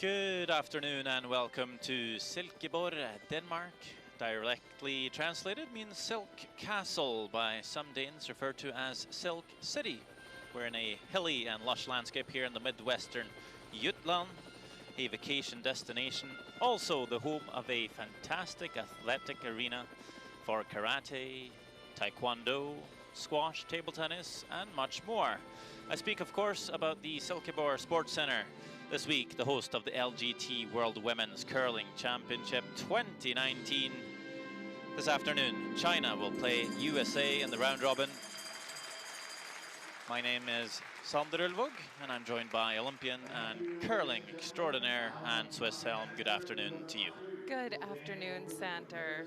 Good afternoon and welcome to Silkeborg, Denmark. Directly translated means Silk Castle, by some Danes referred to as Silk City. We're in a hilly and lush landscape here in the Midwestern Jutland, a vacation destination, also the home of a fantastic athletic arena for karate, taekwondo, squash, table tennis, and much more. I speak, of course, about the Silkeborg Sports Center. This week, the host of the LGT World Women's Curling Championship 2019. This afternoon, China will play USA in the round robin. My name is Sander Ulvåg, and I'm joined by Olympian and curling extraordinaire Anne Swisshelm. Good afternoon to you. Good afternoon, Sander.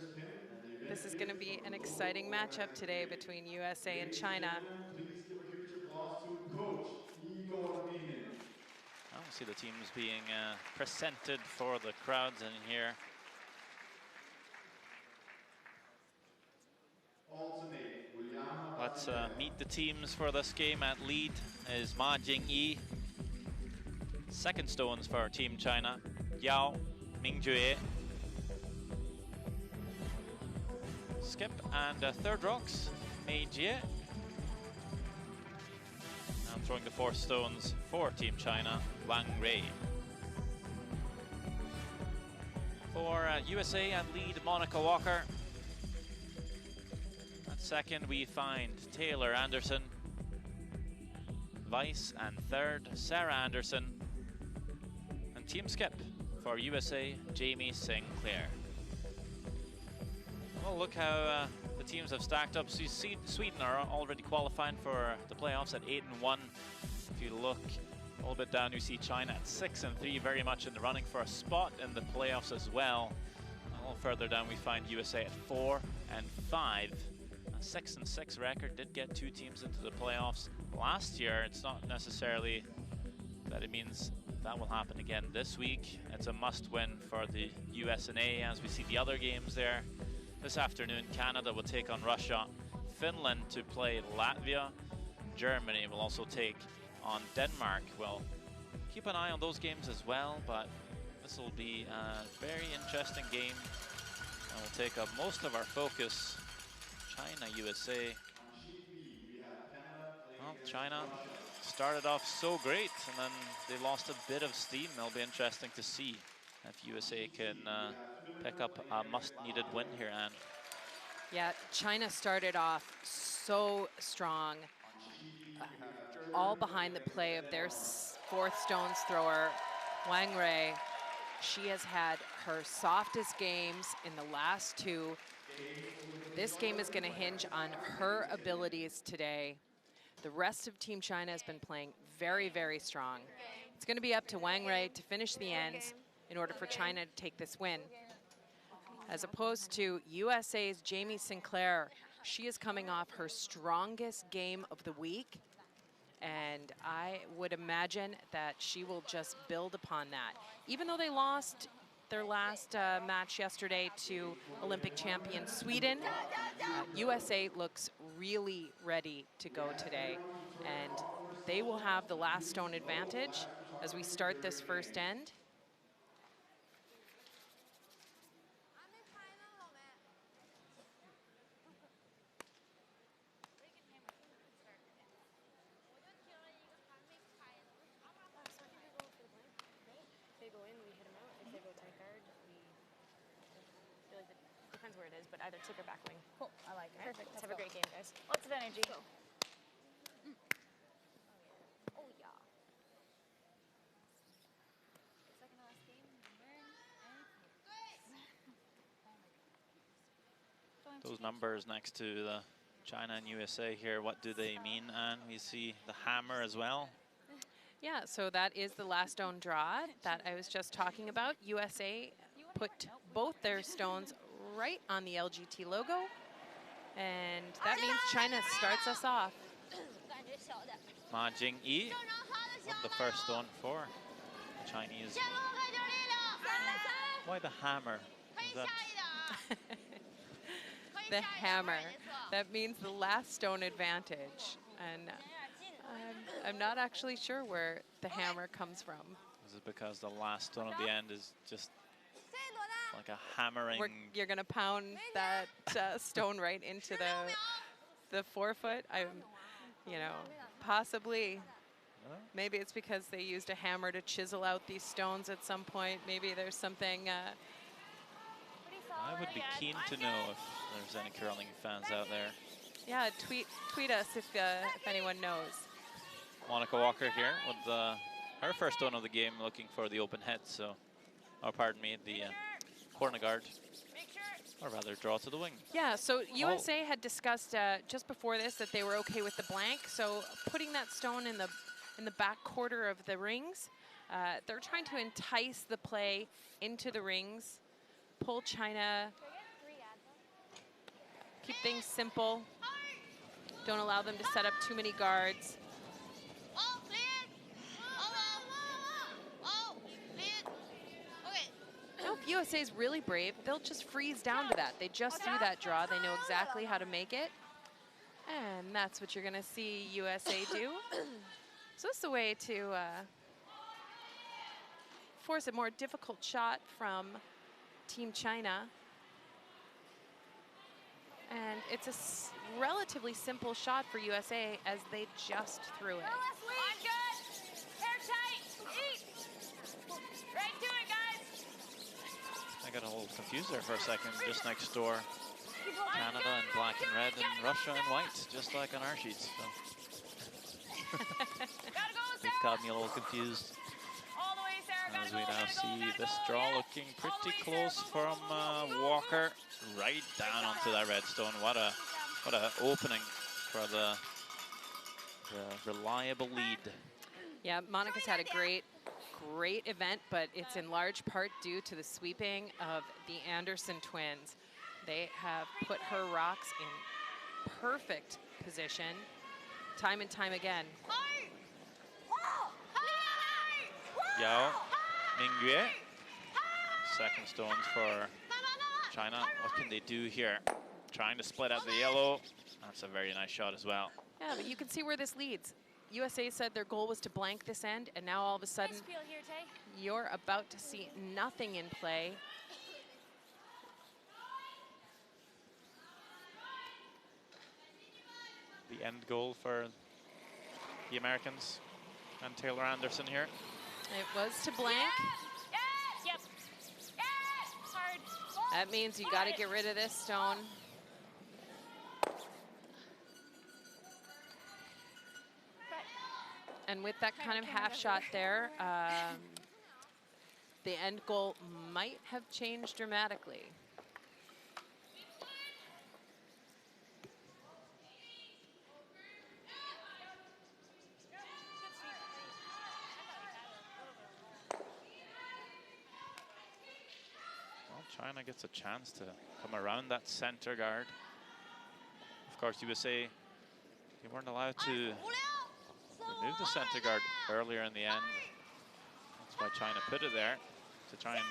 This is going to be an exciting matchup today between USA and China. Please give a huge applause to Coach Igor Minin. I see the teams being presented for the crowds in here. Let's meet the teams for this game. At lead is Ma Jingyi. Second stones for Team China, Yao Mingjue. Skip and third rocks, Mei Jie. And throwing the fourth stones for Team China, Wang Rei. For USA at lead, Monica Walker. At second we find Taylor Anderson. Vice and third, Sarah Anderson. And Team Skip for USA, Jamie Sinclair. Well, look how the teams have stacked up. So you see Sweden are already qualifying for the playoffs at 8-1. If you look a little bit down, you see China at 6-3, very much in the running for a spot in the playoffs as well. A little further down, we find USA at 4-5. A 6-6 record did get two teams into the playoffs last year. It's not necessarily that it means that will happen again this week. It's a must-win for the US&A as we see the other games there. This afternoon, Canada will take on Russia, Finland to play Latvia, Germany will also take on Denmark. We'll keep an eye on those games as well, but this will be a very interesting game. And we'll take up most of our focus. China, USA. Well, China started off so great, and then they lost a bit of steam. It'll be interesting to see if USA can pick up a must-needed win here, Anne. Yeah, China started off so strong, all behind the play of their fourth stones thrower, Wang Rei. She has had her softest games in the last two. This game is going to hinge on her abilities today. The rest of Team China has been playing very, very strong. It's going to be up to Wang Rei to finish the ends in order for China to take this win. As opposed to USA's Jamie Sinclair, she is coming off her strongest game of the week, and I would imagine that she will just build upon that. Even though they lost their last match yesterday to Olympic champion Sweden, USA looks really ready to go today, and they will have the last stone advantage as we start this first end. They go in, we hit them out. If they go tight guard, we feel like it depends where it is, but either tick or back wing. Cool. I like it. Perfect. Let's have a great game, guys. Lots of energy. Go. Oh yeah. Second to last game. Those numbers next to the China and USA here, what do they mean, Anne? We see the hammer as well. Yeah, so that is the last stone draw that I was just talking about. USA put both their stones right on the LGT logo, and that means China starts us off. Ma Jingyi with the first stone for the Chinese. Why the hammer? Is that the hammer. That means the last stone advantage. And I'm not actually sure where the hammer comes from. Is Is it because the last stone at the end is just like a hammering? You're going to pound that stone right into the forefoot. You know, possibly. Maybe it's because they used a hammer to chisel out these stones at some point. Maybe there's something. I would be keen to know if there's any curling fans out there. Yeah, tweet us if anyone knows. Monica Walker here with her first stone of the game, looking for the open head. So, or pardon me, the corner guard, or rather draw to the wing. Yeah, so USA had discussed just before this that they were okay with the blank. So putting that stone in the back quarter of the rings, they're trying to entice the play into the rings, pull China, keep things simple, don't allow them to set up too many guards. Now, if USA is really brave, they'll just freeze down to that. They just do that draw. They know exactly how to make it. And that's what you're going to see USA do. So this is a way to force a more difficult shot from Team China. And it's a relatively simple shot for USA as they just threw it. I got a little confused there for a second. Just next door, Canada in black and red, and Russia in white, just like on our sheets. So. It got me a little confused. As we now see this draw looking pretty close from Walker, right down onto that red stone. What a opening for the reliable lead. Yeah, Monica's had a great event, but it's in large part due to the sweeping of the Anderson twins. They have put her rocks in perfect position time and time again. Yao Mingyue, second stones for China. What can they do here? Trying to split out the yellow. That's a very nice shot as well. Yeah, but you can see where this leads. USA said their goal was to blank this end, and now all of a sudden you're about to see nothing in play. The end goal for the Americans and Taylor Anderson here. It was to blank. Yep. Hard. That means you got to get rid of this stone. And with that kind of half shot there, the end goal might have changed dramatically. Well, China gets a chance to come around that center guard. Of course, USA, they weren't allowed to remove the center guard earlier in the end. That's why China put it there, to try and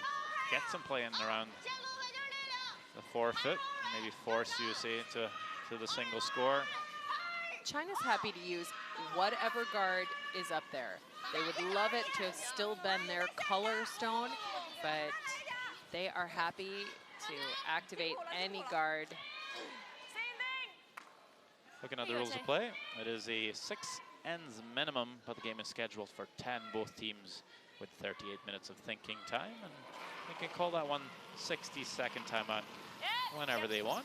get some play in around the forefoot, maybe force USA to the single score. China's happy to use whatever guard is up there. They would love it to have still been their color stone, but they are happy to activate any guard. Looking at the rules of play, it is a 6 ends minimum, but the game is scheduled for 10, both teams with 38 minutes of thinking time, and they can call that one 60-second timeout whenever they want.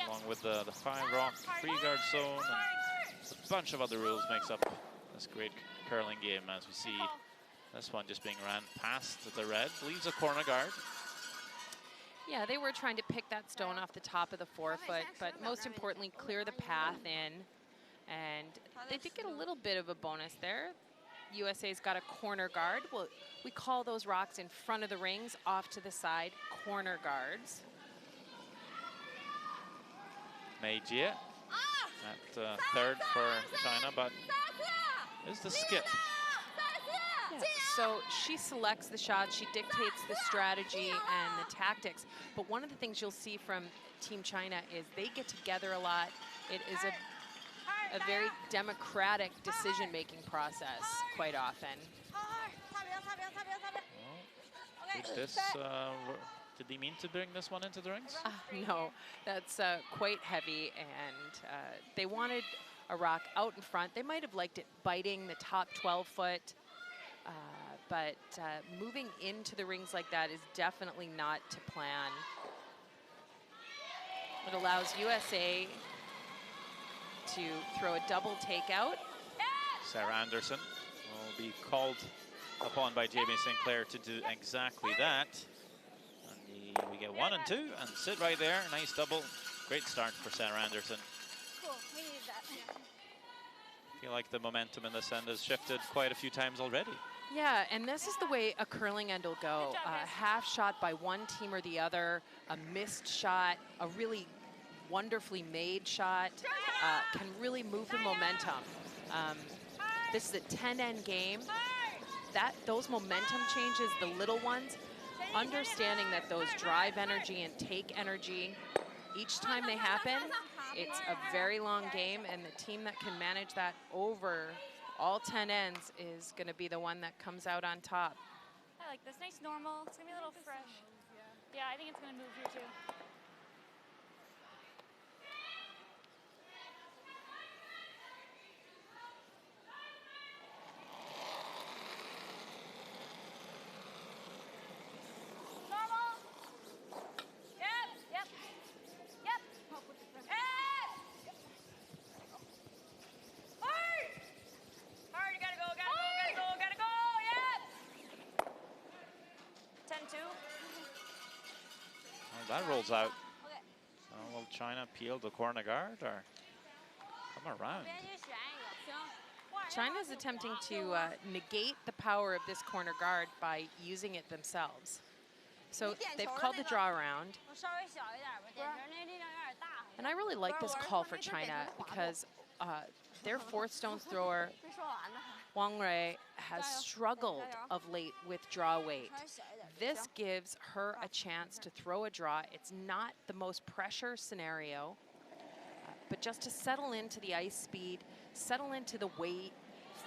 Along with the 5-rock free guard zone and a bunch of other rules makes up this great curling game. As we see this one just being ran past the red, leaves a corner guard. Yeah, they were trying to pick that stone off the top of the forefoot, but most importantly, clear the path in. And they did get a little bit of a bonus there. USA's got a corner guard. Well, we call those rocks in front of the rings, off to the side, corner guards. Mei Jie at third for China, but is the skip. Yeah, so she selects the shot, she dictates the strategy and the tactics. But one of the things you'll see from Team China is they get together a lot. It is a a very democratic decision-making process quite often. Did they mean to bring this one into the rings? No, that's quite heavy, and they wanted a rock out in front. They might have liked it biting the top 12-foot, but moving into the rings like that is definitely not to plan. It allows USA to throw a double takeout. Sarah Anderson will be called upon by Jamie Sinclair to do exactly that. And we get 1 and 2 and sit right there. Nice double. Great start for Sarah Anderson. Cool. We needed that. I feel like the momentum in this end has shifted quite a few times already. Yeah, and this is the way a curling end will go. Half shot by one team or the other, a missed shot, a really wonderfully made shot can really move the momentum. This is a 10-end game. Those momentum changes, the little ones, understanding that those drive energy and take energy, each time they happen, it's a very long game, and the team that can manage that over all 10 ends is going to be the one that comes out on top. I like this. Nice normal. It's going to be a little fresh. Yeah, I think it's going to move here too. That rolls out. So will China peel the corner guard or come around? China's attempting to negate the power of this corner guard by using it themselves. So they've called the draw around. And I really like this call for China because their fourth stones thrower, Wang Rui, has struggled of late with draw weight. This gives her a chance to throw a draw. It's not the most pressure scenario, but just to settle into the ice speed, settle into the weight,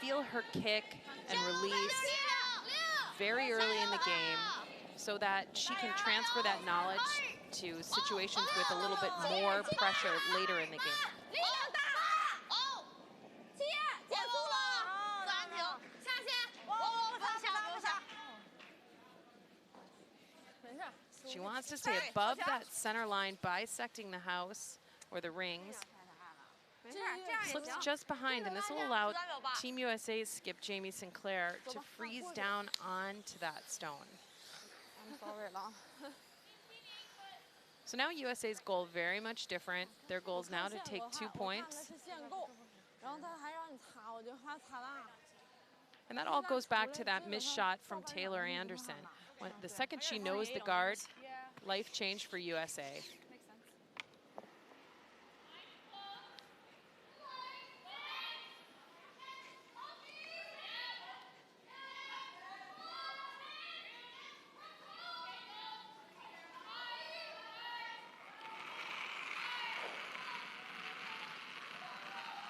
feel her kick and release very early in the game so that she can transfer that knowledge to situations with a little bit more pressure later in the game. She wants to stay above that center line, bisecting the house or the rings. Slips just behind, and this will allow Team USA's skip Jamie Sinclair to freeze down onto that stone. So now USA's goal very much different. Their goal is now to take 2 points. And that all goes back to that missed shot from Taylor Anderson. The second she knows the guard, life changed for USA.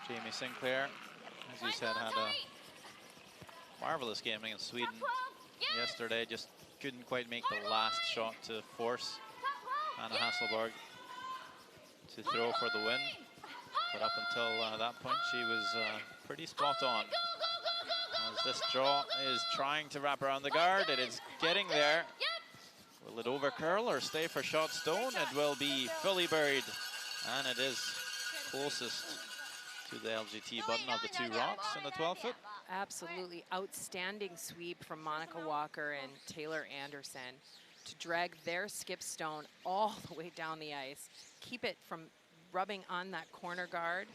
Jamie Sinclair, as you said, had a marvelous game against Sweden yesterday. Just couldn't quite make the last shot to force Anna Hasselborg to throw for the win. But up until that point, she was pretty spot on. As this draw is trying to wrap around the guard, it is getting there. Will it overcurl or stay for shot stone? It will be fully buried, and it is closest to the LGT button of the two rocks in the 12-foot. Absolutely outstanding sweep from Monica Walker and Taylor Anderson to drag their skip stone all the way down the ice, keep it from rubbing on that corner guard.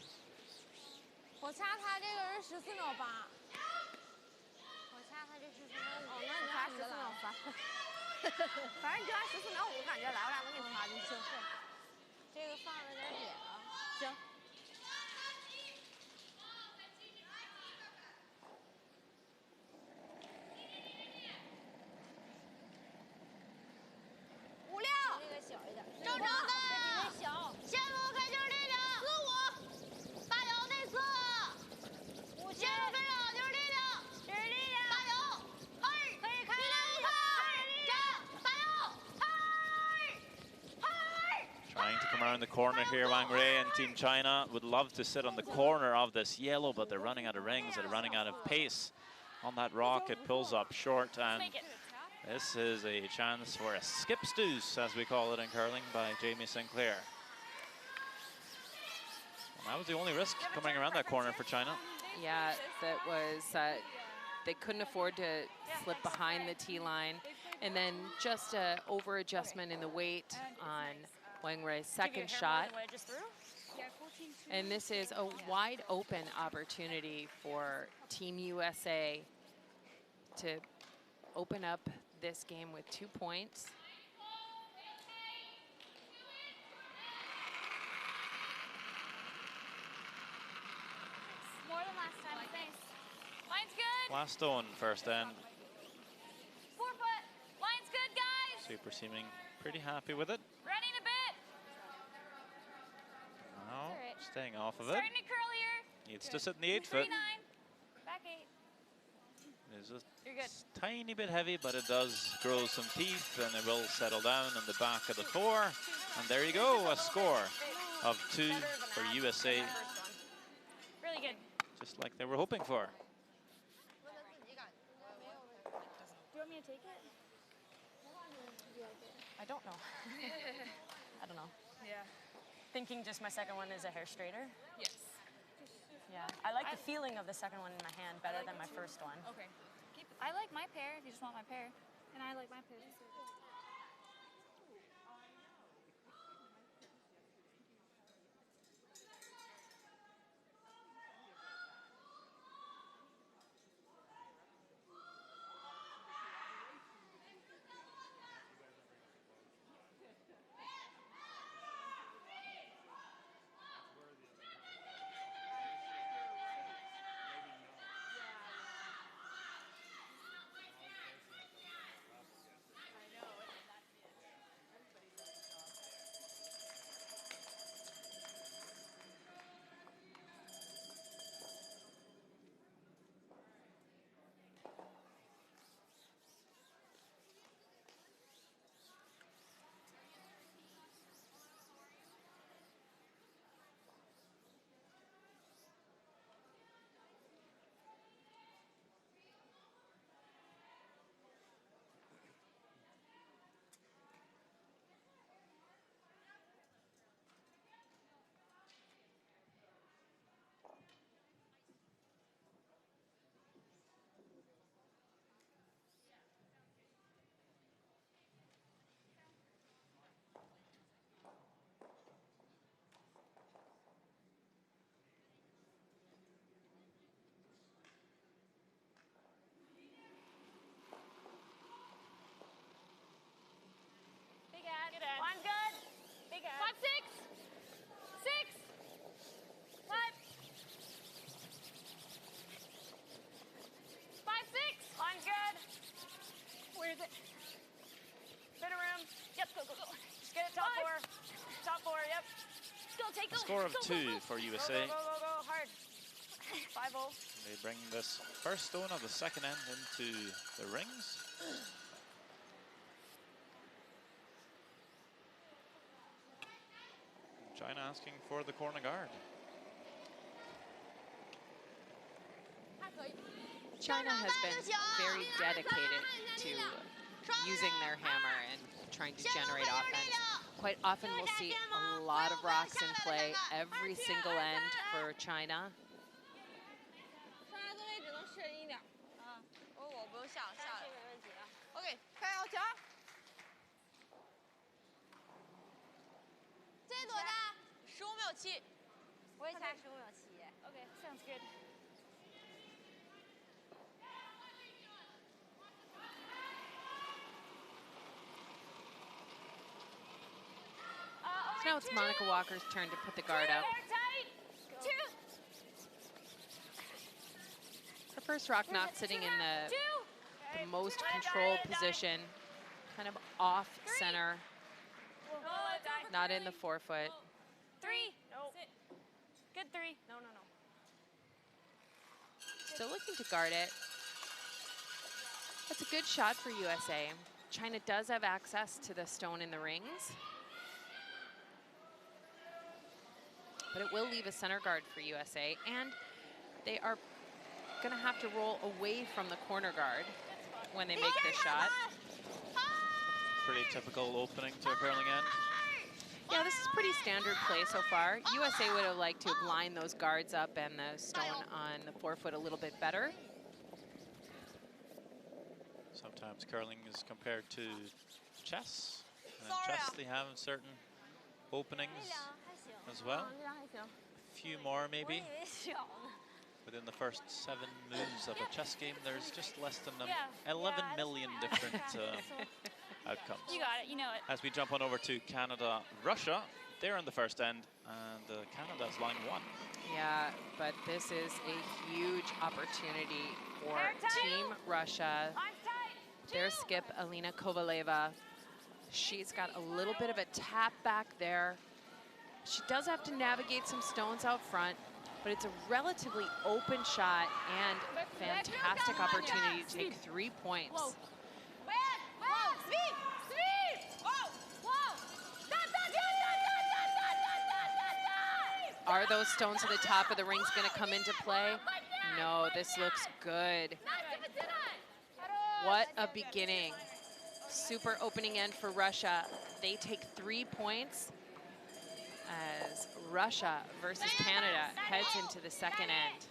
around the corner here. Wang Rui and Team China would love to sit on the corner of this yellow, but they're running out of rings. They're running out of pace on that rock. It pulls up short, and this is a chance for a skip's deuce, as we call it in curling, by Jamie Sinclair. And that was the only risk coming around that corner for China. Yeah, that was, they couldn't afford to slip behind the tee line. And then just a over adjustment in the weight on Wang Rui's second shot. And this is a wide open opportunity for Team USA to open up this game with 2 points. More than last time, thanks. Line's good. Last stone first end. 4 foot. Line's good, guys. Super seeming pretty happy with it. Running a bit. Now, staying off of it. Starting to curl here. Needs to sit in the 8 foot. 3-9. Back 8. It's just You're good. tiny bit heavy, but it does grow some teeth, and it will settle down in the back of the 4. And there you go, a score of 2 for USA. Really good. Just like they were hoping for. Do you want me to take it? I don't know. I don't know. Yeah. Thinking just my second one is a hair straighter. Yes. Yeah. I like the feeling of the second one in my hand better than my first one. Okay. I like my pair, if you just want my pair. And I like my pair. Good ad. Line's good. Big ad. 5, 6. 6. 5. 5, 6. Line's good. Where is it? Bit of room. Yep, go, go, go. Just get it top 4. Top 4, yep. Go, take A score of 2 for USA. Go, go, go, go, hard. 5-0. They bring this first stone of the second end into the rings. China asking for the corner guard. China has been very dedicated to using their hammer and trying to generate offense. Quite often we'll see a lot of rocks in play every single end for China. Okay, sounds good. So now it's Monica Walker's turn to put the guard up. Tight. 2. Her first rock not sitting in the most controlled position, kind of off center, not in the 4 foot. 3. No. Good 3. No, no, no. Still looking to guard it. That's a good shot for USA. China does have access to the stone in the rings. but it will leave a center guard for USA, and they are going to have to roll away from the corner guard when they make this shot. Pretty typical opening to a curling end. Yeah, this is pretty standard play so far. USA would have liked to have lined those guards up and the stone on the forefoot a little bit better. Sometimes curling is compared to chess. And in chess they have certain openings as well. A few more maybe. Within the first 7 moves of a chess game, there's just less than 11 million different outcomes. You got it, you know it. As we jump on over to Canada, Russia, they're in the first end, and Canada's line 1. Yeah, but this is a huge opportunity for Team Russia. Their skip, Alina Kovaleva. She's got a little bit of a tap back there. She does have to navigate some stones out front, but it's a relatively open shot and fantastic opportunity to take 3 points. Are those stones at the top of the rings going to come into play? No, this looks good. What a beginning. Super opening end for Russia. They take 3 points as Russia versus Canada heads into the second end.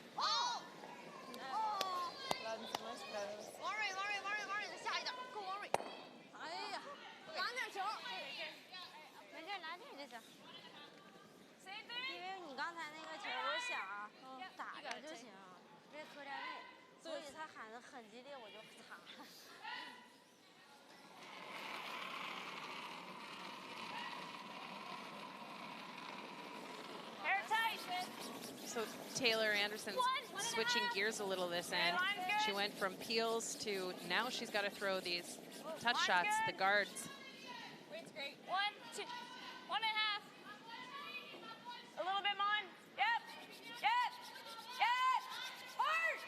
So Taylor Anderson's switching gears a little this end. She went from peels to now she's got to throw these touch shots, the guards. It's great. 1, 2, 1.5. A little bit, Mon. Yep. Yep. Yep. Hard.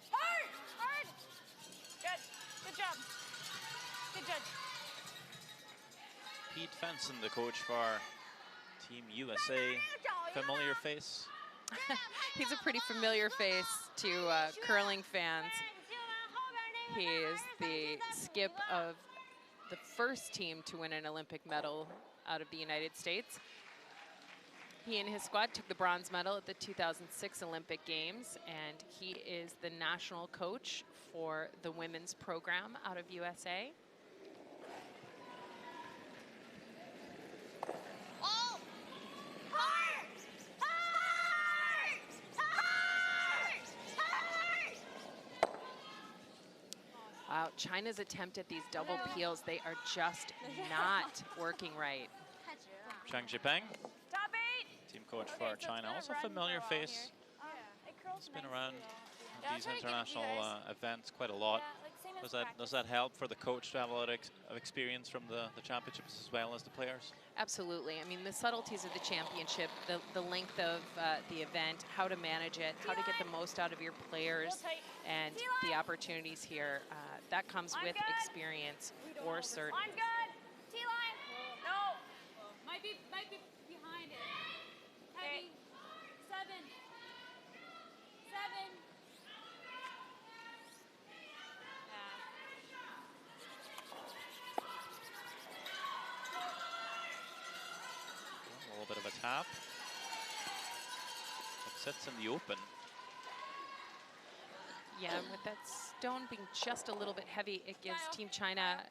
Hard. Hard. Good. Good job. Good judge. Pete Fenson, the coach for Team USA. Familiar face? He's a pretty familiar face to curling fans. He is the skip of the first team to win an Olympic medal out of the United States. He and his squad took the bronze medal at the 2006 Olympic Games, and he is the national coach for the women's program out of USA. Wow, China's attempt at these double peels, they are just not working right. Zhang Zhipeng, Top 8. team coach for China, also familiar face. He's been around these international events quite a lot. Does that help for the coach to have a lot of experience from the championships as well as the players? Absolutely. I mean, the subtleties of the championship, the length of the event, how to manage it, how to get the most out of your players, and the opportunities here, that comes with experience for certain. Line's good. T-line. No. Might be behind it. Heavy. 7. 7. A little bit of a tap. It sits in the open. Yeah, with that stone being just a little bit heavy, it gives Team China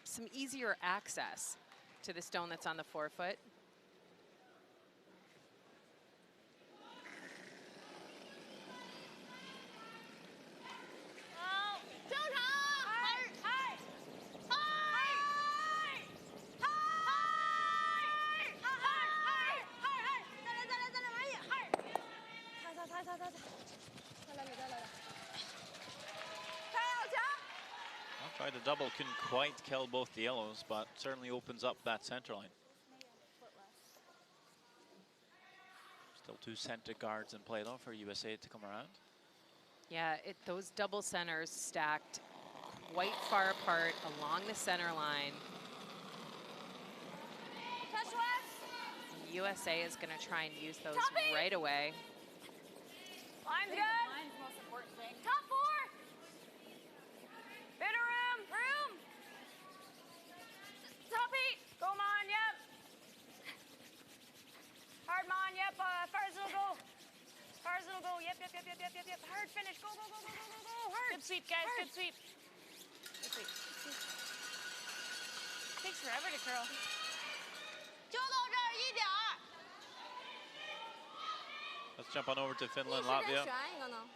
some easier access to the stone that's on the forefoot. Tried the double, couldn't quite kill both the yellows, but certainly opens up that center line. Still 2 center guards in play though for USA to come around. Yeah, those double centers stacked quite far apart along the center line. USA is going to try and use those right away. Line's good. Line's the most important thing. Top 4. Bit of room. Room. Top 8. Go, Mon. Yep. Hard, Mon. Yep. Far as it'll go. Far as it'll go. Yep. Hard finish. Go. Hard. Good sweep, guys. Hard. Good sweep. Good sweep. Takes forever to curl. 就到这儿1点。 Let's jump on over to 你 Finland, 是再 Latvia. 选一个呢？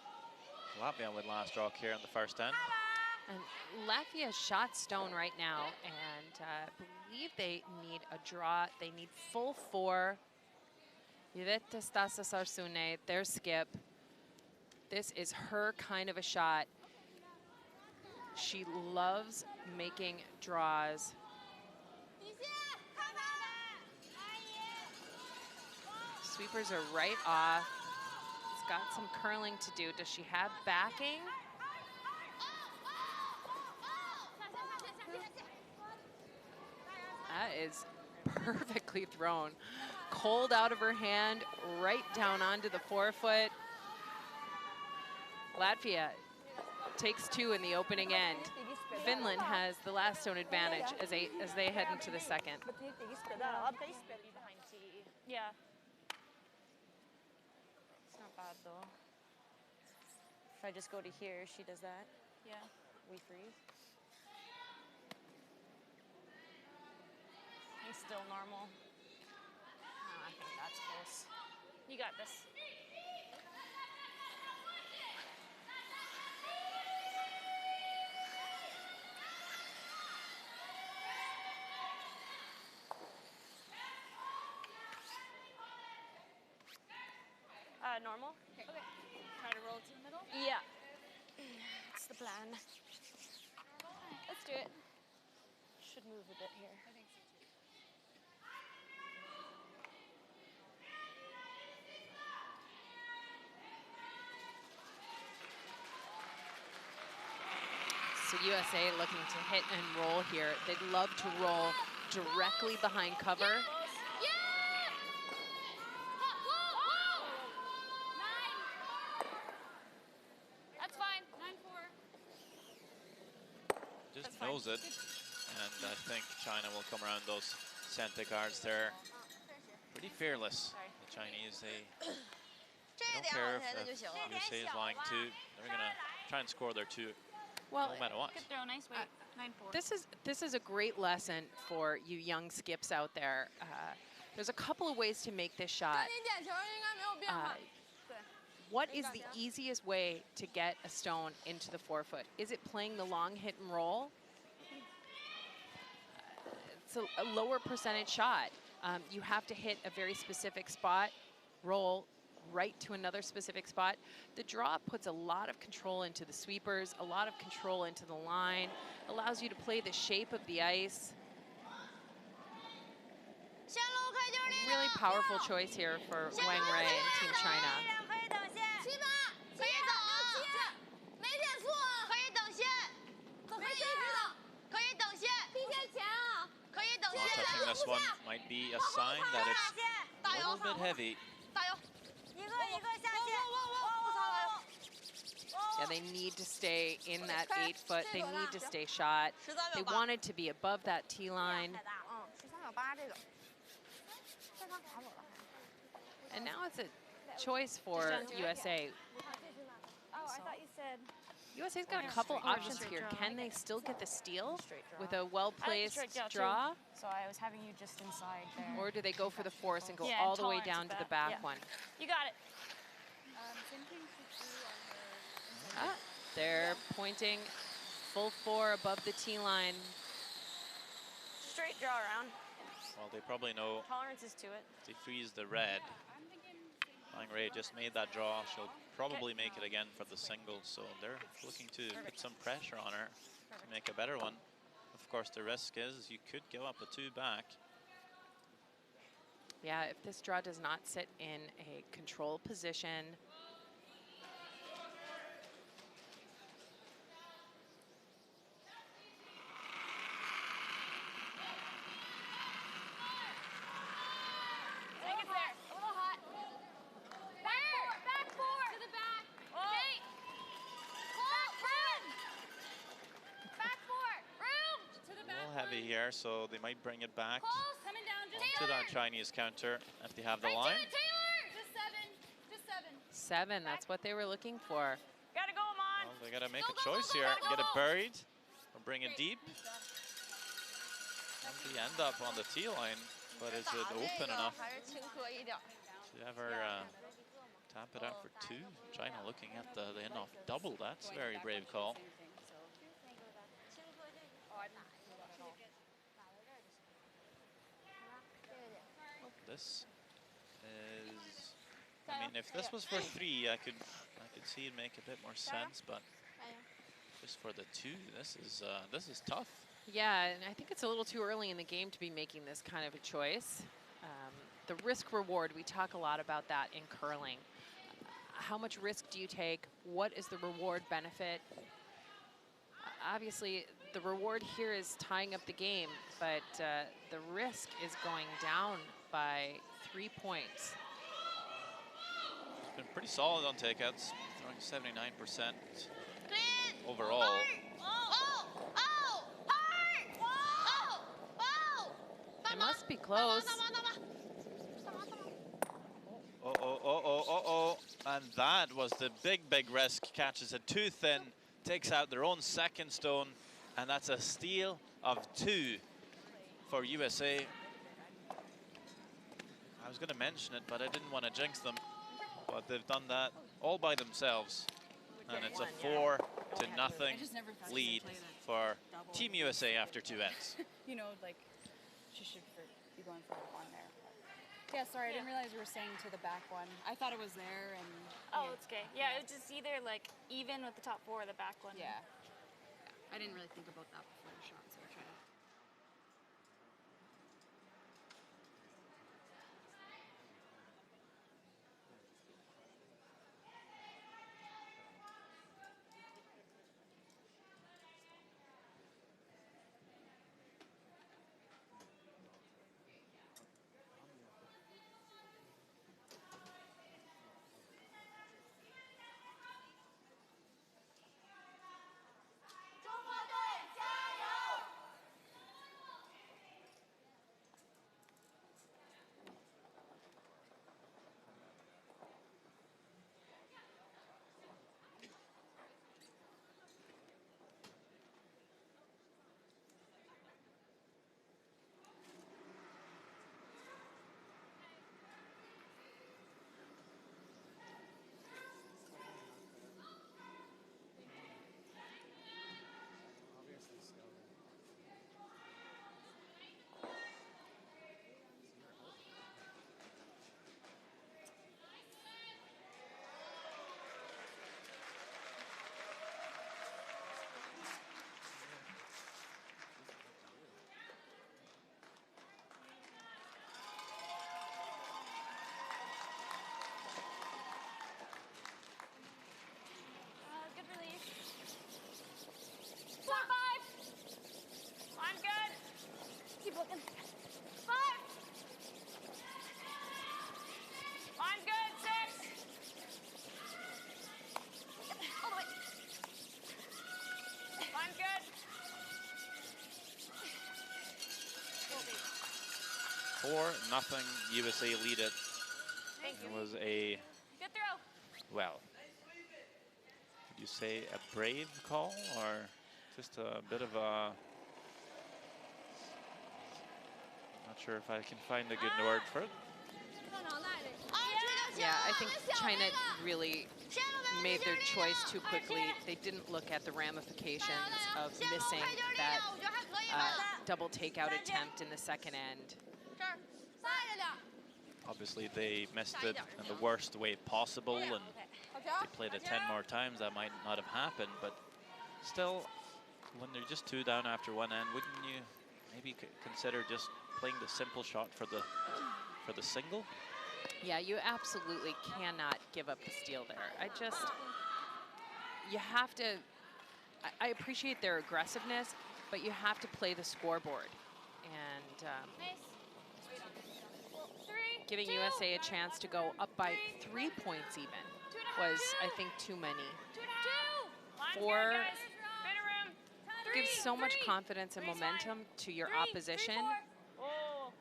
Latvia with last rock here in the first end. And Latvia shot stone right now, and believe they need a draw. They need full 4. Iveta Stasa Sarsune, their skip. This is her kind of a shot. She loves making draws. 底线，看他的，阿姨。 Sweepers are right off. It's got some curling to do. Does she have backing? That is perfectly thrown. Cold out of her hand, right down onto the forefoot. Latvia takes 2 in the opening end. Finland has the last stone advantage as they head into the second. Be behind T. Yeah. It's not bad though. If I just go to here, she does that. Yeah. We freeze. He's still normal. Oh, I think that's close. You got this. Normal? Okay. Try to roll it to the middle. Yeah. It's the plan. Let's do it. Should move a bit here. I think so too. So USA looking to hit and roll here. They'd love to roll directly behind cover. That's fine. 9-4. Just knows it. And I think China will come around those center guards there. Pretty fearless. The Chinese, they don't care if USA is lying 2. They're going to try and score their 2 Well, no matter what. Good throw. Nice weight. 9-4. this is a great lesson for you young skips out there. There's a couple of ways to make this shot. 你点球应该没有变化。 What is the easiest way to get a stone into the forefoot? Is it playing the long hit and roll? It's a lower percentage shot. You have to hit a very specific spot, roll right to another specific spot. The draw puts a lot of control into the sweepers, a lot of control into the line, allows you to play the shape of the ice. 线路开就是力量。 Really powerful choice here for Wang Rui and Team China. 可以等线。7码，可以等啊。没点错啊。可以等线。没一直等。可以等线。比线前啊。可以等 Not 线。 touching this one might be a sign that it's a little bit heavy. 加油！一个一个下线。我操！ Yeah, they need to stay in that 8 foot. They need to stay shot. They wanted to be above that T line. 13.8这个。 And now it's a choice for USA. Oh, I thought you said. USA's got a couple options here. Can they still get the steal with a I like well-placed straight draw, too. draw? So I was having you just inside there. Or do they go for the force and go Yeah, all the way tolerance down of to the that, back yeah. one? You got it. Same thing she threw on her. They're pointing full 4 above the T line. Straight draw around. Well, they probably know Tolerance is to it. if they freeze the red. I'm thinking Wang Rui just made that draw. She'll probably make it again for the single. So they're looking to put some pressure on her to make a better one. Of course, the risk is you could go up a 2 back. Yeah, if this draw does not sit in a control position, here, so they might bring it back Coming down, just to that Chinese counter if they have the line. Just 7. Just 7. 7, that's what they were looking for. Gotta go, Amon. Well, they gotta make Go, a go, choice go, here. go, go, Get it go. buried or bring it deep. And they end up on the tee line, but is it open enough to ever tap it out for 2? China looking at the in-off double. That's a very brave call. This is, I mean, if this was for 3, I could see it make a bit more sense, but just for the 2, this is tough. Yeah, and I think it's a little too early in the game to be making this kind of a choice. The risk reward, we talk a lot about that in curling. How much risk do you take? What is the reward benefit? Obviously, the reward here is tying up the game, but the risk is going down by 3 points. It's been pretty solid on takeouts, throwing 79% overall. It must be close. And that was the big risk. Catches it too thin, takes out their own second stone, and that's a steal of 2 for USA. I was going to mention it, but I didn't want to jinx them. But they've done that all by themselves. And it's a 4-0 lead for Team USA after 2 ends. You know, like, she should be going for the one there. Yeah, sorry, I didn't realize you were saying to the back one. I thought it was there, and... Oh, it's okay. Yeah, it was just either, like, even with the top 4 or the back one. Yeah. I didn't really think about that before the shot, so I tried to... Good release. 4, 5. I'm good. Keep looking. 5. I'm good. 6. All the way. I'm good. 4-0 USA lead it. Thank It you. was a, Good throw. well, would you say a brave call or just a bit of a, not sure if I can find a good word for it. Yeah, I think China really made their choice too quickly. They didn't look at the ramifications of missing that double takeout attempt in the second end. Obviously, they missed it in the worst way possible, and they played it 10 more times, that might not have happened. But still, when they're just 2 down after one end, wouldn't you maybe consider just playing the simple shot for the single? Yeah, you absolutely cannot give up the steal there. You have to, I appreciate their aggressiveness, but you have to play the scoreboard. And giving USA a chance to go up by 3 points even was, I think, too many. 2.5. 4, Bit of room. gives so much confidence and momentum to your opposition. Oh.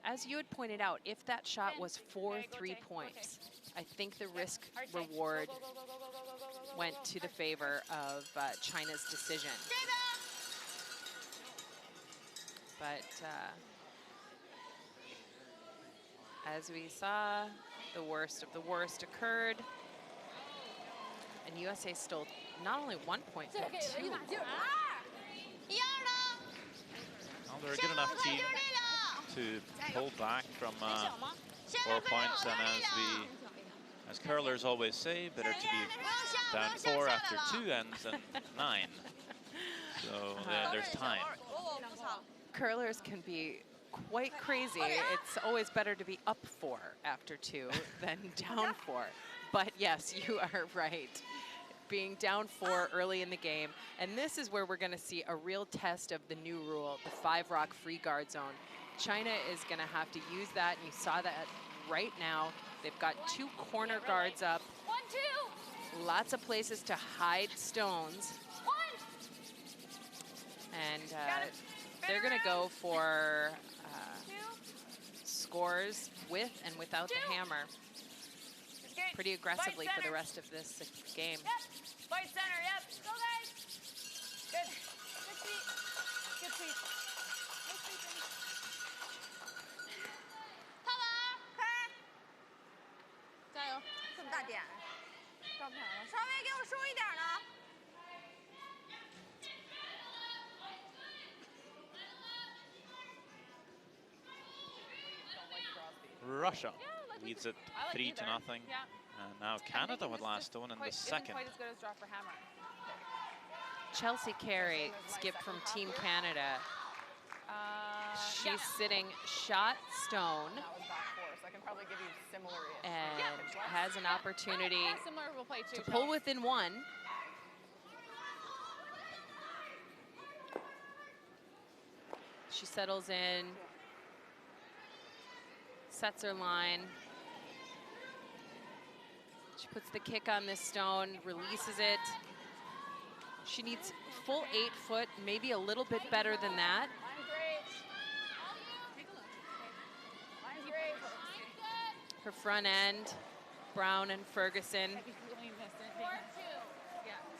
As you had pointed out, if that shot was for Okay, go 3 Tay, go points, I think the risk Hard Tay. reward Go, go, go, go, go, go, go, go, go, went go. to the favor of China's decision. But as we saw, the worst of the worst occurred. And USA stole not only 1 point, but 2. Well, they're a good enough team to pull back from 4 points, and as curlers always say, better to be down 4 after 2 ends than 9. So there's time. Curlers can be quite crazy. It's always better to be up 4 after 2 than down 4. But yes, you are right. Being down 4 early in the game. And this is where we're going to see a real test of the new rule, the 5-rock free guard zone. China is going to have to use that, and you saw that right now. They've got 2 corner guards up. 1, 2. Lots of places to hide stones. 1. And they're going to go for 2. scores with and without the hammer It's good. pretty aggressively Fight for the center. rest of this game. Yep. Fight center. Yep. Go guys. Good. Good sweep. Good sweep. Nice sweeping. 好玩，开，加油，这么大点，上不上了？稍微给我收一点呢。 Russia leads it 3-0. And now Canada with last stone in the second. Quite as good as draw for hammer. Chelsea Carey skipped from Team Canada. She's sitting shot stone That was back 4, so I can probably give you similar. and has an opportunity Similar will play too. to pull within 1. She settles in, sets her line. She puts the kick on this stone, releases it. She needs full 8 foot, maybe a little bit better than that. Mine's great. Mine's great. Her front end, Brown and Ferguson.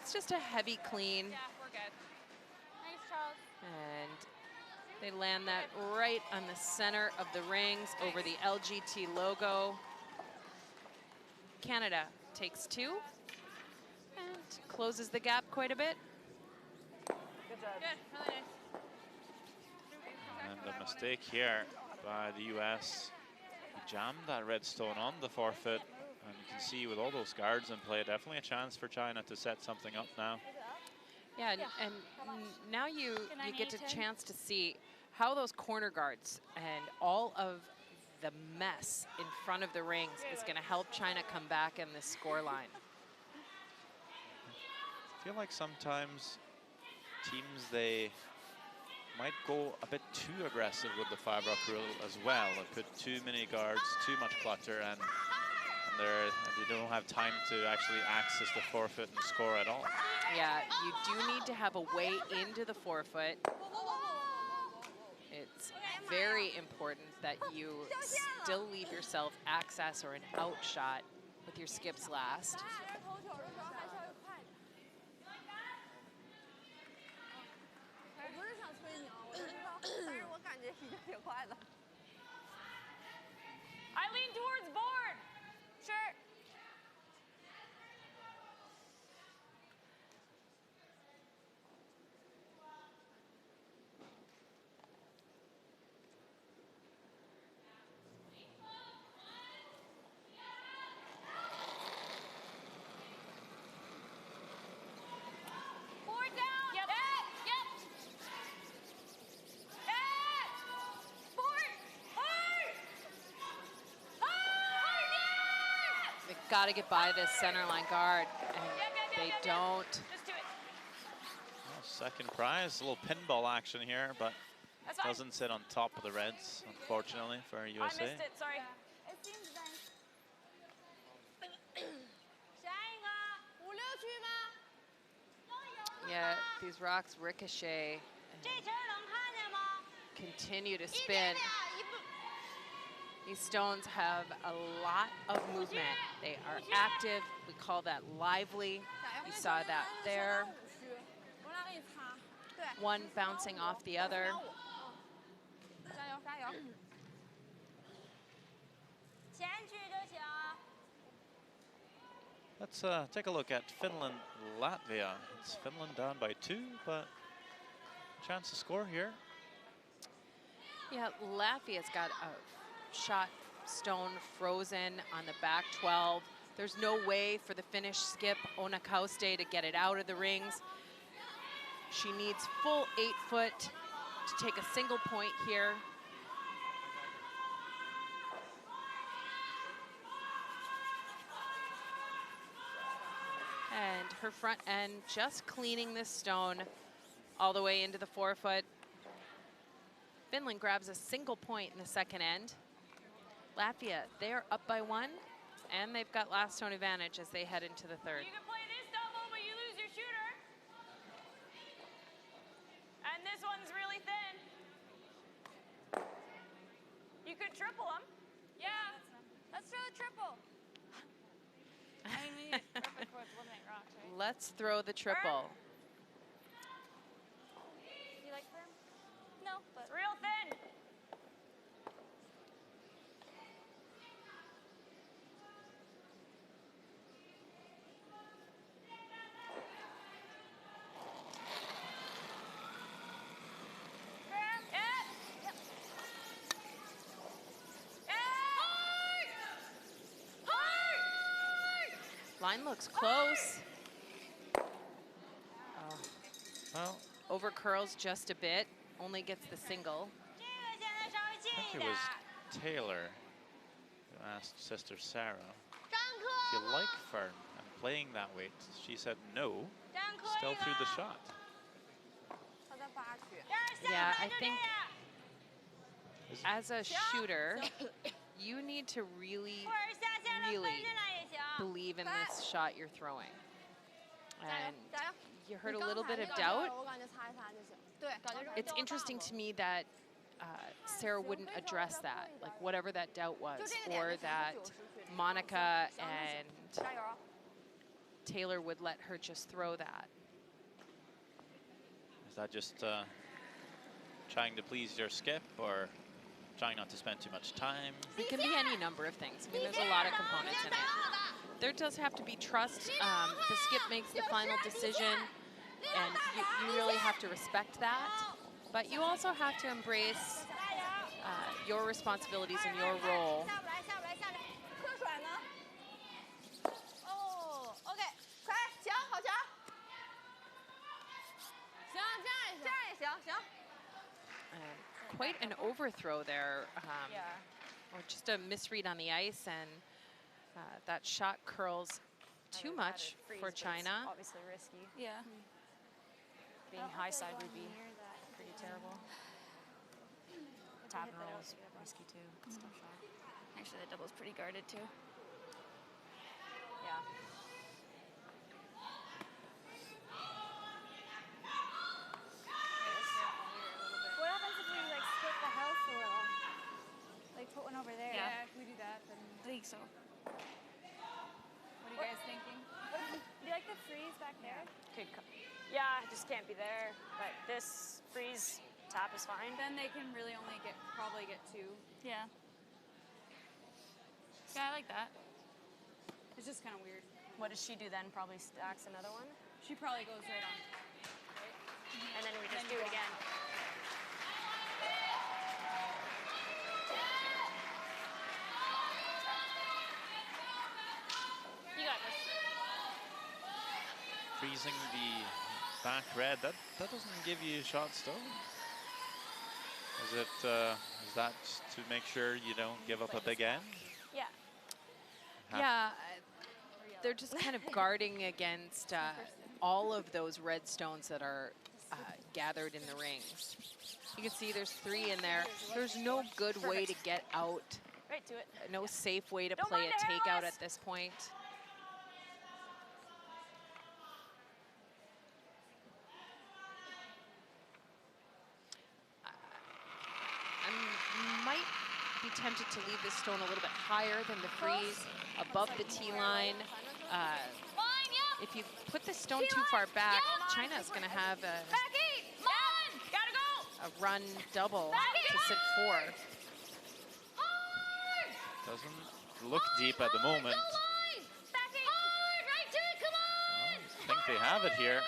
It's just a heavy clean. Yeah, we're good. Nice, Charles. And they land that right on the center of the rings over the LGT logo. Canada takes 2 and closes the gap quite a bit. Good job. Good. Really nice. And a mistake here by the US. Jammed that red stone on the forefoot. And you can see with all those guards in play, definitely a chance for China to set something up now. Yeah, and now you get a chance to see how those corner guards and all of the mess in front of the rings is going to help China come back in this score line. I feel like sometimes teams, they might go a bit too aggressive with the 5-rock rule as well. They put too many guards, too much clutter, and they don't have time to actually access the forefoot and score at all. Yeah, you do need to have a way into the forefoot. It's very important that you still leave yourself access or an out shot with your skips last. 投球的时候还是要有快点。我不是想催你啊，我知道，但是我感觉已经挺快的。 I lean towards board. Sure. Board down. Yep. Yep. Board. Hard. They've got to get by this center line guard, and they don't. Just do it. Well, second prize, a little pinball action here, but That's fine. doesn't sit on top of the Reds, unfortunately, for I USA. missed it. Sorry. It seems nice. 下一个5、6区吗？ Yeah, these rocks ricochet 这 and 球能看见吗？ continue to 一 spin. 点点，一步。 These stones have a lot of movement. They are active. We call that lively. You saw that there. 我俩给你擦。对。 One bouncing off the other. 加油加油！前去就行。 Let's take a look at Finland, Latvia. It's Finland down by 2, but chance to score here. Yeah, Latvia's got a shot stone frozen on the back 12. There's no way for the Finnish skip, Ona Kauste, to get it out of the rings. She needs full 8 foot to take a single point here. And her front end just cleaning this stone all the way into the 4 foot. Finland grabs a single point in the second end. Latvia, they're up by 1, and they've got last stone advantage as they head into the third. You can play this double, but you lose your shooter. And this one's really thin. You could triple them. Yeah. Let's throw the triple. I mean, we need perfect for eliminate rocks, right? Let's throw the triple. You like them? No, but. It's real thin. Line looks close. Oh. Well, Over curls just a bit, only gets the single. 这个现在稍微近 I 一 think it 点。 was Taylor who asked Sister Sarah 张 if you 科 like firm and playing that weight. She said no, 张科 still 一 threw the 个。 shot. 他在八区。 Yeah, I 就这 think 样。 as a shooter, you need to really, 或者下线了 really 分进来也行。 believe in this shot you're throwing. 加油 And 加油！ you heard a little bit of doubt. 我感觉擦一擦就行。对，感觉 It's interesting to me that Sarah wouldn't address that, like whatever that doubt was, or that Monica and 加油！ Taylor would let her just throw that. Is that just trying to please your skip or trying not to spend too much time? It can be any number of things. I mean, there's a lot of components in it. There does have to be trust. The skip makes the final decision, and you really have to respect that. But you also have to embrace your responsibilities and your role. 下不来下不来下不来，喝水呢？哦，OK，快，行，好球！行，这样也行，行。 Quite an overthrow there. Yeah. Or just a misread on the ice, and that shot curls too much for China. Obviously risky. Yeah. Being high side would be pretty terrible. Tap and roll is risky too. It's a tough shot. Actually, that double's pretty guarded too. Yeah. What happens if we like split the house a little? Like put one over there. Yeah. If we do that, then I think so. what are you guys thinking? Do you like the freeze back there? Yeah, it just can't be there. But this freeze tap is fine. Then they can really only probably get 2. Yeah. Yeah, I like that. It's just kind of weird. What does she do then? Probably stacks another one? She probably goes right on. And then we just Then do you it go again. You got this. Freezing the back red, that doesn't give you a shot still. Is that to make sure you don't give up a big end? Yeah. Yeah, they're just kind of guarding against all of those red stones that are gathered in the rings. You can see there's 3 in there. There's no good way to get out, Right to it. no safe way to Don't play mind a the takeout hairless. at this point. tempted to leave this stone a little bit higher than the freeze, above the tee line. If you put the stone too far back, China is going to have a run double to sit 4. Doesn't look deep at the moment. I think they have it here.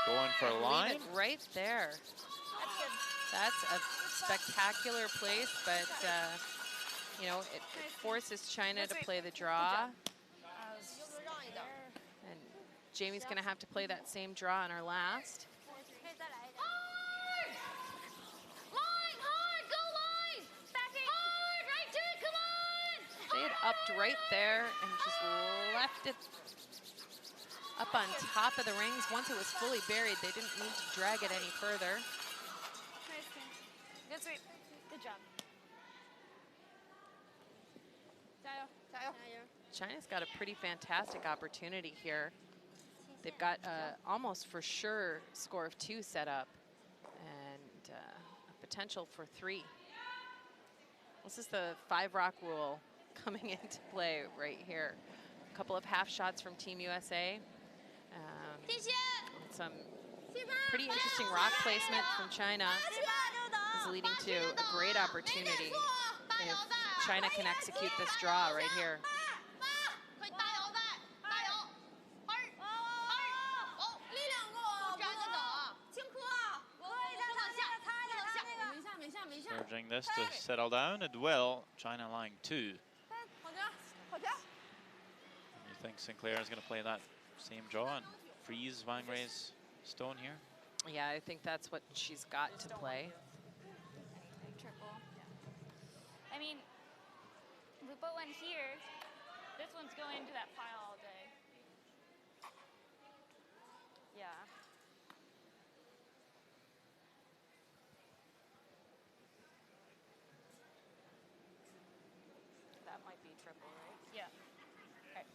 Going for a line. Leave it right there. That's a spectacular place, but you know, it forces China to play the draw. And Jamie's going to have to play that same draw on our last. They had upped right there and just left it up on top of the rings. Once it was fully buried, they didn't need to drag it any further. Good sweep. Good job. China's got a pretty fantastic opportunity here. They've got almost for sure score of 2 set up and a potential for 3. This is the 5 rock rule coming into play right here. A couple of half shots from Team USA. Some pretty interesting rock placement from China is leading to a great opportunity if China can execute this draw right here. Urging this to settle down. It will. China lying 2. You think Sinclair is going to play that same draw and freeze Wang Wei's stone here? Yeah, I think that's what she's got to play. Triple. I mean, if we put one here, this one's going into that pile all day. Yeah. That might be triple, right? Yeah. Okay.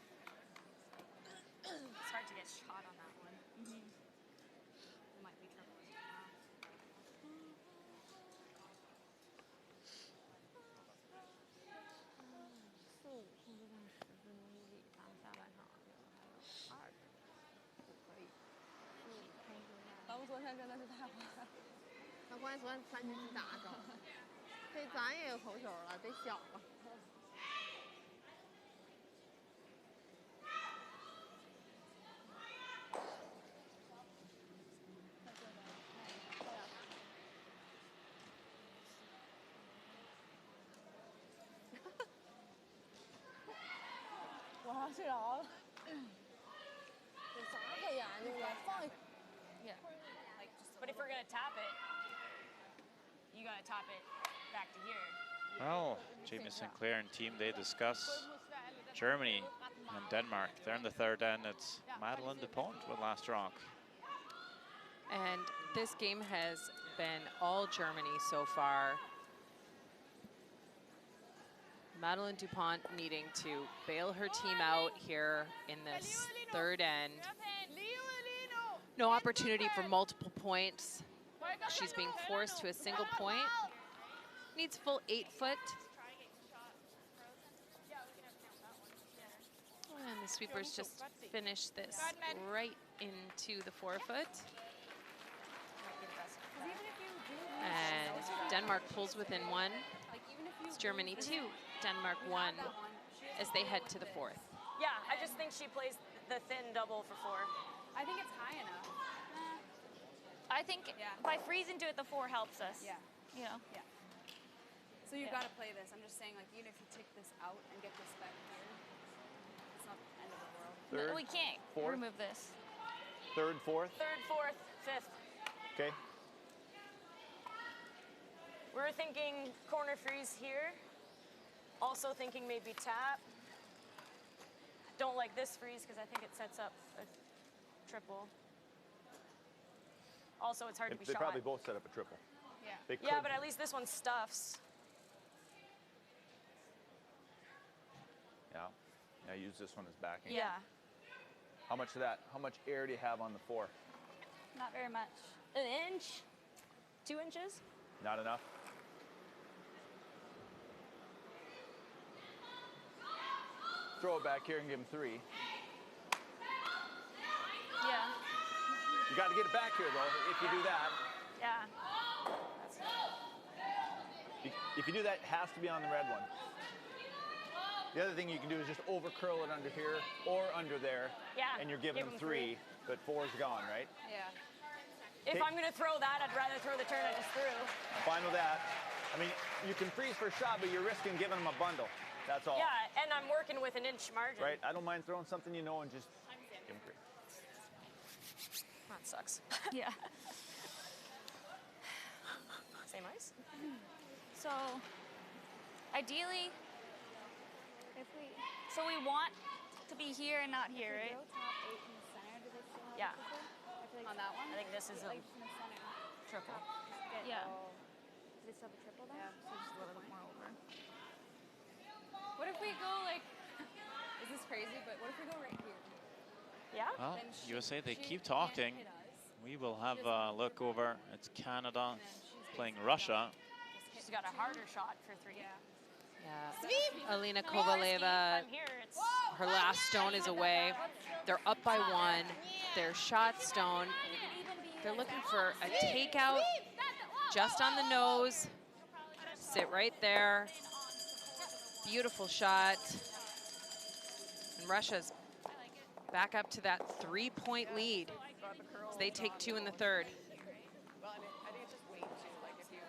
It's hard to get shot on that one. It might be triple. Yeah. But if we're gonna tap it, you gotta top it back to here. Well, Jamie Sinclair and team, they discuss Germany and Denmark. They're in the 3rd end. It's Madeline Dupont with last rock. And this game has been all Germany so far. Madeline Dupont needing to bail her team out here in this 3rd end. No opportunity for multiple points. She's being forced to a single point. Needs full 8 foot. And the sweepers just finish this right into the 4 foot. And Denmark pulls within 1. It's Germany 2, Denmark 1, as they head to the 4th. Yeah, I just think she plays the thin double for 4. I think it's high enough. I think by freezing to it, the 4 helps us. Yeah. You know? Yeah. So you've got to play this. I'm just saying, like, even if you take this out and get this back here, it's not the end of the world. No, we can't remove this. 3rd, 4th? 3rd, 4th, 5th. Okay. We're thinking corner freeze here. Also thinking maybe tap. Don't like this freeze because I think it sets up a triple. Also, it's hard to be They shot. probably both set up a triple. Yeah. They Yeah, could. but at least this one stuffs. Yeah. Yeah, use this one as backing. Yeah. How much of that? How much air do you have on the 4? Not very much. An inch? 2 inches? Not enough? throw it back here and give him 3. Yeah. You got to get it back here, though, if you do that. Yeah. If you do that, it has to be on the red one. The other thing you can do is just over curl it under here or under there. Yeah. And you're giving give him 3, 'em but 4's gone, right? Yeah. If I'm going to throw that, I'd rather throw the turn I just threw. Fine with that. I mean, you can freeze for a shot, but you're risking giving him a bundle. That's all. Yeah, and I'm working with an inch margin. Right? I don't mind throwing something you know and just give him 3. That sucks. Yeah. Same ice? So, ideally, so we want to be here and not here, right? Yeah. On that one? I think this is a Like in the center. triple. Yeah. Is it still a triple then? Yeah, so just a little bit more over. What if we go like, is this crazy, but what if we go right here? Yeah? Well, Then she- USA, they she keep can't talking. hit us. We will have a look over. It's Canada playing Russia. She's got a harder shot for 3. Yeah. Yeah. Alina Kovaleva, I'm here, it's her last stone is away. They're up by 1. Their shot stone. They're looking for a takeout just on the nose. Sit right there. Beautiful shot. And Russia's back up to that 3-point lead. So they take 2 in the third. Well, I think it's just weight too. Like if you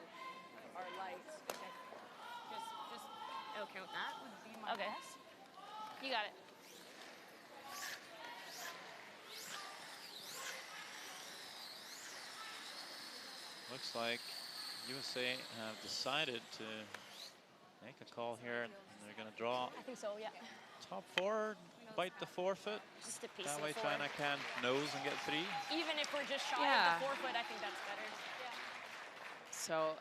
are light, it'll count that. Would be my Okay. guess. You got it. Looks like USA have decided to make a call here. And they're going to draw I think so, yeah. top 4, bite the forefoot. Just a piece That of way 4. China can nose and get 3. Even if we're just shy Yeah. of the 4 foot, I think that's better. So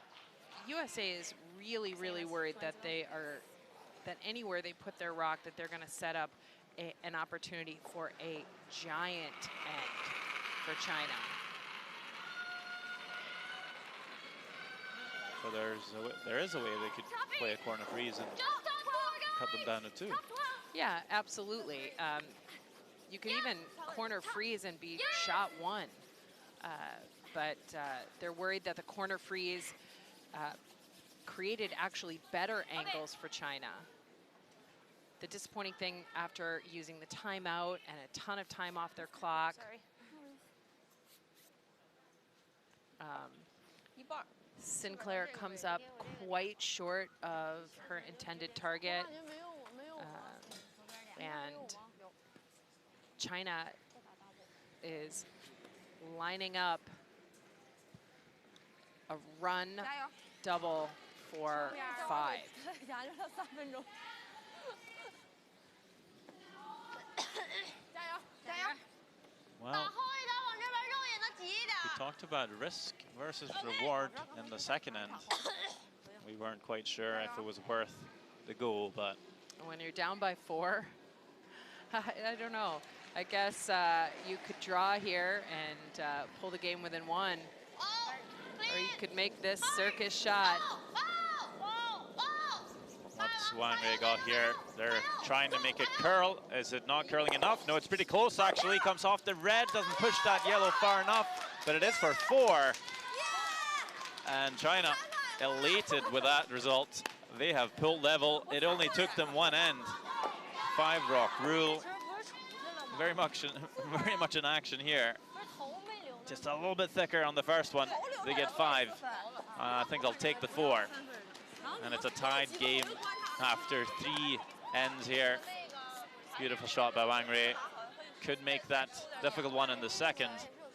USA is really, really worried that that anywhere they put their rock, that they're going to set up an opportunity for a giant end for China. So there is a way they could play a corner freeze and cut them down to 2. Yeah, absolutely. You could even corner freeze and be shot 1. But they're worried that the corner freeze created actually better angles for China. The disappointing thing after using the timeout and a ton of time off their clock, Sorry. Sinclair comes up quite short of her intended target. And China is lining up a run double for 5. Well, we talked about risk versus reward in the second end. We weren't quite sure if it was worth the goal, but When you're down by 4, I don't know. I guess you could draw here and pull the game within 1. Or you could make this circus shot. what's Wang Wei got here? They're trying to make it curl. Is it not curling enough? No, it's pretty close actually. Comes off the red, doesn't push that yellow far enough, but it is for 4. And China elated with that result. They have pulled level. It only took them 1 end. 5 rock rule. Very much in action here. Just a little bit thicker on the first one. They get 5. I think they'll take the 4. And it's a tied game after 3 ends here. Beautiful shot by Wang Wei. Could make that difficult one in the second.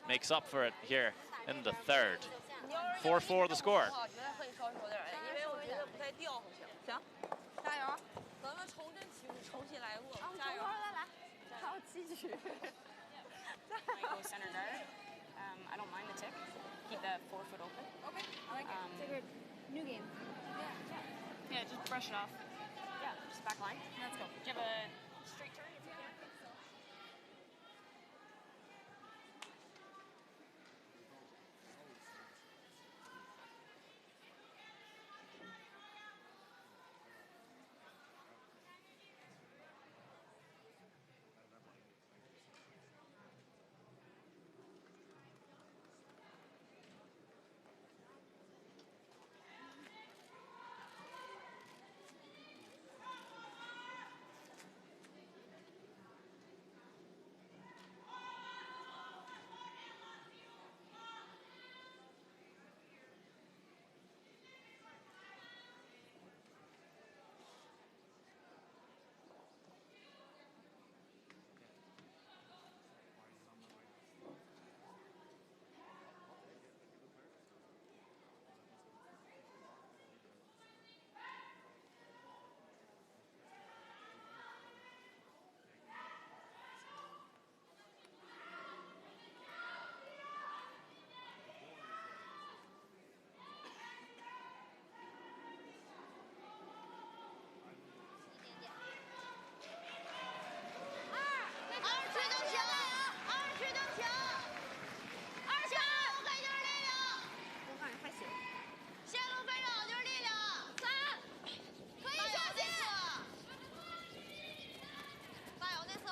Makes up for it here in the third. 4-4 the score. 加油！咱们重振旗鼓，重新来过，加油！好继续。 Might go center guard. I don't mind the tick. Keep that 4 foot open. Okay, I like it. It's like a new game. Yeah, just brush it off. Yeah, just back line. Let's go. Do you have a straight turn if you can?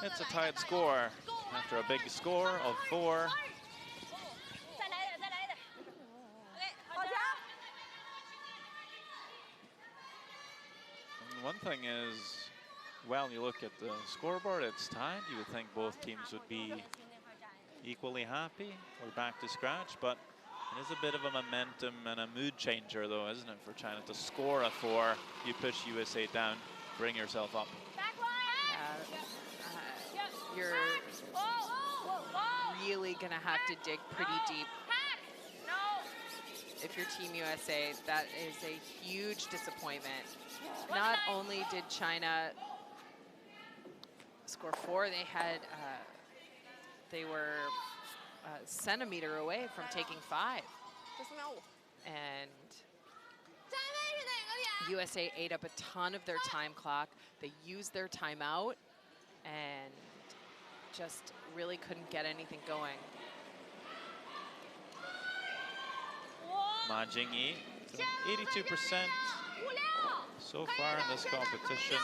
It's a tied score after a big score of 4. And one thing is, well, you look at the scoreboard, it's tied. You would think both teams would be equally happy. We're back to scratch, but it is a bit of a momentum and a mood changer, though, isn't it, for China to score a 4? You push USA down, bring yourself up. You're really going to have to dig pretty deep. If you're Team USA, that is a huge disappointment. Not only did China score 4, they were a centimeter away from taking 5. And USA ate up a ton of their time clock. They used their timeout and just really couldn't get anything going. Ma Jingyi, 82% so far in this competition.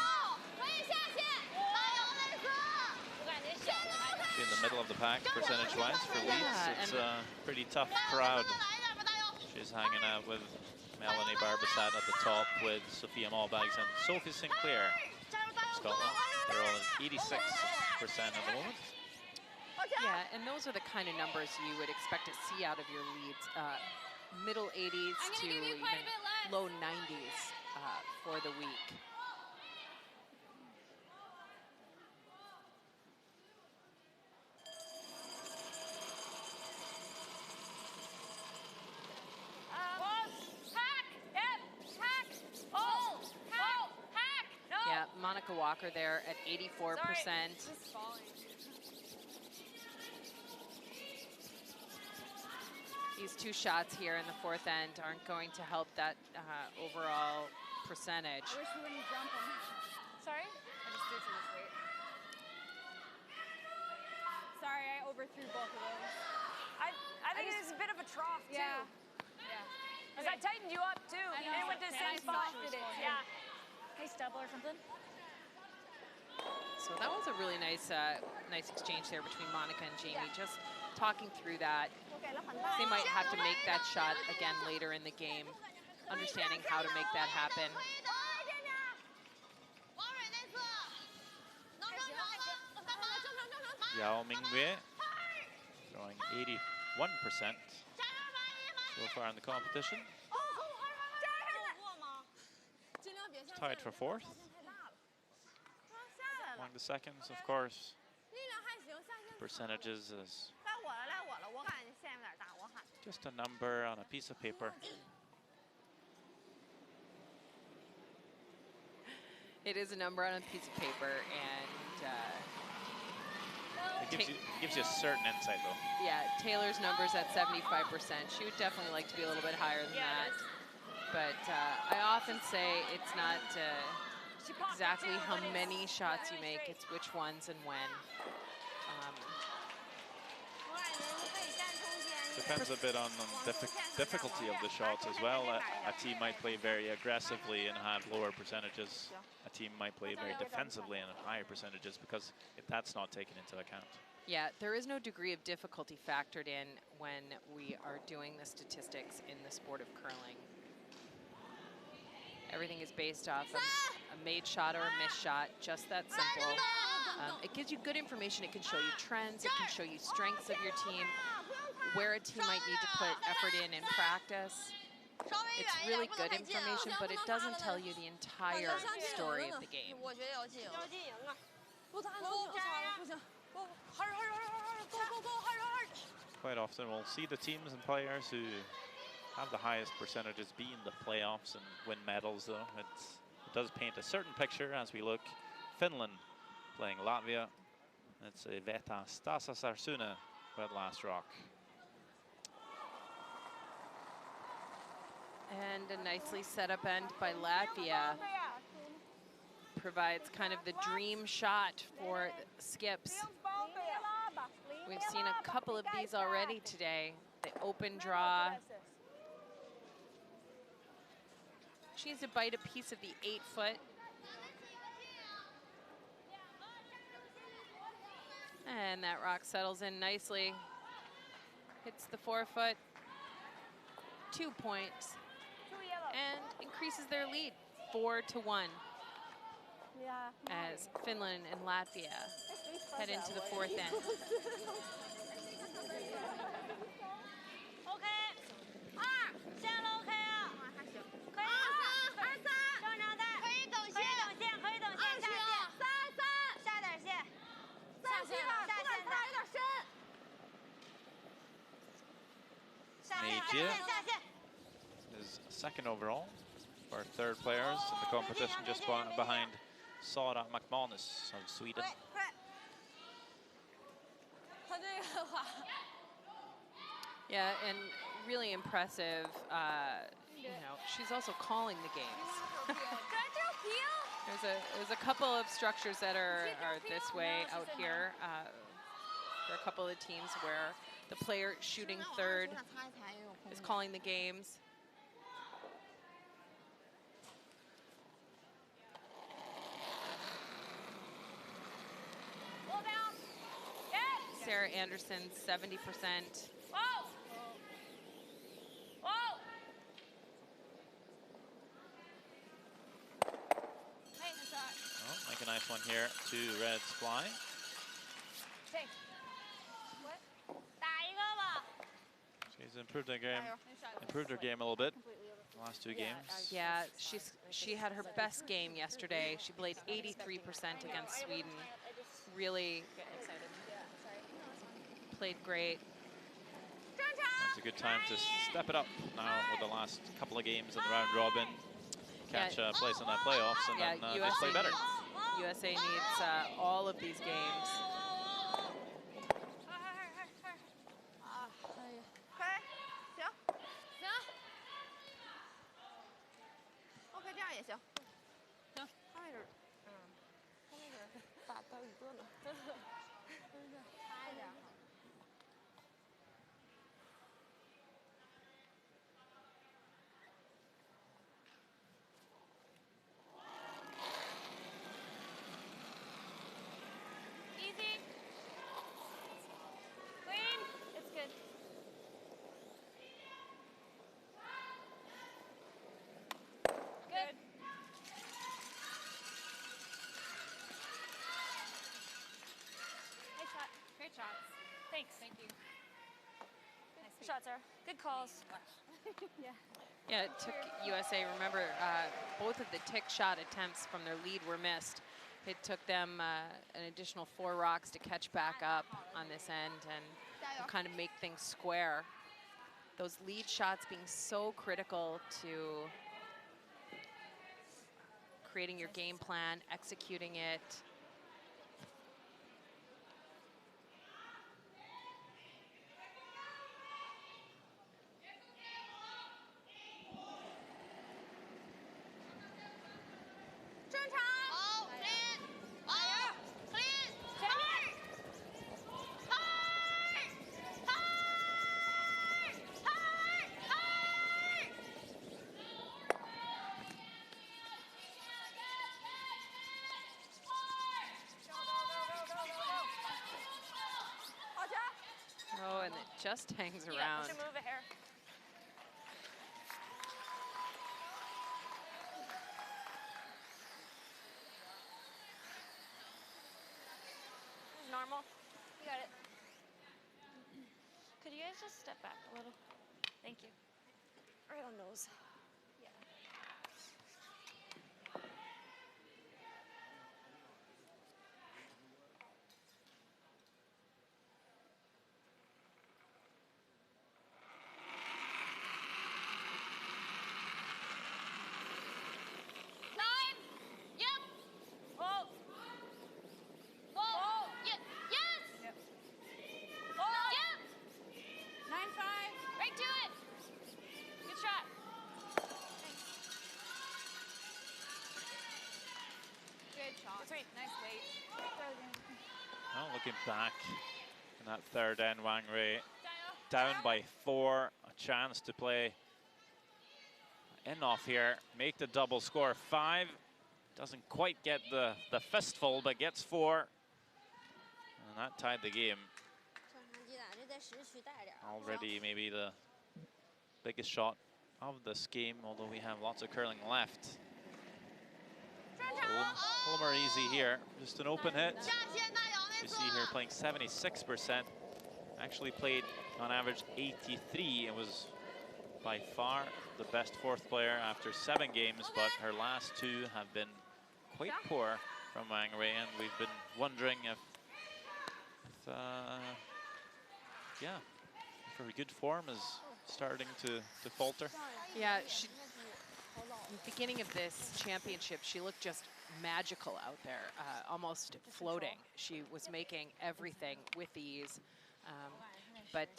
In the middle of the pack, percentage-wise, for Leeds. It's a pretty tough crowd. She's hanging out with Melanie Barbasat at the top, with Sophia Malbags and Sophie Sinclair, Scotland. They're all at 86% at the moment. Yeah, and those are the kind of numbers you would expect to see out of your leads. Middle 80s to even low 90s for the week. Yeah, Monica Walker there at 84%. These 2 shots here in the 4th end aren't going to help that overall percentage. I wish we wouldn't jump on that shot. Sorry? I just threw too much weight. Sorry, I overthrew both of those. I think it's a bit of a trough, too. Yeah. Because I tightened you up, too. I know. And it went to the same spot. Yeah. Nice double or something. So that was a really nice nice exchange there between Monica and Jamie, just talking through that. They might have to make that shot again later in the game, understanding how to make that happen. Yao Mingwei throwing 81% so far in the competition. It's tied for 4th. Among the seconds, of course, percentages is just a number on a piece of paper. It is a number on a piece of paper, and it gives you a certain insight, though. yeah, Taylor's number's at 75%. She would definitely like to be a little bit higher than that. But I often say it's not exactly how many shots you make, it's which ones and when. Depends a bit on the difficulty of the shots as well. A team might play very aggressively and have lower percentages. A team might play very defensively and have higher percentages, because if that's not taken into account. Yeah, there is no degree of difficulty factored in when we are doing the statistics in the sport of curling. Everything is based off of a made shot or a missed shot, just that simple. It gives you good information. It can show you trends. It can show you strengths of your team, where a team might need to put effort in practice. It's really good information, but it doesn't tell you the entire story of the game. Quite often we'll see the teams and players who have the highest percentages be in the playoffs and win medals, though. It does paint a certain picture as we look. Finland playing Latvia. It's Iveta Stasas-Arsuna with last rock. And a nicely set up end by Latvia provides kind of the dream shot for skips. We've seen a couple of these already today. The open draw. She needs to bite a piece of the 8-foot. And that rock settles in nicely. Hits the forefoot. 2 points. And increases their lead 4-1. As Finland and Latvia head into the fourth end. OK，下了 OK 啊，可以正常带，可以等线，可以等线，下线，下点线，下线了，下线带，有点深，下线。Is second overall for third players in the competition, just behind Sara McManus of Sweden. 他这个话。 Yeah, and really impressive. You know, she's also calling the games. There's a couple of structures that are this way out here. For a couple of teams where the player shooting third is calling the games. Sarah Anderson, 70%. Make a nice one here to Red's fly. She's improved her game a little bit the last 2 games. Yeah, she had her best game yesterday. She played 83% against Sweden. Really played great. It's a good time to step it up now with the last couple of games in the round robin. Catch a place in that playoffs and then just play better. USA needs all of these games. OK， 这样也行。行，他那是，他那是大宇哥呢。对，差一点。Easy. Clean. It's good. Good. Nice shot. Great shots. Thanks. Thank you. Good shots, Sarah. Good calls. Yeah, it took USA, remember, both of the tick shot attempts from their lead were missed. It took them an additional 4 rocks to catch back up on this end and kind of make things square. Those lead shots being so critical to creating your game plan, executing it. Oh, and it just hangs around. Yeah, push a move a hair. This is normal. You got it. Could you guys just step back a little? Thank you. Right on nose. Yeah. Nice weight. Well, looking back in that third end, Wang Rui down by 4. A chance to play in off here, make the double score 5. Doesn't quite get the fistful, but gets 4. And that tied the game. 正常击打，这在10区带点儿。 Already maybe the biggest shot of this game, although we have lots of curling left. A little more easy here. Just an open hit. You see here playing 76%. Actually played on average 83 and was by far the best fourth player after 7 games, but her last 2 have been quite poor from Wang Wei, and we've been wondering if her good form is starting to falter. Yeah, in the beginning of this championship, she looked just magical out there, almost floating. She was making everything with ease. But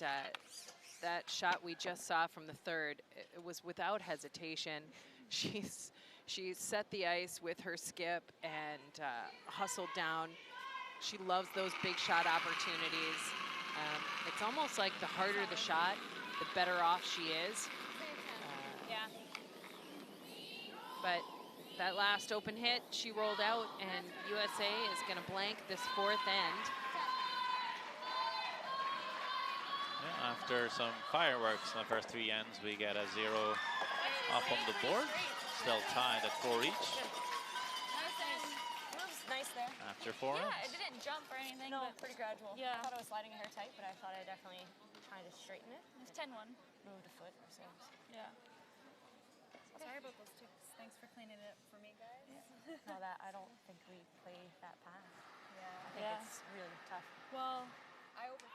that shot we just saw from the third, it was without hesitation. She set the ice with her skip and hustled down. She loves those big shot opportunities. It's almost like the harder the shot, the better off she is. Yeah. But that last open hit, she rolled out, and USA is going to blank this fourth end. Yeah, after some fireworks in the first 3 ends, we get a 0 up on the board. Still tied at 4 each. Moves nice there. After 4 Yeah, ends. it didn't jump or anything, No. but pretty gradual. Yeah. I thought I was sliding her hair tight, but I But I definitely tried to straighten it. it's 10-1. Moved a foot or so. Yeah. Sorry about those ticks. Thanks for cleaning it up for me, guys. No, that I don't think we play that path. Yeah. I think it's really tough. Well, I over.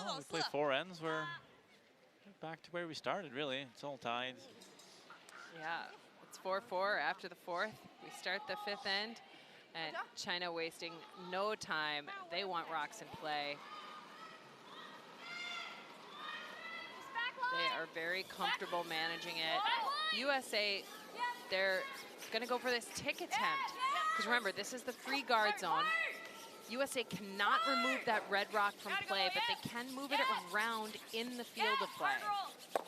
Well, we play 4 ends. We're back to where we started, really. It's all tied. Yeah, it's 4-4 after the fourth. We start the fifth end, and China wasting no time. They want rocks in play. They are very comfortable managing it. USA, they're going to go for this tick attempt. Because remember, this is the free guard zone. USA cannot remove that red rock from play, but they can move it around in the field of play.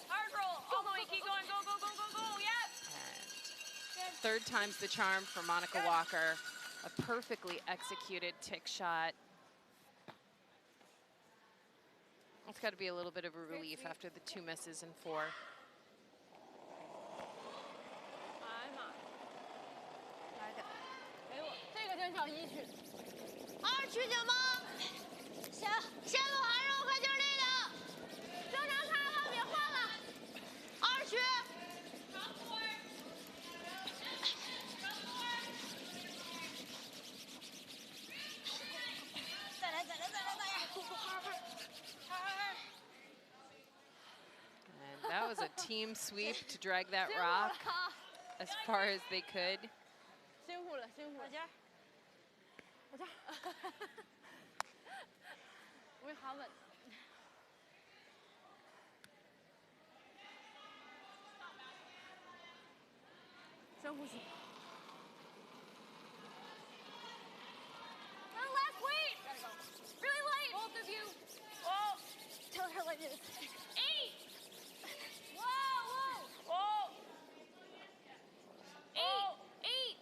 Hard roll. All the way. Keep going. Go, go, go, go, go. Yep. And third time's the charm for Monica Walker. A perfectly executed tick shot. It's got to be a little bit of a relief after the 2 misses in 4. 这个真小1区。 2区行吗？行，线路还是我快劲儿力的。正常开了，别换了。 2区。再来，再来，再来，再来！ And that was a team sweep to drag that rock as far as they could. 辛苦了，辛苦了。我这儿。We haven't. 深呼吸。Last weight. Really light. Both of you. Oh, Tell her like this. 8. Whoa, whoa. Oh, 8.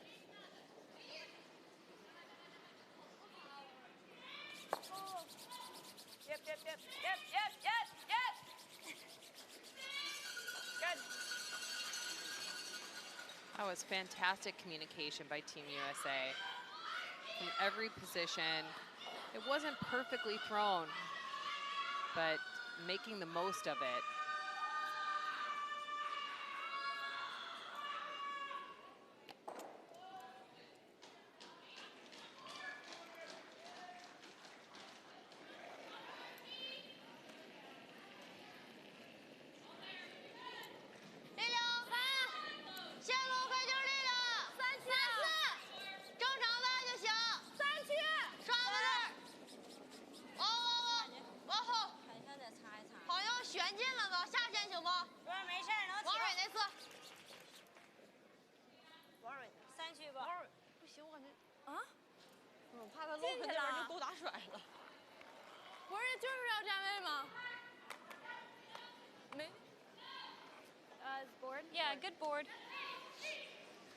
Yep. Good. That was fantastic communication by Team USA. From every position, it wasn't perfectly thrown, but making the most of it. Board? Yeah, good board.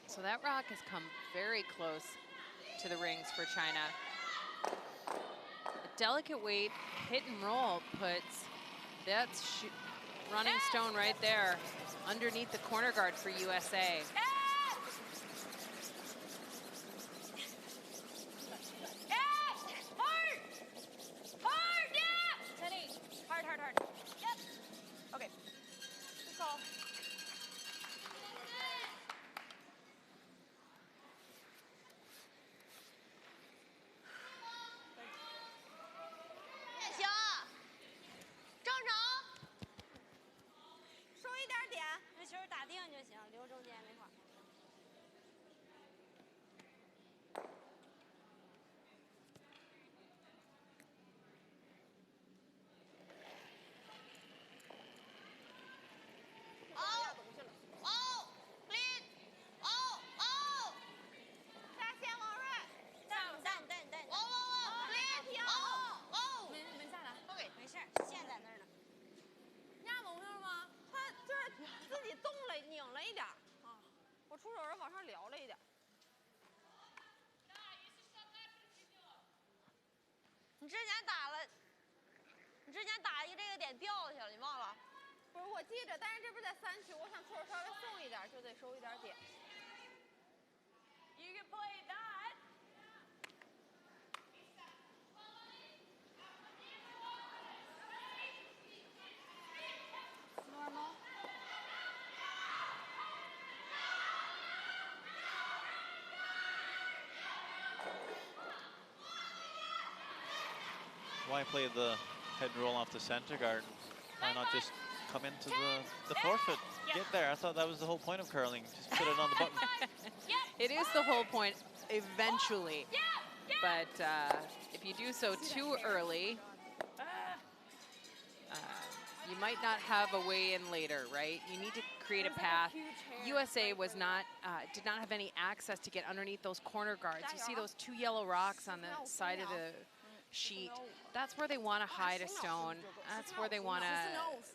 So that rock has come very close to the rings for China. A delicate weight, hit and roll puts that running stone right there underneath the corner guard for USA. Hard. Yep. Okay. Good call.你之前打一个这个点掉下去了，你忘了？不是，我记着，但是这不是在3区，我想出手稍微送一点，就得收一点点。You can play that. Normal. Why play the head roll off the center guard? Why not just come into the forfeit? Get there. I thought that was the whole point of curling. Just put it on the button. It is the whole point eventually, but if you do so too early, you might not have a way in later, right? You need to create a path. USA was not, did not have any access to get underneath those corner guards. You see those 2 yellow rocks on the side of the sheet. That's where they want to hide a stone. That's where they want to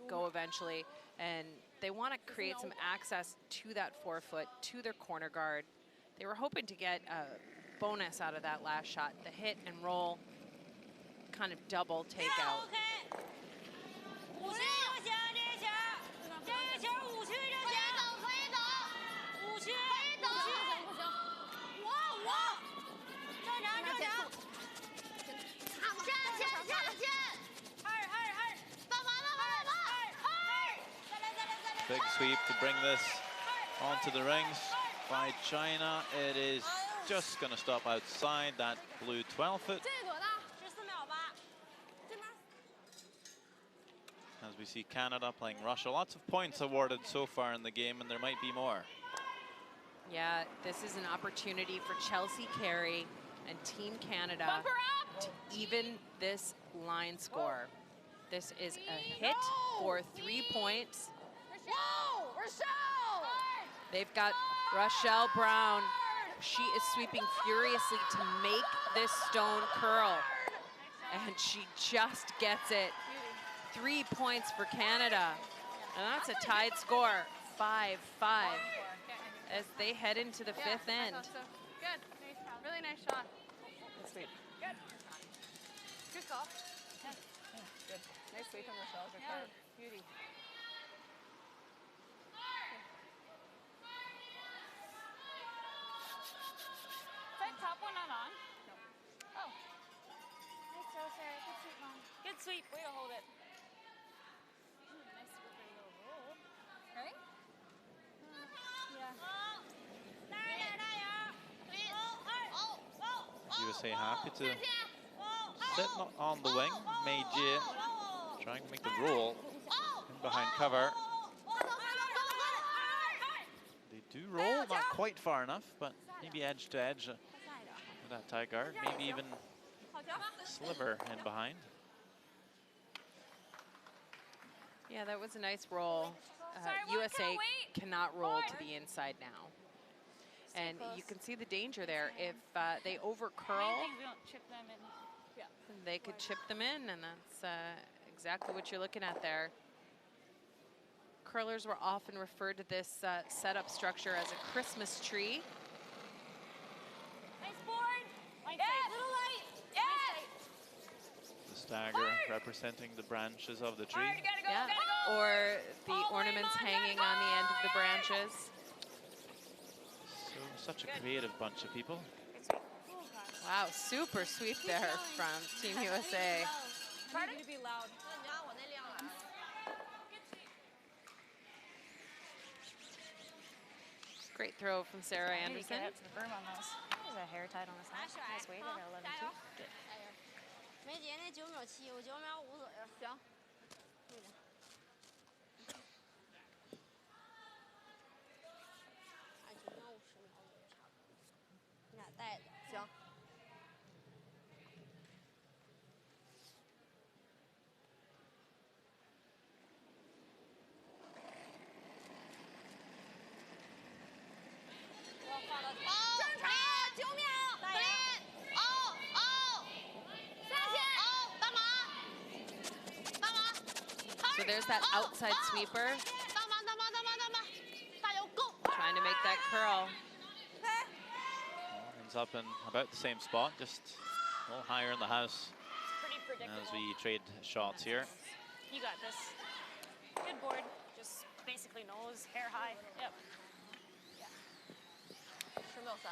go eventually. And they want to create some access to that forefoot, to their corner guard. They were hoping to get a bonus out of that last shot. The hit and roll, kind of double takeout. 5区就行，这个球5区就行。可以等5区。不行。我。正常。下线。Big sweep to bring this onto the rings by China. It is just going to stop outside that blue 12-foot. 这多大？14秒8。这边。we see Canada playing Russia. Lots of points awarded so far in the game, and there might be more. Yeah, this is an opportunity for Chelsea Carey and Team Canada to even this line score. This is a hit for 3 points. Whoa, Rochelle! They've got Rochelle Brown. She is sweeping furiously to make this stone curl. And she just gets it. 3 points for Canada. And that's a tied score, 5-5, as they head into the fifth end. Good. Really nice shot. Good sweep. Good. Good call. Good. Nice sweep from Rochelle. Good Yeah. card. Beauty. Is that top one not on? No. Oh. Nice throw, Sarah. Good sweep, Mom. Good sweep. Way to hold it. Nice to go for a little roll. Right? Yeah. USA happy to sit on the wing. Mei Jie trying to make the roll in behind cover. They do roll, not quite far enough, but maybe edge to edge with that tie guard. Maybe even sliver in behind. Yeah, that was a nice roll. USA cannot roll to the inside now. And you can see the danger there. If they over curl, We don't chip them in. Yeah. they could chip them in, and that's exactly what you're looking at there. Curlers were often referred to this setup structure as a Christmas tree. Nice board. Little light. The stagger representing the branches of the tree. Yeah, or the ornaments hanging on the end of the branches. So such a creative bunch of people. Wow, super sweep there from Team USA. Try to be loud. Great throw from Sarah I need to Anderson. get up to the berm on those. There's a hair tied on this house. Nice weight at 11-2. Good. 梅姐那9秒7，我9秒5左右。行。按9秒5、10秒5差不多。你俩带着。行。正常9秒。So there's that outside sweeper. Trying to make that curl. Ends up in about the same spot, just a little higher in the house Pretty predictable. as we trade shots here. You got this. Good board. Just basically nose, hair high. Yep. 10秒3。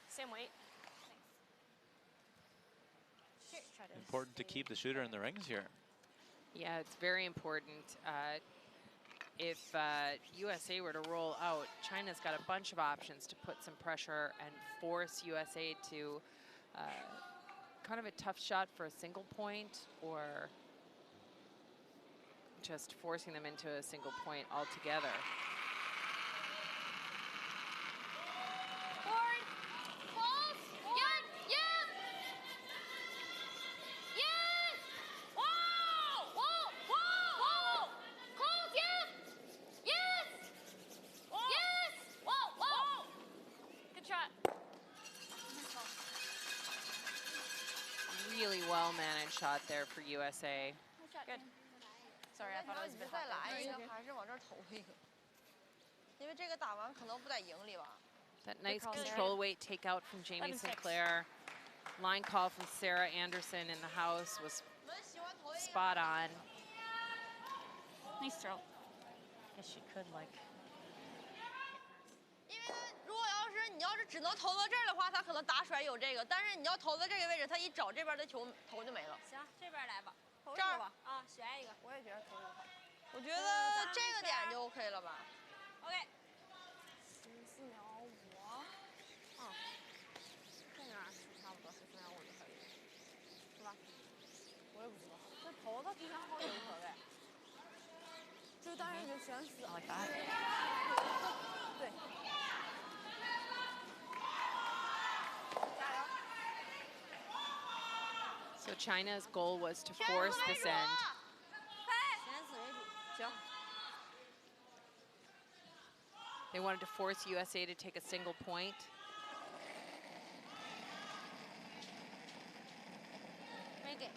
Same weight. Important to keep the shooter in the rings here. Yeah, it's very important. If USA were to roll out, China's got a bunch of options to put some pressure and force USA to kind of a tough shot for a single point, or just forcing them into a single point altogether. Really well-managed shot there for USA. Good. Sorry, I thought it was a bit 再 hot. 来一个，还是往这儿投一个，因为这个打完可能不在营里吧。 That nice call, Sarah. control weight takeout from Jamie 11-6. Sinclair. Line call from Sarah Anderson in the house was 我们喜欢投一个。 spot on. Nice throw. Guess she could like. 因为如果你要是只能投到这儿的话，他可能打出来有这个，但是你要投到这个位置，他一找这边的球，头就没了。行，这边来吧。投一这儿个吧。啊，选一个。我也觉得投一个好。我觉得这个点就 OK 了吧。 OK。 14秒5。嗯。这样差不多14秒5就可以。靠地上好也无所谓。就当然就选死。I like that. 对。加油！ So China's goal was to force this end. 选死为主。行。 They wanted to force USA to take a single point. 没给。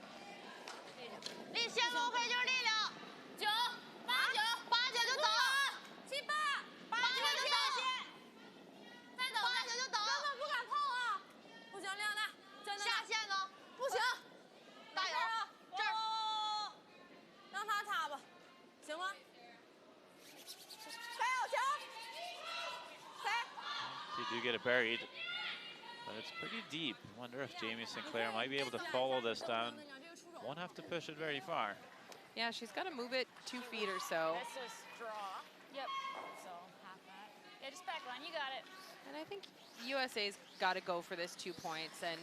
立线路可以就是立了。9、8、9、8、9就走。 7、8、8、9就走。再等。8、9就走。根本不敢碰啊！不行，亮娜，真的。下线呢？不行。加油！这儿。让他插吧，行吗？谁有球？谁？ They do get it buried, but it's pretty deep. I wonder if Jamie Sinclair might be able to follow this down. Won't have to push it very far. Yeah, she's got to move it 2 feet or so. That's just draw. Yep. So half that. Yeah, just back line. You got it. And I think USA's got to go for this 2 points and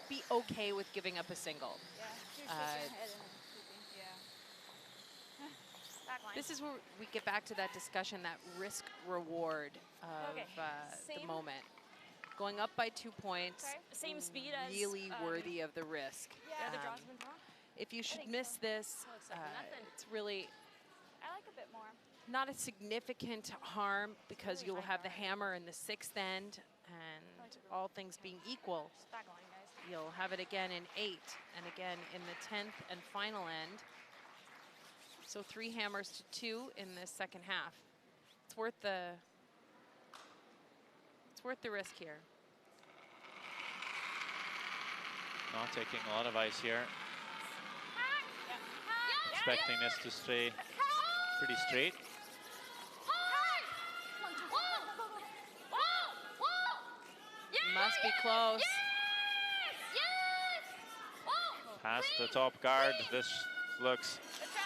be okay with giving up a single. Yeah. Just Uh, your head and keeping. Yeah. Back line. This is where we get back to that discussion, that risk reward of Okay. the Same. moment. Going up by 2 points, Okay. Same speed as really worthy of the risk. Yeah. The Um, draw's been drawn. If you should think miss so. this, Looks like nothing. it's really I like a bit more. not a significant harm because Really you'll fine have the guard. hammer in the 6th end, and all things being equal, Just back line, guys. you'll have it again in 8 and again in the 10th and final end. So 3 hammers to 2 in this second half. It's worth the risk here. Not taking a lot of ice here. Expecting this to stay pretty straight. Must be close. Past the top guard. This looks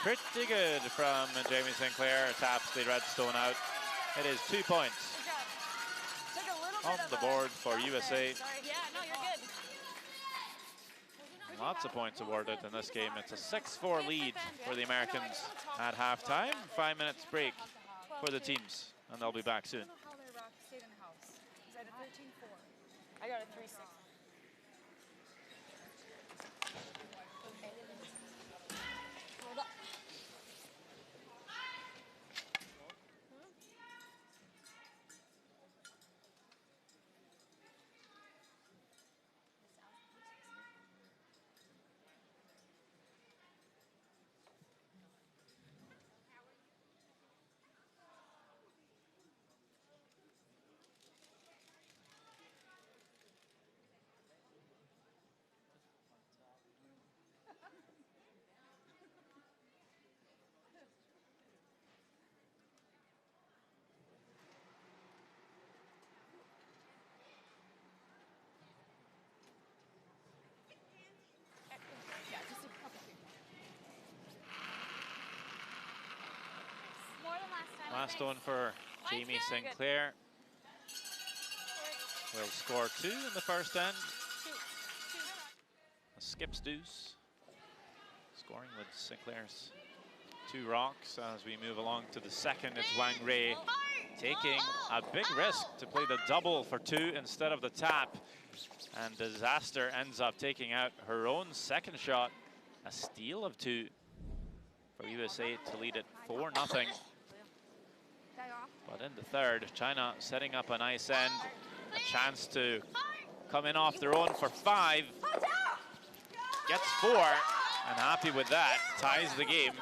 pretty good from Jamie Sinclair. Taps the redstone out. It is 2 points Good job. Took a little on bit of the a board for shot there. USA. Sorry. Yeah, no, you're good. Lots of points awarded in this game. It's a 6-4 lead for the Americans at halftime. 5 minutes break for the teams, and they'll be back soon. I don't know how they stayed in the house. Is that a 13-4? I got a 3-6. Yeah, just a couple people. More than last time. Last one for Jamie Sinclair. Will score 2 in the first end. A skips deuce. Scoring with Sinclair's 2 rocks. As we move along to the second, it's Wang Rei taking a big risk to play the double for 2 instead of the tap. And Disaster ends up taking out her own second shot. A steal of 2 for USA to lead it 4-0. But in the third, China setting up a nice end. A chance to come in off their own for 5. Gets 4, and happy with that. Ties the game.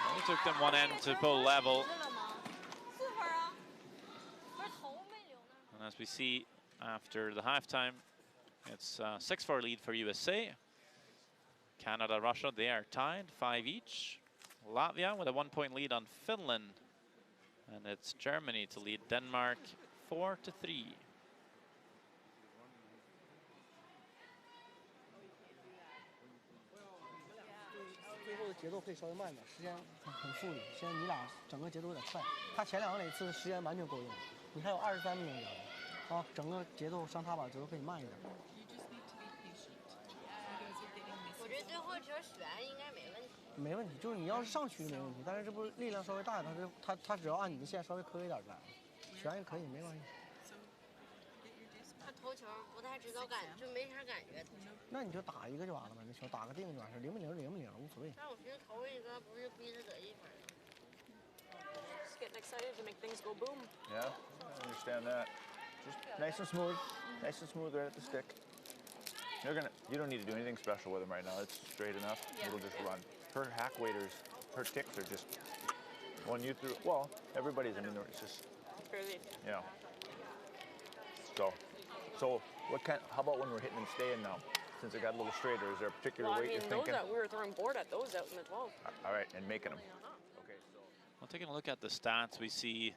Only took them one end to pull level. And as we see after the halftime, it's a 6-4 lead for USA. Canada, Russia, they are tied, 5 each. Latvia with a 1-point lead on Finland. And it's Germany to lead Denmark 4-3. 最后的节奏可以稍微慢点，时间很富裕。现在你俩整个节奏有点快，他前2个垒次时间完全够用，你还有23秒秒的，啊，整个节奏上踏板节奏可以慢一点。我这最后这旋应该没问题。没问题，就是你要是上去没问题，但是这不力量稍微大一点，它只要按你的线稍微磕一点来，旋也可以没关系。他投球不太知道就没啥感觉。那你就打一个就完了呗，那球打个定就完事，0-00-0无所谓。但我寻思投一个不是逼他得一分。Just getting excited to make things go boom. Yeah, I understand that. Just nice and smooth right at the stick. You don't need to do anything special with them right now. It's straight enough. Yeah. It'll just run. Her hack waiters, her ticks are just when you threw. Well, everybody's. I mean, it's just. Really. Yeah. So what kind? How about when we're hitting and staying now? Since it got a little straighter, is there a particular Well, I weight mean, you're those thinking? we were throwing board at those out in the 12. All right, and making them. Okay, so. Well, taking a look at the stats, we see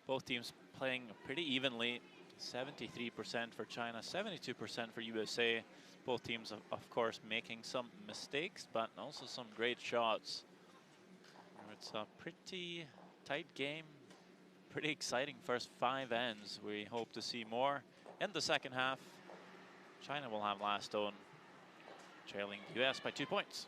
both teams playing pretty evenly. 73% for China, 72% for USA. Both teams, of course, making some mistakes, but also some great shots. It's a pretty tight game, pretty exciting first 5 ends. We hope to see more in the second half. China will have last stone, trailing the US by 2 points.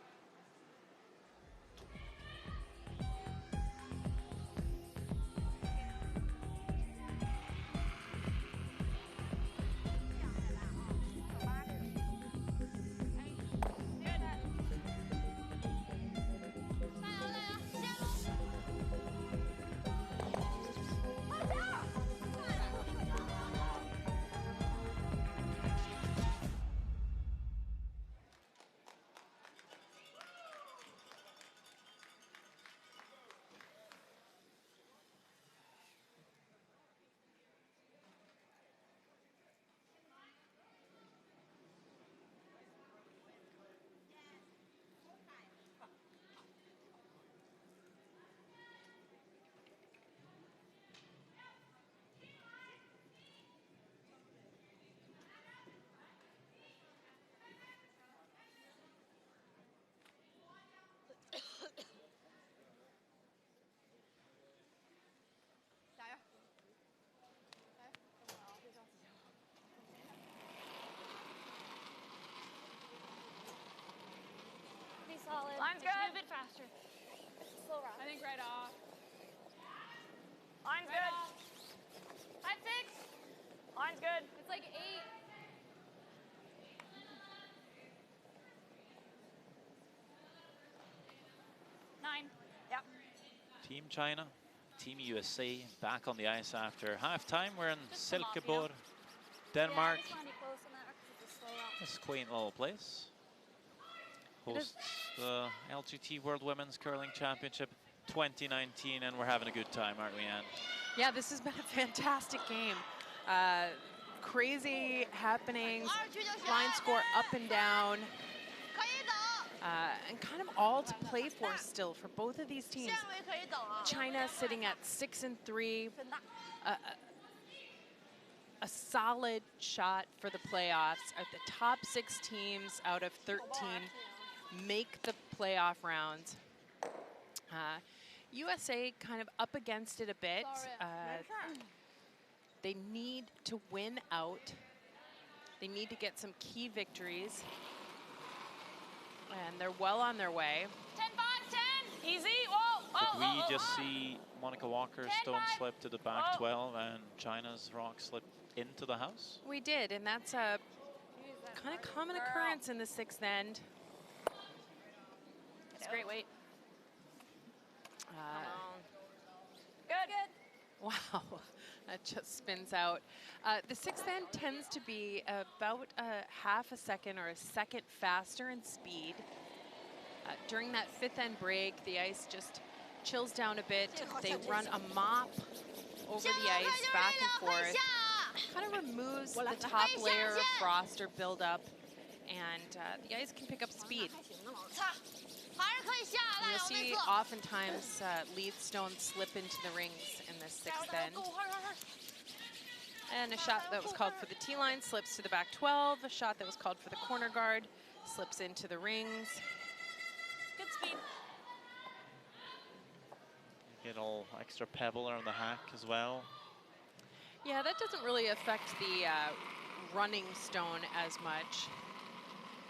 Be solid. Line's Just good. move it faster. Slow rock. I think right off. Line's Right good. off. 5-6. Line's good. It's like 8. Yep. Team China, Team USA back on the ice after halftime. We're in Just come off, you know? Silkeborg, Denmark. Yeah, I just want to be close on that rock 'cause it's a slow rock. This quaint little place hosts the LGT World Women's Curling Championship 2019, and we're having a good time, aren't we, Anne? Yeah, this has been a fantastic game. Crazy happenings, line score up and down, 可以走， and kind of all to play for still for both of these teams. 线位可以走啊。 China sitting at 6-3, a solid shot for the playoffs. At the top 6 teams out of 13 make the playoff rounds. USA kind of up against it a bit. They need to win out. They need to get some key victories. And they're well on their way. 10-5, 10. Easy. Whoa. Oh, Did we just see Monica Walker's stone slip to the back 12 and China's rock slip into the house? We did, and that's a kind of common occurrence in the 6th end. It's a great weight. Good. Wow, that just spins out. The 6th end tends to be about a half a second or a second faster in speed. During that 5th end break, the ice just chills down a bit. They run a mop over the ice back and forth. Kind of removes the top layer of frost or buildup, and the ice can pick up speed. 还是可以下来， You'll 我没 see 错。 oftentimes lead stones slip into the rings in this 6th end. And a shot that was called for the T-line slips to the back 12. A shot that was called for the corner guard slips into the rings. Good speed. Get a little extra pebble around the hack as well. Yeah, that doesn't really affect the running stone as much.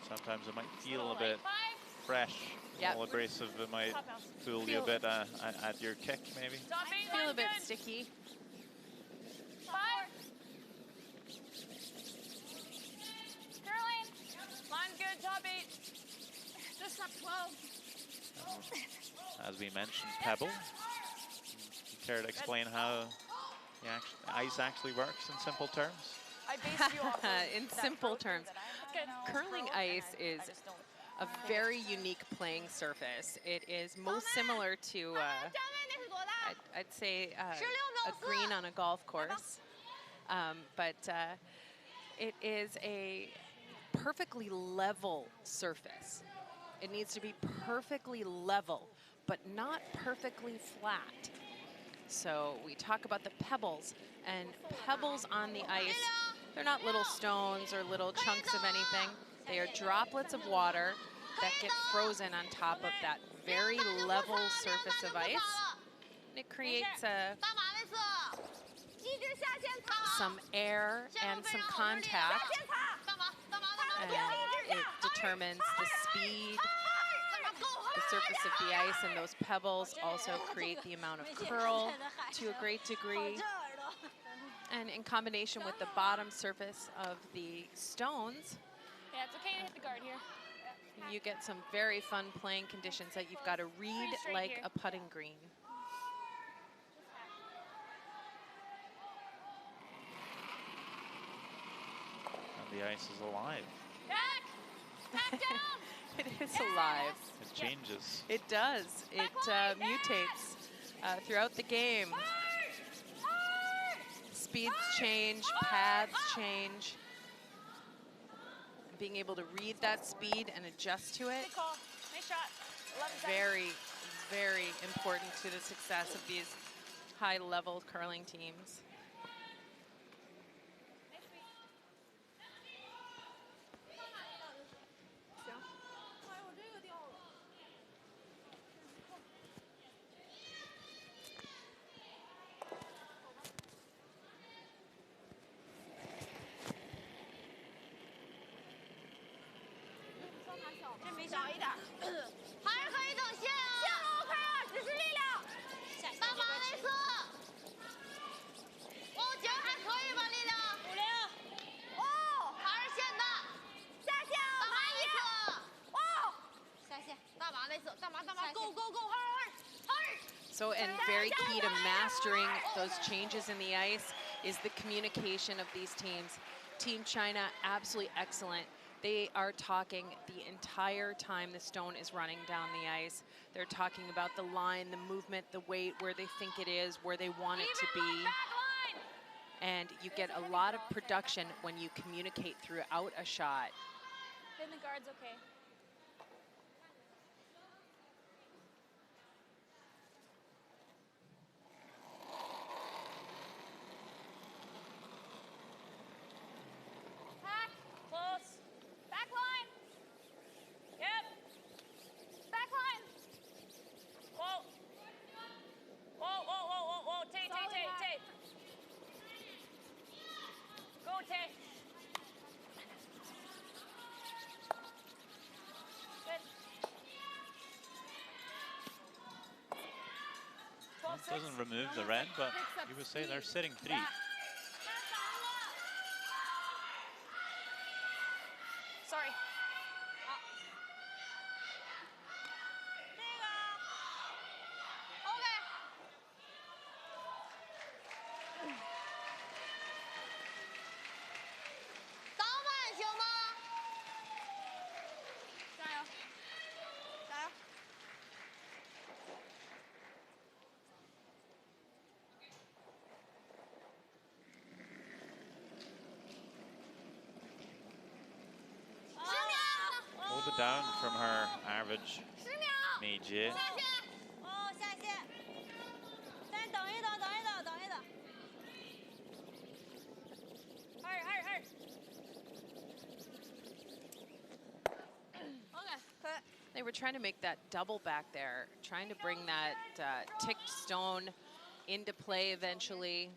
Sometimes it might feel a bit fresh, a little abrasive. It might fool you a bit at your kick, maybe. Feel a bit sticky. 5. Curling. Line good, top 8. Just up 12. As we mentioned, pebble. You care to explain how the ice actually works in simple terms? I based you off of In that simple pro term terms, that I curling ice is a very unique playing surface. It is most similar to, I'd say, a green on a golf course. But it is a perfectly level surface. It needs to be perfectly level, but not perfectly flat. So we talk about the pebbles, and pebbles on the ice, they're not little stones or little chunks of anything. They are droplets of water that get frozen on top of that very level surface of ice. And it creates some air and some contact, and it determines the speed. The surface of the ice and those pebbles also create the amount of curl to a great degree. And in combination with the bottom surface of the stones, Yeah, it's okay to hit the guard here. you get some very fun playing conditions that you've got to read like a putting green. And the ice is alive. Back down. It is alive. It changes. It does. It mutates throughout the game. Speeds change, paths change. Being able to read that speed and adjust to it, Good call. Nice shot. 11 seconds. very, very important to the success of these high-level curling teams. So, and very key to mastering those changes in the ice is the communication of these teams. Team China, absolutely excellent. They are talking the entire time the stone is running down the ice. They're talking about the line, the movement, the weight, where they think it is, where they want it to be. And you get a lot of production when you communicate throughout a shot. Hitting the guard's okay. Back. Close. Back line. Yep. Back line. Whoa. Whoa, whoa, whoa, whoa, whoa. Tay, Tay, Tay, Tay. Go, Tay. Good. It doesn't remove the red, but you would say they're sitting 3. Sorry. A little bit down from her average. Meiji. 哦，下线。再等一等，等一等，等一等。Hurry. Okay. They were trying to make that double back there, trying to bring that ticked stone into play eventually.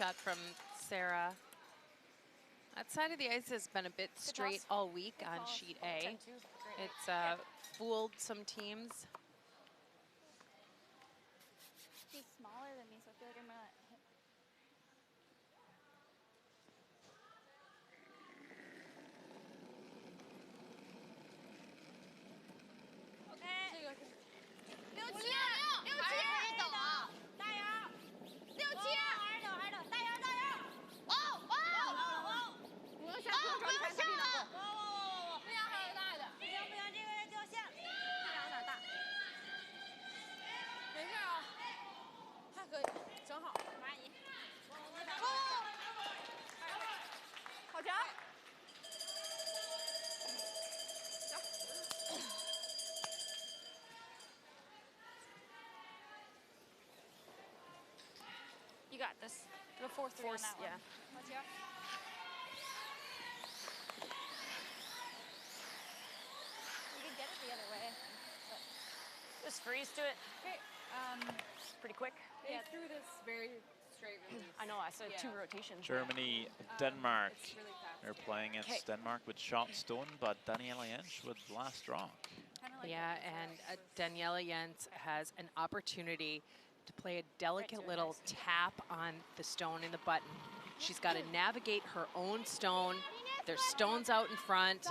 shot from Sarah. That side of the ice has been a bit straight all week on sheet A. It's fooled some teams. He's smaller than me, so I feel like I'm gonna hit. You got this. Go 4-3 on that one. Yeah. You could get it the other way. Just freeze to it. Okay. Pretty quick. They threw this very straight release. I know. I saw 2 rotations. Germany, Denmark. It's really fast. They're playing against Denmark with shot stone, but Daniela Jens with last rock. Like yeah, and Daniela Jens has an opportunity to play a delicate little tap on the stone in the button. She's got to navigate her own stone. There's stones out in front.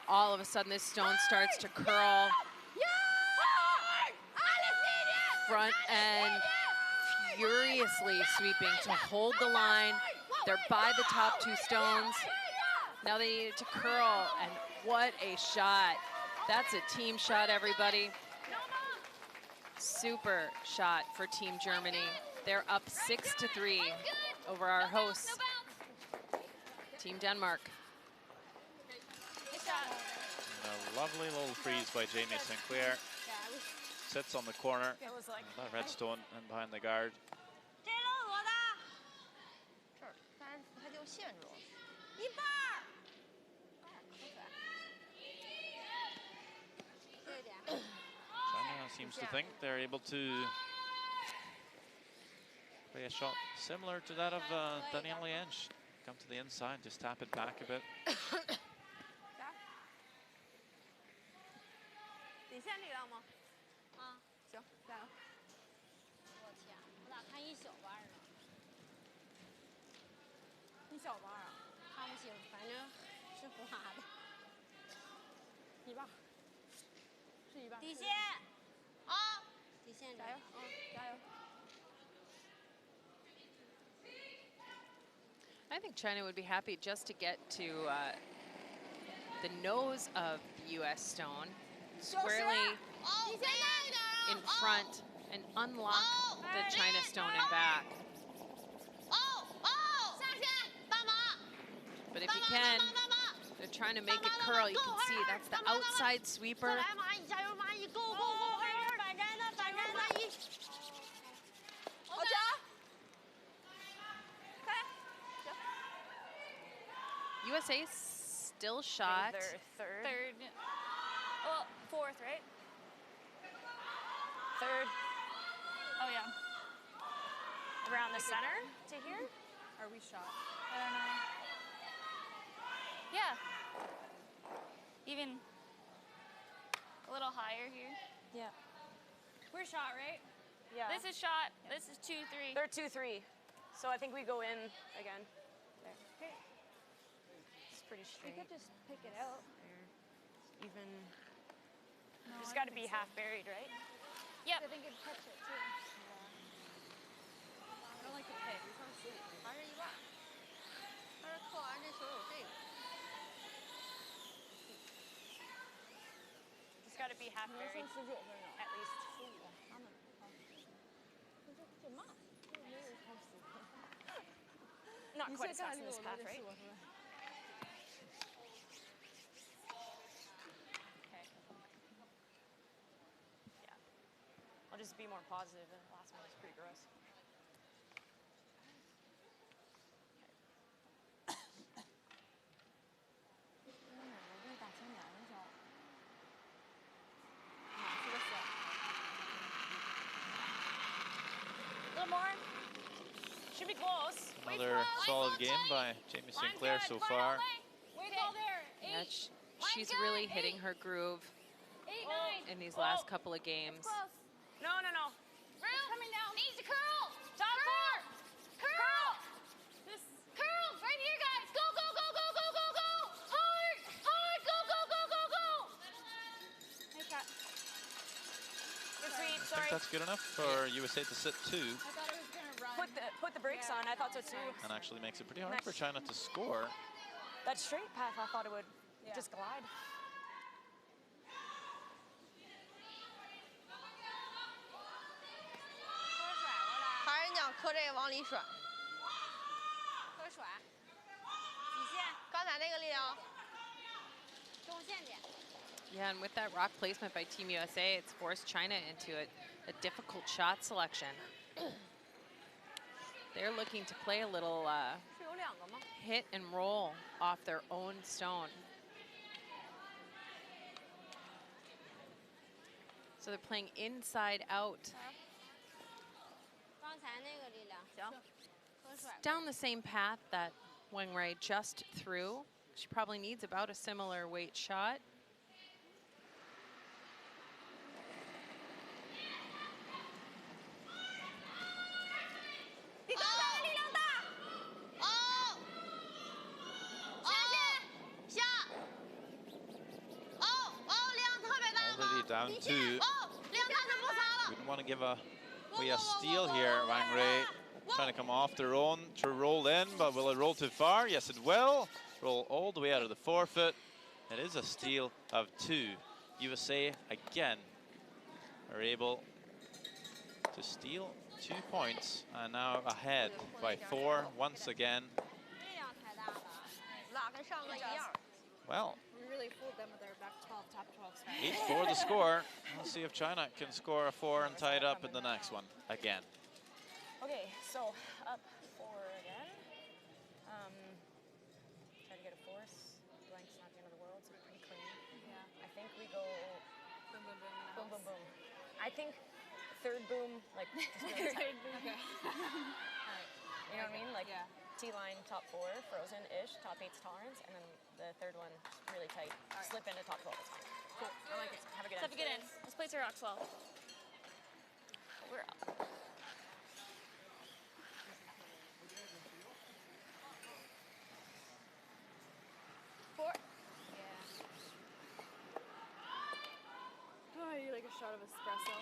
All of a sudden, this stone starts to curl. Front end furiously sweeping to hold the line. They're by the top 2 stones. Now they need it to curl, and what a shot. That's a team shot, everybody. Super shot for Team Germany. They're up 6-3 over our hosts, Team Denmark. And a lovely little freeze by Jamie Sinclair. Sits on the corner. It was like that red stone and behind the guard. 这儿，3次他就陷住了。 China seems to think they're able to play a shot similar to that of Daniela Jens. Come to the inside, just tap it back a bit. 底线力量吗？啊，行，加油！我天，我咋看一小半呢？一小半啊？看不清，反正是花的。一半。是一半。底线，啊，底线加油，加油！ I think China would be happy just to get to the nose of the U.S. stone, squarely in front, and unlock the China stone and back. But if you can, they're trying to make it curl. You can see that's the outside sweeper. USA still shot. Third. Well, 4th, right? 3rd. Oh yeah. Around the center to here? Are we shot? I don't know. Yeah. Even a little higher here. Yeah. We're shot, right? Yeah. This is shot. This is 2-3. They're 2-3. So I think we go in again. There. Okay. It's pretty We straight. could just pick it out. There. Even. No, it's got to be half buried, right? Yep. I think it'd catch it too. I don't like the pit. 还是一半。但是扣完这球有这个。 It's got to be half buried. At least. 他们。这慢，这没有太死。 Not quite as fast in this path, right? Okay. Yeah. I'll just be more positive. The last one was pretty gross. more. Should be close. Another solid game by Jamie Sinclair so far. Wait all there. Yeah, she's really hitting her groove in these last couple of games. No. Coming down. Needs to curl. Top four. Curl. Curl. Right here, guys. Go. Hard. Go. Hey, Kat. Good sweep. I think Sorry. that's good enough for USA to sit 2. I thought it was gonna run. Put the brakes on. I thought so too. And actually makes it pretty hard for China to score. That straight path, I thought it would just glide.还是讲磕这个往里甩，可甩。底线。刚才那个力量。中线点。 Yeah, and with that rock placement by Team USA, it's forced China into a difficult shot selection. They're looking to play a little 是有两个吗？ hit and roll off their own stone. So they're playing inside out. 刚才那个力量。行。可甩。 Down the same path that Wang Rui just threw. She probably needs about a similar weight shot. Already down 2. Wouldn't want to give away a steal here. Wang Rui trying to come off their own to roll in, but will it roll too far? Yes, it will. Roll all the way out of the forefoot. It is a steal of 2. USA again are able to steal 2 points and now ahead by 4 once again. 力量太大了，拉跟上个一样。 Well, We really fooled them with our back 12, top 12 start. 8-4 the score. We'll see if China can score a 4 and tie it up in the next one again. Okay, so up 4 again. Try to get a force. Blank's not the end of the world, so pretty clean. Yeah. I think we go Boom, boom, boom. boom, boom, boom. I think third boom, like just really tight. Okay. Alright, you know what I mean? Like Yeah. T-line top 4, frozen-ish, top 8's tolerance, and then the third one really tight. Slip into top 12 is fine. Cool. I like it. Have a good end. Have a good end. Let's place our rocks well. We're up. Oh, you like a shot of espresso.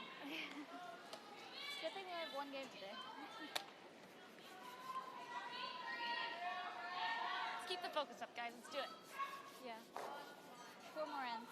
Good thing we have one game today. Let's keep the focus up, guys. Let's do it. Yeah. 4 more ends.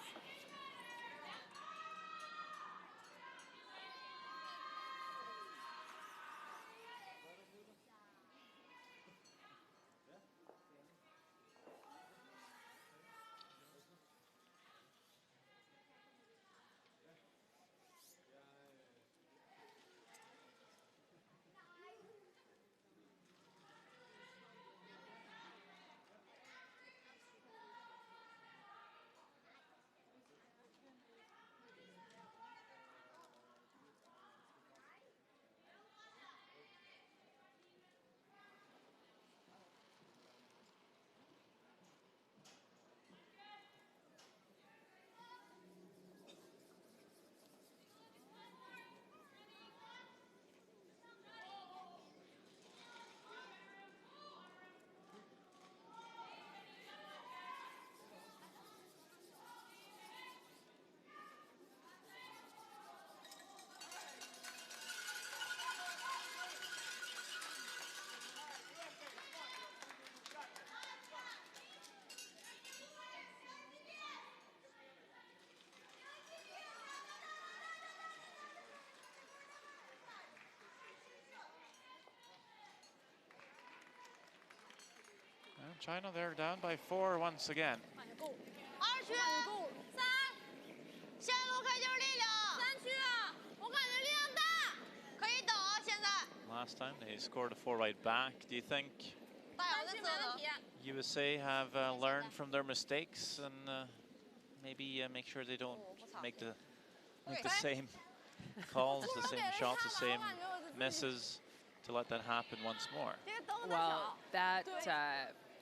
And China, they're down by 4 once again. 2区3，线路开就是力量。3区啊，我感觉力量大，可以等啊，现在。 Last time they scored a 4 right back. Do you think 大姚在这呢。 USA have learned from their mistakes and maybe make sure they don't make the same calls, the same shots, the same misses to let that happen once more. Well, that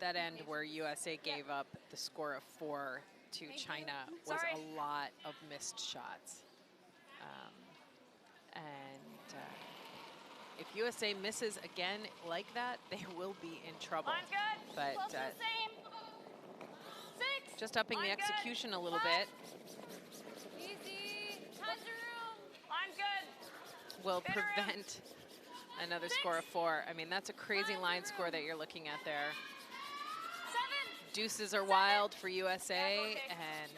that end where USA gave up the score of 4 to China was a lot of missed shots. And if USA misses again like that, they will be in trouble. But just upping the execution a little bit will prevent another score of 4. I mean, that's a crazy line score that you're looking at there. Deuces are wild for USA, and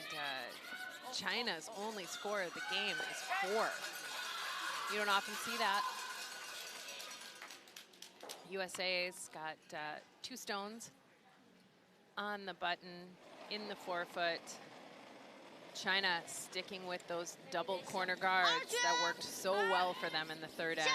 China's only score of the game is 4. You don't often see that. USA's got 2 stones on the button in the forefoot. China sticking with those double corner guards that worked so well for them in the third end.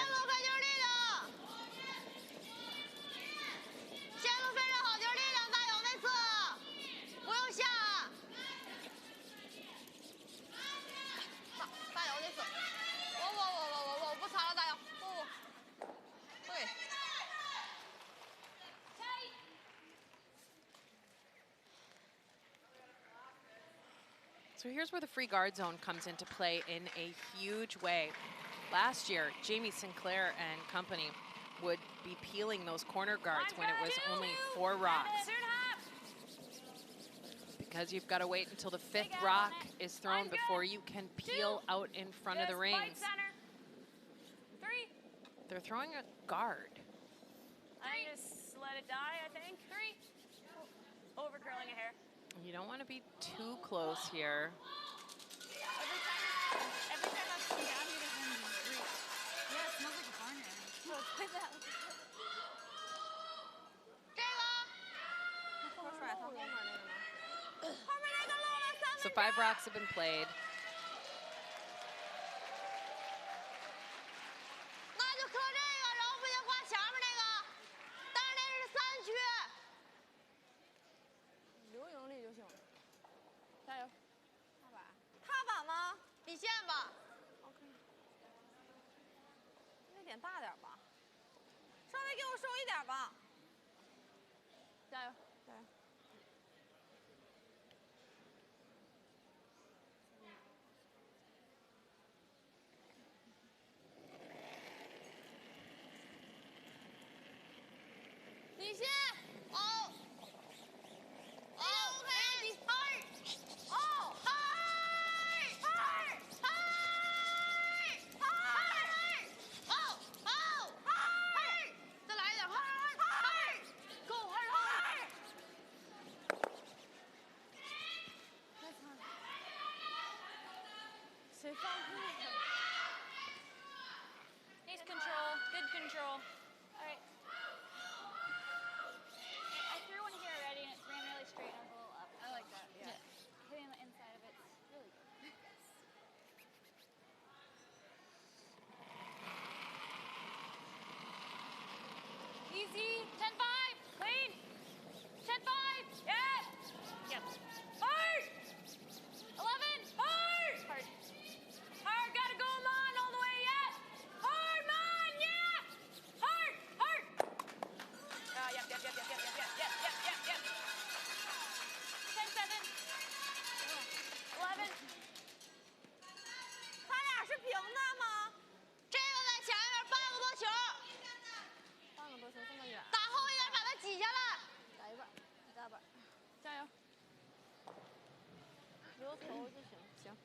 So here's where the free guard zone comes into play in a huge way. Last year, Jamie Sinclair and company would be peeling those corner guards when it was only 4 rocks. Because you've got to wait until the 5th rock is thrown before you can peel out in front of the rings. They're throwing a guard. I just let it die, I think. 3. Over curling a hair. You don't want to be too close here. Every time I've come down here, there's one in 3. Yeah, it smells like a barnyard. So 5 rocks have been played. Nice control, good control. All right. I threw one here already and it ran really straight and I was a little up. I like that, yeah. Hitting the inside of it's really good. Easy, 10-5, clean. 10-5, yes. Yep. Hard. 11, hard. Hard. Hard, gotta go, man, all the way, yes. Hard, man, yeah. Hard, hard. Yep. 10-7. 11. 他俩是平的吗？这个在前面半个多球。半个多球这么远。打后一点，把它挤下来。打一半，打半，加油。留头就行，行。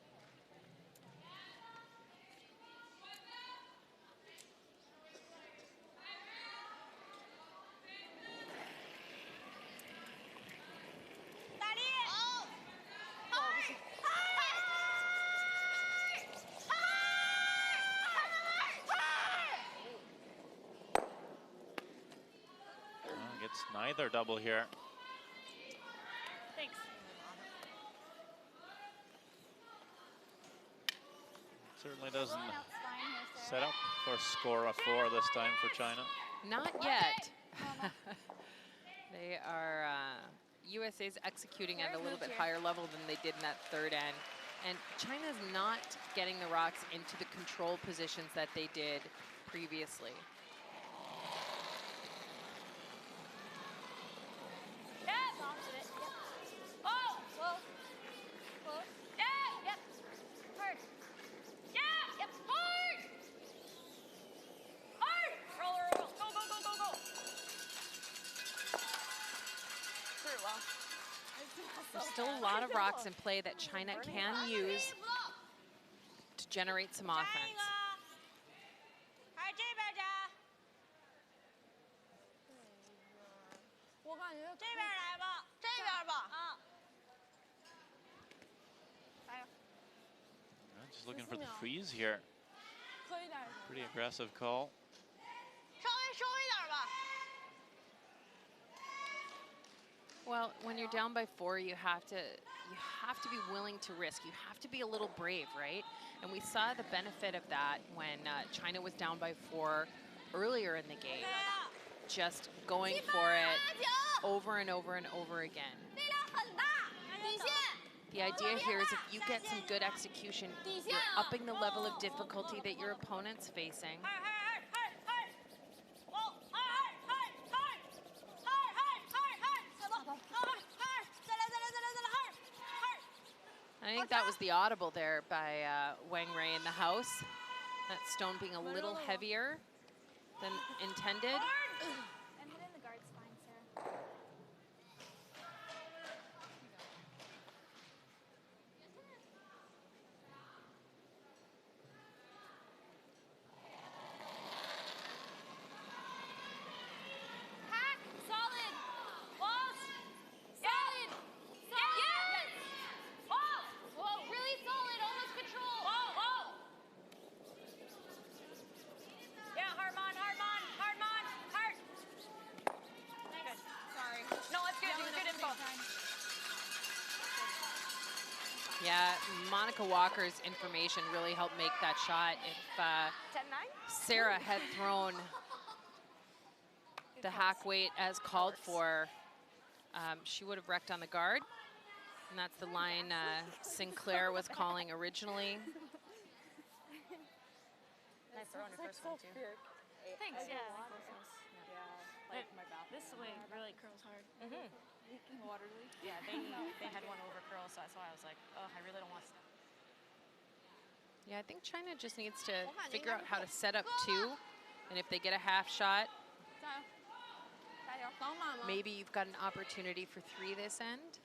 大力。好。Gets neither double here. Thanks. Certainly doesn't set up for a score of 4 this time for China. Not yet. They are, USA's executing at a little bit higher level than they did in that third end. And China's not getting the rocks into the control positions that they did previously. still a lot of rocks in play that China can use to generate some offense. 还这边扎，我感觉这边来吧，这边吧。啊， Just looking for the freeze here. 可以点。 Pretty aggressive call. 稍微收一点吧。 Well, when you're down by 4, you have to be willing to risk. You have to be a little brave, right? And we saw the benefit of that when China was down by 4 earlier in the game. Just going for it over and over and over again. 力量很大，底线。 The idea here is if you get some good execution, you're upping the level of difficulty that your opponent's facing. I think that was the audible there by Wang Rui in the house. That stone being a little heavier than intended. And hitting the guard's fine, Sarah. Hack, solid. Balls. Solid. Solid. Yes. Ball. Whoa, really solid, almost control. Ball, ball. Yeah, hard man, hard man, hard man, hard. Good. Sorry. No, it's good. Good info. Yeah, Monica Walker's information really helped make that shot. If 10-9. Sarah had thrown the hack weight as called for, she would have wrecked on the guard. And that's the line Sinclair was calling originally. Nice throw on your first one, too. Thanks. Yeah. Like my back. This way really curls hard. Water leak. Yeah, they had one over curl, so that's why I was like, oh, I really don't want to. Yeah, I think China just needs to figure out how to set up 2. And if they get a half shot, 加油，防满吗？ maybe you've got an opportunity for 3 this end.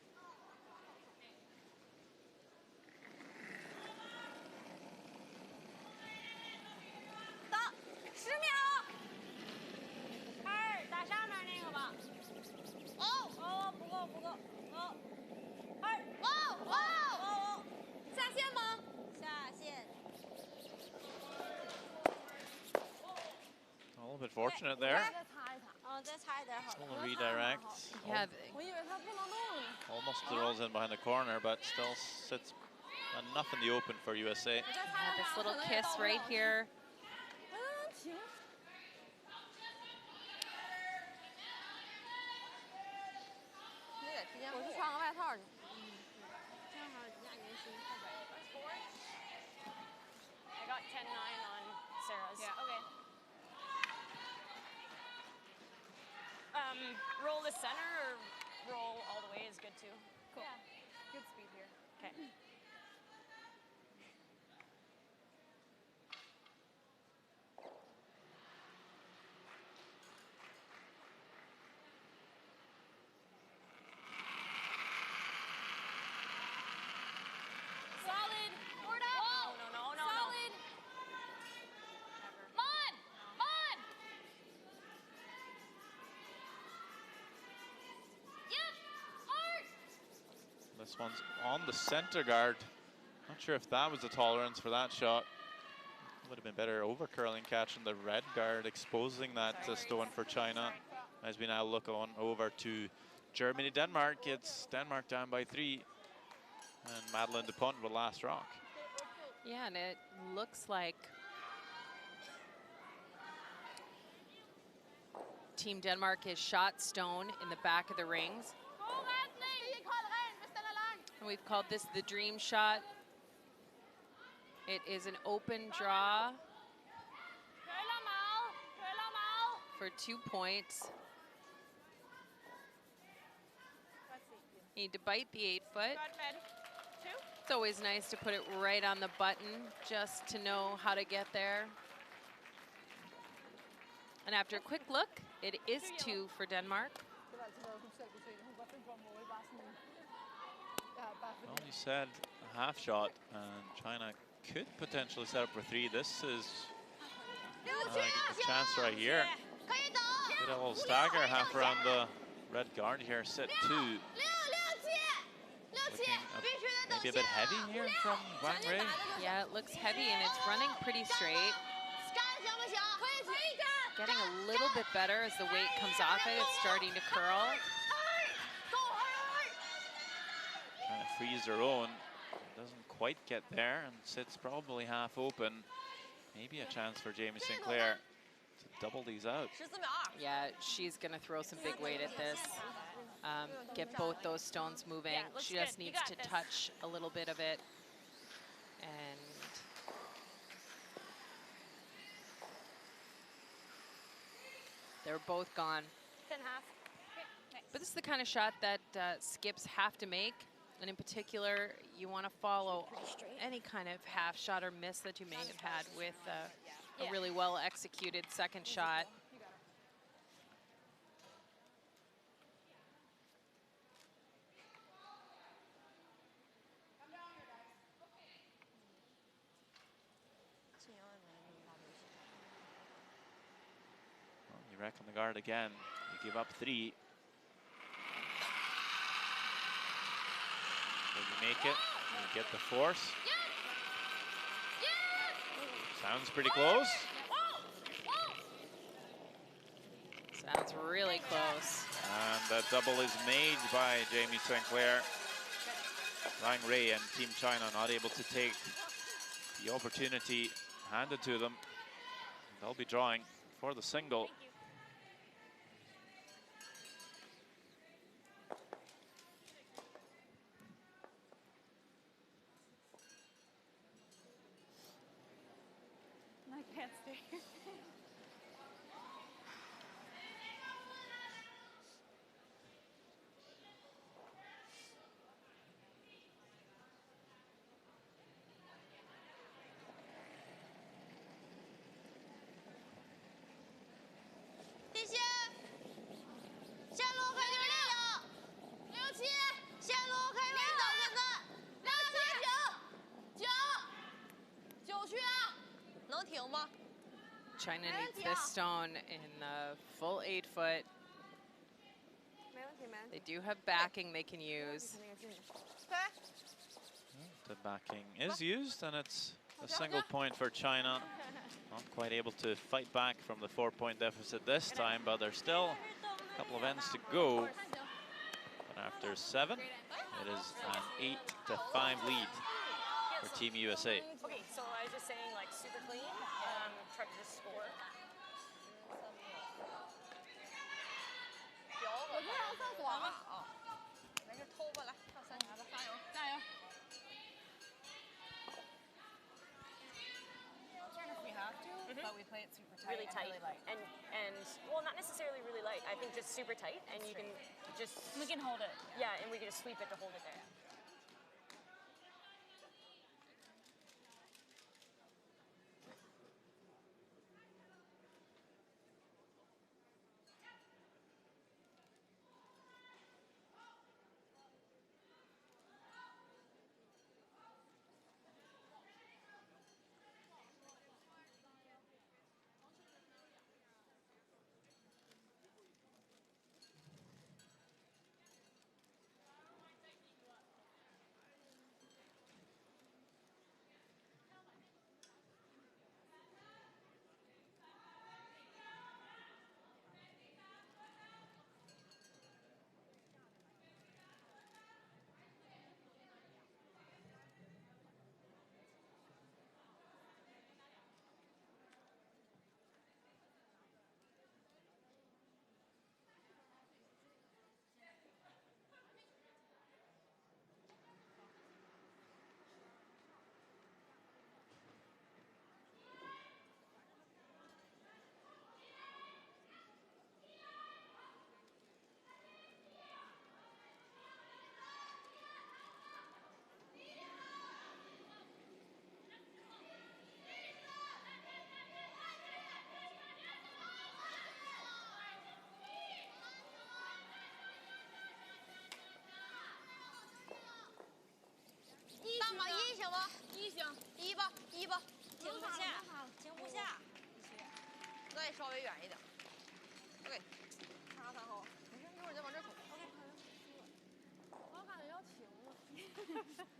到10秒。二，打上面那个吧。哦哦，不够不够。哦。二。哦哦，哦。下线吗？下线。 A little bit fortunate there. 再擦一擦。哦，再擦一点好。 Little redirect. Yeah, 我以为他不能动呢。 Almost rolls in behind the corner, but still sits enough in the open for USA. yeah, this little kiss right here. 停。你得提前。我去穿个外套去。正好压年薪后边。 I got 10-9 on Sarah's. Yeah. Okay. Roll the center or roll all the way is good too. Cool. Yeah. Good speed here. Okay. Solid. Board up. No, no, no, no, no. Solid. Mon. Mon. Yep. Hard. This one's on the center guard. Not sure if that was the tolerance for that shot. Would have been better over curling catch in the red guard, exposing that stone for China. As we now look on over to Germany, Denmark. It's Denmark down by 3. And Madeline DuPont with last rock. Yeah, and it looks like Team Denmark is shot stone in the back of the rings. And we've called this the dream shot. It is an open draw for 2 points. Need to bite the 8-foot. It's always nice to put it right on the button just to know how to get there. And after a quick look, it is 2 for Denmark. Well, you said a half shot, and China could potentially set up for 3. This is a chance right here. Get a little stagger half around the red guard here. Set 2. Looking maybe a bit heavy here from Wang Rui. Yeah, it looks heavy, and it's running pretty straight. Getting a little bit better as the weight comes off it. It's starting to curl. Trying to freeze her own. Doesn't quite get there and sits probably half open. Maybe a chance for Jamie Sinclair to double these out. Yeah, she's going to throw some big weight at this. Get both those stones moving. She just needs to touch a little bit of it. And they're both gone. But this is the kind of shot that skips have to make. And in particular, you want to follow any kind of half shot or miss that you may have had with a really well executed second shot. Well, you reckon the guard again. You give up 3. You make it, you get the force. Sounds pretty close. Sounds really close. And that double is made by Jamie Sinclair. Wang Rui and Team China not able to take the opportunity handed to them. They'll be drawing for the single. I can't stay here. China needs this stone in the full 8 foot. They do have backing they can use. The backing is used, and it's a single point for China. Not quite able to fight back from the 4-point deficit this time, but there's still a couple of ends to go. But after 7, it is an 8-5 lead for Team USA. Okay, so I was just saying, like, super clean. Try to just score. But we play it super tight. Really tight. Really light. And well, not necessarily really light. I think just super tight, and you can just... We can hold it. Yeah, and we can just sweep it to hold it there. 一吧，一吧，停不下，停不下。再稍微远一点。OK，擦擦好，没事，一会儿再往这捅。OK。我感觉要停了。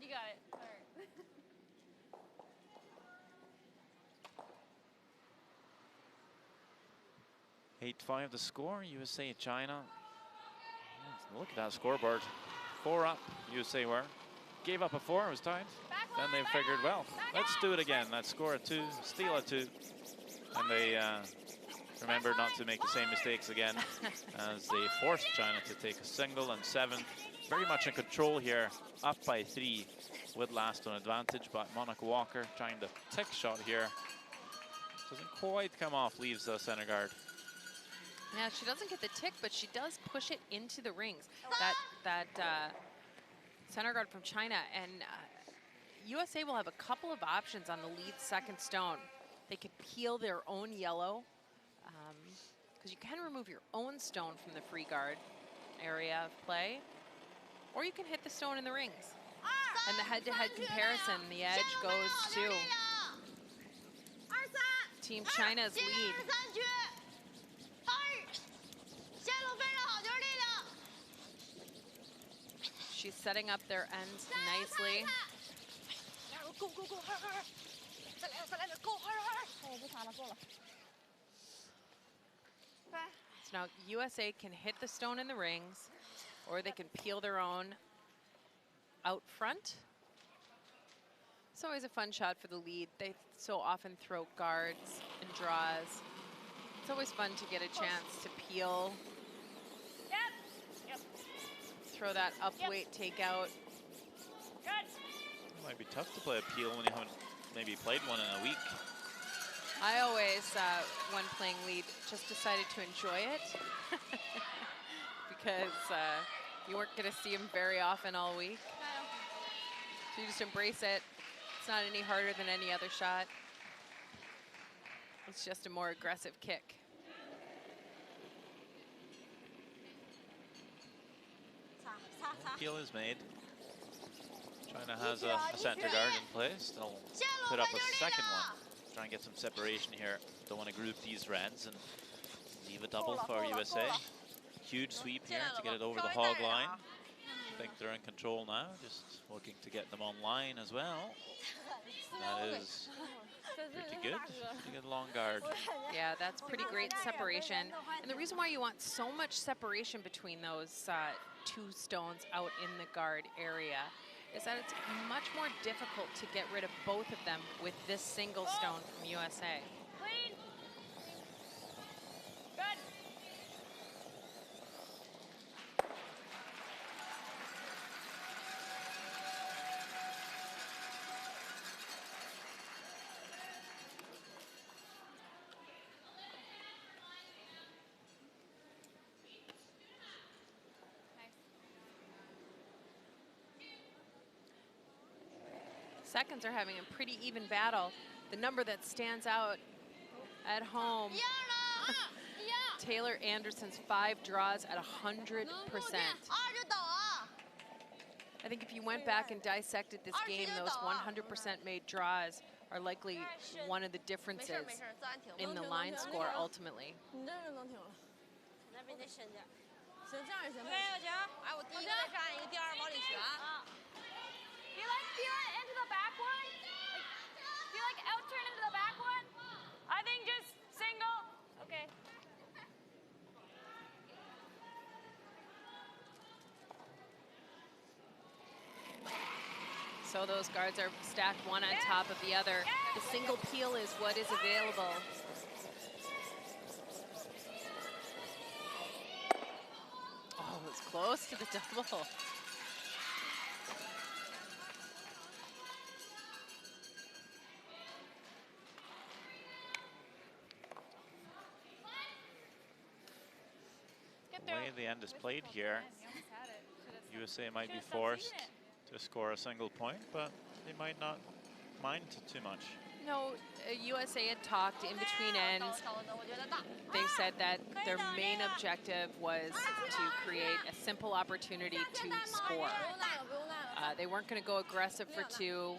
You got it. All right. 8-5 the score, USA, China. Look at that scoreboard. 4 up, USA were. Gave up a 4, it was tied. Then they figured, well, let's do it again. Let's score a 2, steal a 2. And they remembered not to make the same mistakes again as they forced China to take a single and 7. Very much in control here, up by 3 with last on advantage, but Monica Walker trying to tick shot here. Doesn't quite come off, leaves the center guard. Yeah, she doesn't get the tick, but she does push it into the rings. That center guard from China, and USA will have a couple of options on the lead second stone. They could peel their own yellow, because you can remove your own stone from the free guard area of play, or you can hit the stone in the rings. And the head-to-head comparison, the edge goes to Team China's lead. She's setting up their ends nicely. Go, go, go, hard, hard. 再来点 go, hard, hard. 我不擦了，够了。 So now USA can hit the stone in the rings, or they can peel their own out front. It's always a fun shot for the lead. They so often throw guards and draws. It's always fun to get a chance to peel. Yep. Throw that up weight takeout. Good. It might be tough to play a peel when you haven't maybe played one in a week. I always, when playing lead, just decided to enjoy it because you weren't going to see him very often all week. So you just embrace it. It's not any harder than any other shot. It's just a more aggressive kick. Peel is made. China has a center guard in place. They'll put up a second one. Try and get some separation here. Don't want to group these reds and leave a double for USA. Huge sweep here to get it over the hog line. I think they're in control now, just looking to get them online as well. That is pretty good. Pretty good long guard. Yeah, that's pretty great separation. And the reason why you want so much separation between those two stones out in the guard area is that it's much more difficult to get rid of both of them with this single stone from USA. Clean. Good. Seconds are having a pretty even battle. The number that stands out at home, Taylor Anderson's 5 draws at 100%. I think if you went back and dissected this game, those 100% made draws are likely one of the differences in the line score ultimately. 那边得深点。行，这样也行。OK，有球。哎，我第一个再站一个，第二往里旋。Feel it into the back one? Feel like out turn into the back one? I think just single. Okay. So those guards are stacked one on top of the other. The single peel is what is available. Oh, it's close to the double. The way the end is played here, USA might be forced to score a single point, but they might not mind too much. No, USA had talked in between ends. They said that their main objective was to create a simple opportunity to score. They weren't going to go aggressive for 2.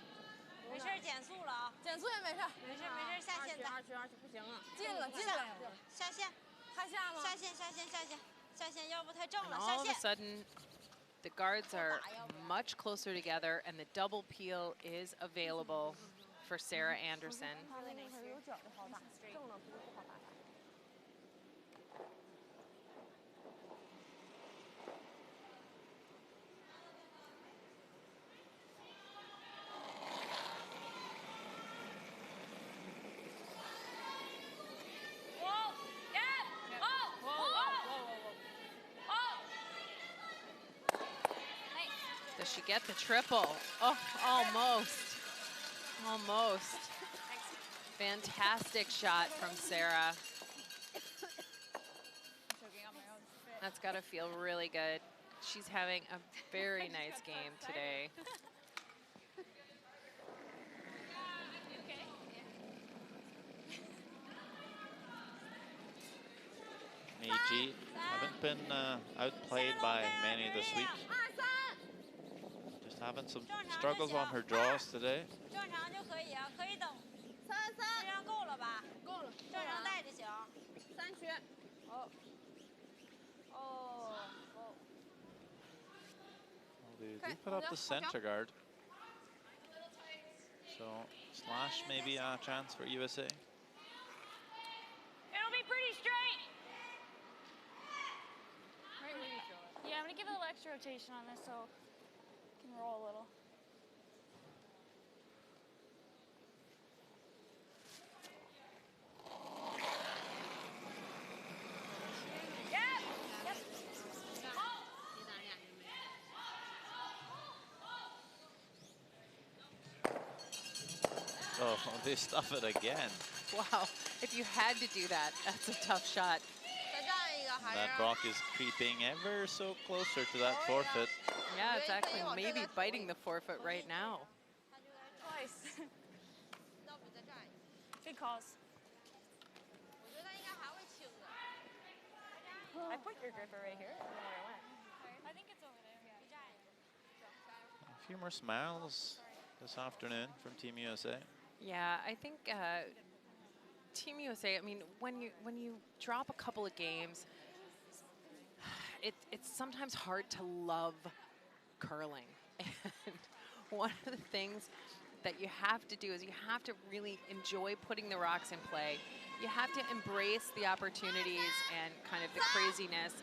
没事，减速了啊，减速也没事。没事没事，下线再。二十不行了，进了。下线，他下吗？下线，要不太正 And 了， all 下 of a 线。 sudden, the guards are much closer together, and the double peel is available for Sarah Anderson. Really nice here. 有脚就好打，正了不好打。Does she get the triple? Oh, almost. Almost. Fantastic shot from Sarah. That's got to feel really good. She's having a very nice game today. AG haven't been outplayed by many this week. Just having some struggles on her draws today. 正常就可以啊，可以等。这样够了吧？够了，正常带就行。3区。哦。哦。 Well, they do put up the center guard. So slash maybe a chance for USA. It'll be pretty straight. Yeah, I'm gonna give it a little extra rotation on this so it can roll a little. Oh, they stuff it again. Wow, if you had to do that, that's a tough shot. That rock is creeping ever so closer to that forfeit. Yeah, it's actually maybe biting the forfeit right now. Twice. Good calls. I put your gripper right here. I don't know where it went. I think it's over there. A few more smiles this afternoon from Team USA. Yeah, I think Team USA, I mean, when you drop a couple of games, it's sometimes hard to love curling. And one of the things that you have to do is you have to really enjoy putting the rocks in play. You have to embrace the opportunities and kind of the craziness,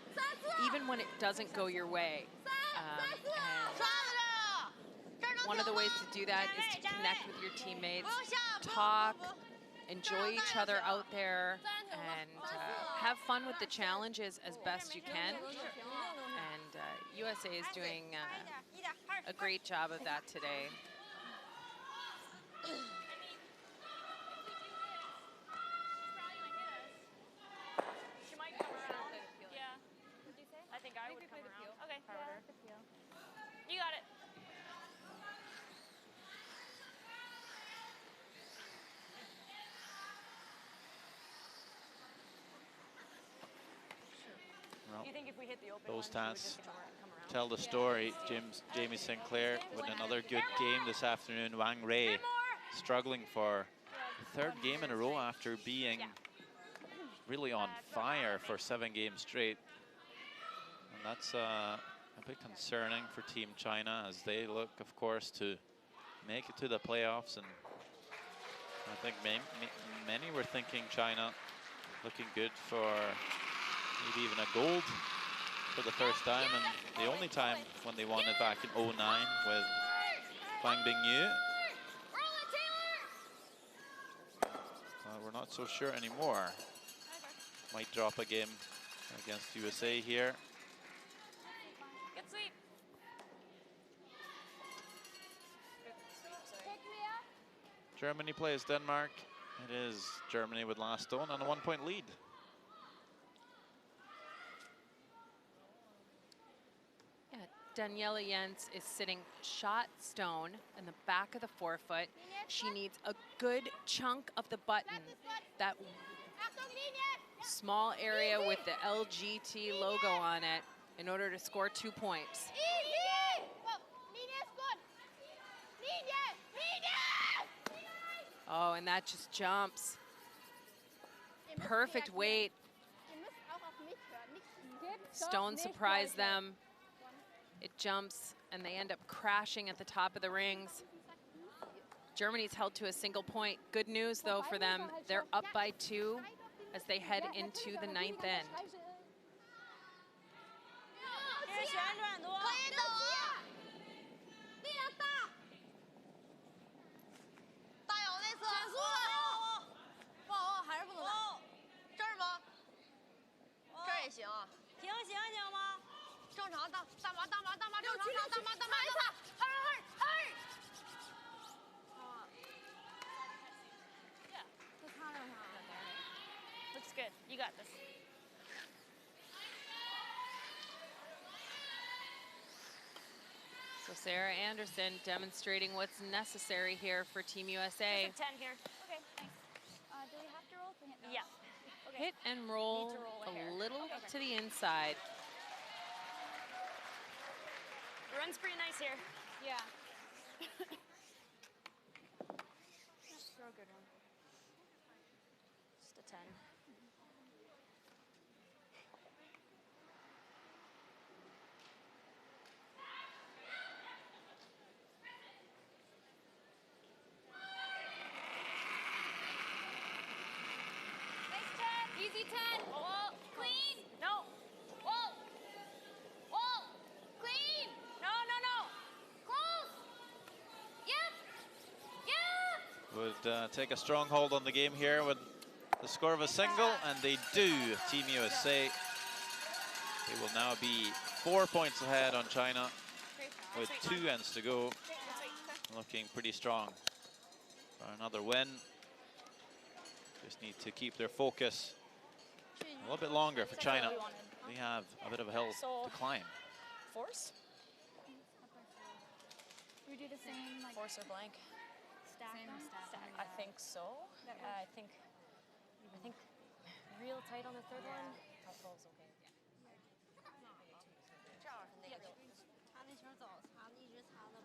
even when it doesn't go your way. And one of the ways to do that is to connect with your teammates, talk, enjoy each other out there, and have fun with the challenges as best you can. And USA is doing a great job of that today. She might come around. Yeah. What'd you say? I think I would come around. Okay. You got it. Well, You think if we hit the open those one, she would stats just come around? tell the story. Jamie Sinclair with another good game this afternoon. Wang Rei struggling for the third game in a row after being really on fire for 7 games straight. And that's a bit concerning for Team China as they look, of course, to make it to the playoffs. And I think many were thinking China looking good for maybe even a gold for the first time, and the only time when they won it back in 09 with Huang Bingyu. We're not so sure anymore. Might drop a game against USA here. Good sweep. Germany plays Denmark. It is Germany with last stone and a 1-point lead. Daniela Jens is sitting shot stone in the back of the forefoot. She needs a good chunk of the button, that small area with the LGT logo on it, in order to score 2 points. Oh, and that just jumps. Perfect weight. Stone surprised them. It jumps, and they end up crashing at the top of the rings. Germany's held to a single point. Good news, though, for them. They're up by 2 as they head into the 9th end. 可以走啊！力量大！大有那次减速了，不好，还是不能打。这儿吗？这儿也行啊。停吗？正常，大妈，正常，大妈，嘿！就擦两下。Looks good. You got this. So Sarah Anderson demonstrating what's necessary here for Team USA. 10 here. Okay, thanks. Do we have to roll? Yeah. Okay. Hit and roll Need to roll a hair. little to the inside. Run's pretty nice here. Yeah. Throw a good one. Just a 10. Easy 10. Whoa, clean. No. Whoa. Clean. No. Close. Yep. Would take a strong hold on the game here with the score of a single, and they do. Team USA. They will now be 4 points ahead on China with 2 ends to go. Looking pretty strong for another win. Just need to keep their focus a little bit longer for China. They have a bit of a hill to climb. Force? We do the same, like, Force or blank? stack them? I think so. I think real tight on the third one. Top 12's okay. 正好是那个，他那球早擦的，一直擦的。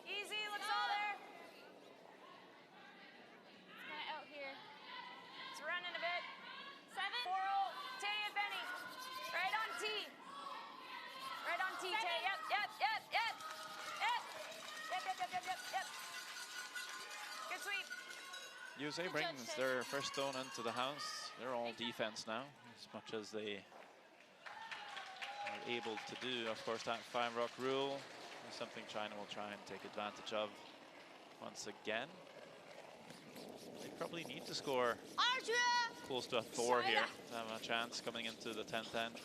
Easy, looks all there. It's kind of out here. It's running a bit. 7. 4-0, Tay and Benny. Right on T. Right on T, Tay. Yep. Good sweep. USA brings their first stone into the house. They're all defense now, as much as they are able to do. Of course, that 5-rock rule is something China will try and take advantage of once again. They probably need to score close to a 4 here to have a chance coming into the 10th end.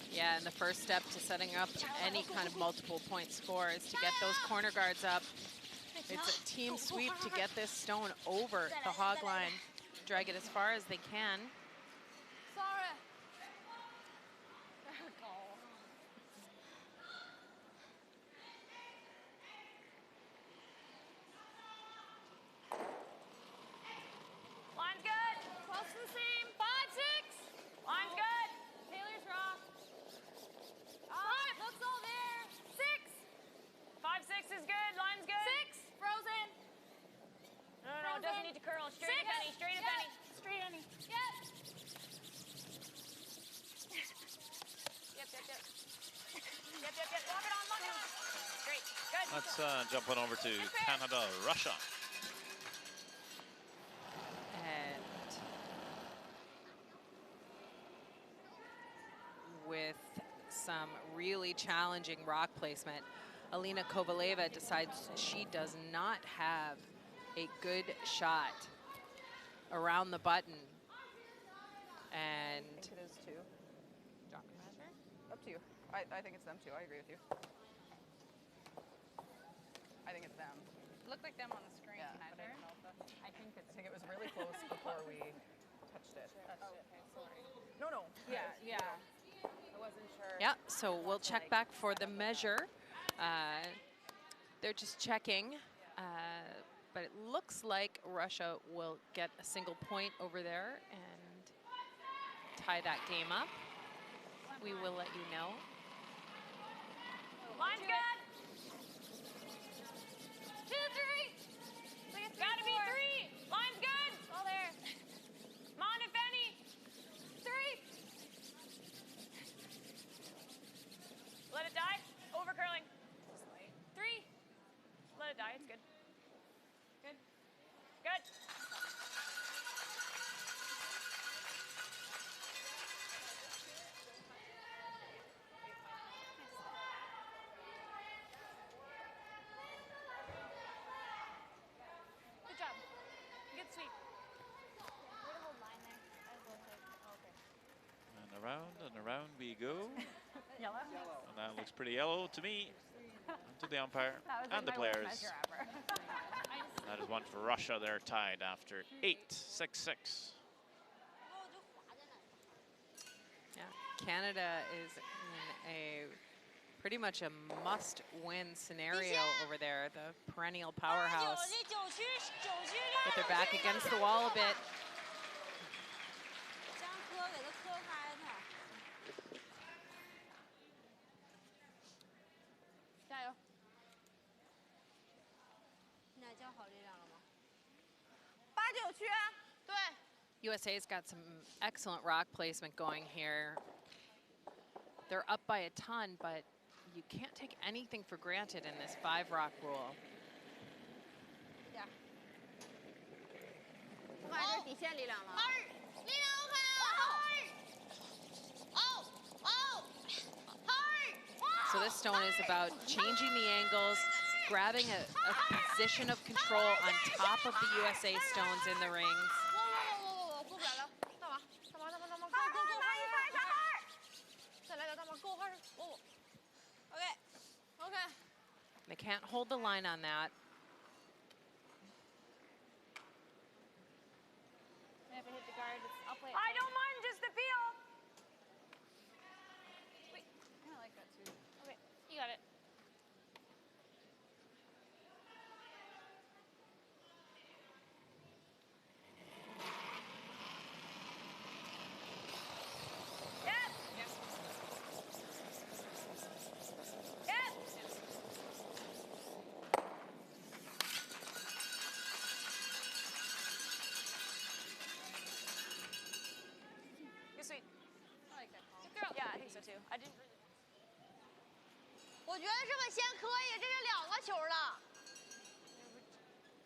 Yeah, and the first step to setting up any kind of multiple point score is to get those corner guards up. It's a team sweep to get this stone over the hog line, drag it as far as they can. Sorry. Let's jump on over to Canada, Russia. And with some really challenging rock placement, Alina Kovaleva decides she does not have a good shot around the button. And I think it is too. John, measure? Up to you. I think it's them too. I agree with you. I think it's them. It looked like them on the screen. Yeah, but I don't know if that's, I think it was really close before we touched it. Okay, sorry. No. Yeah. I wasn't sure. yeah, so we'll check back for the measure. They're just checking, but it looks like Russia will get a single point over there and tie that game up. We will let you know. Line's good. 2, 3. Gotta be 3. Line's good. All there. Come on, if any. 3. Let it die. Over curling. 3. Let it die. It's good. Good. Good. Good job. Good sweep. Where to hold line there? Okay. And around we go. Yellow? And that looks pretty yellow to me, and to the umpire, and the players. That is one for Russia. They're tied after 8-6-6. Yeah, Canada is in a pretty much a must-win scenario over there. The perennial powerhouse. But they're back against the wall a bit. 将磕给它磕开它。加油！你俩交好力量了吗？8、9区。对。 USA's got some excellent rock placement going here. They're up by a ton, but you can't take anything for granted in this 5 rock rule. 我感觉这是底线力量了。力量 OK 啊！So this stone is about changing the angles, grabbing a position of control on top of the USA stones in the rings. 我过不来了，大马，够拍一拍，下拍，再来点大马，够拍，我。OK。 They can't hold the line on that. I have to hit the guard. I'll play it. I don't mind just the feel. Wait, I kinda like that too. Okay, you got it. Yes. Yes. Yes. Good sweep. I like that call. Good girl. Yeah, I think so too. I didn't. 我觉得这个先可以，这是2个球了。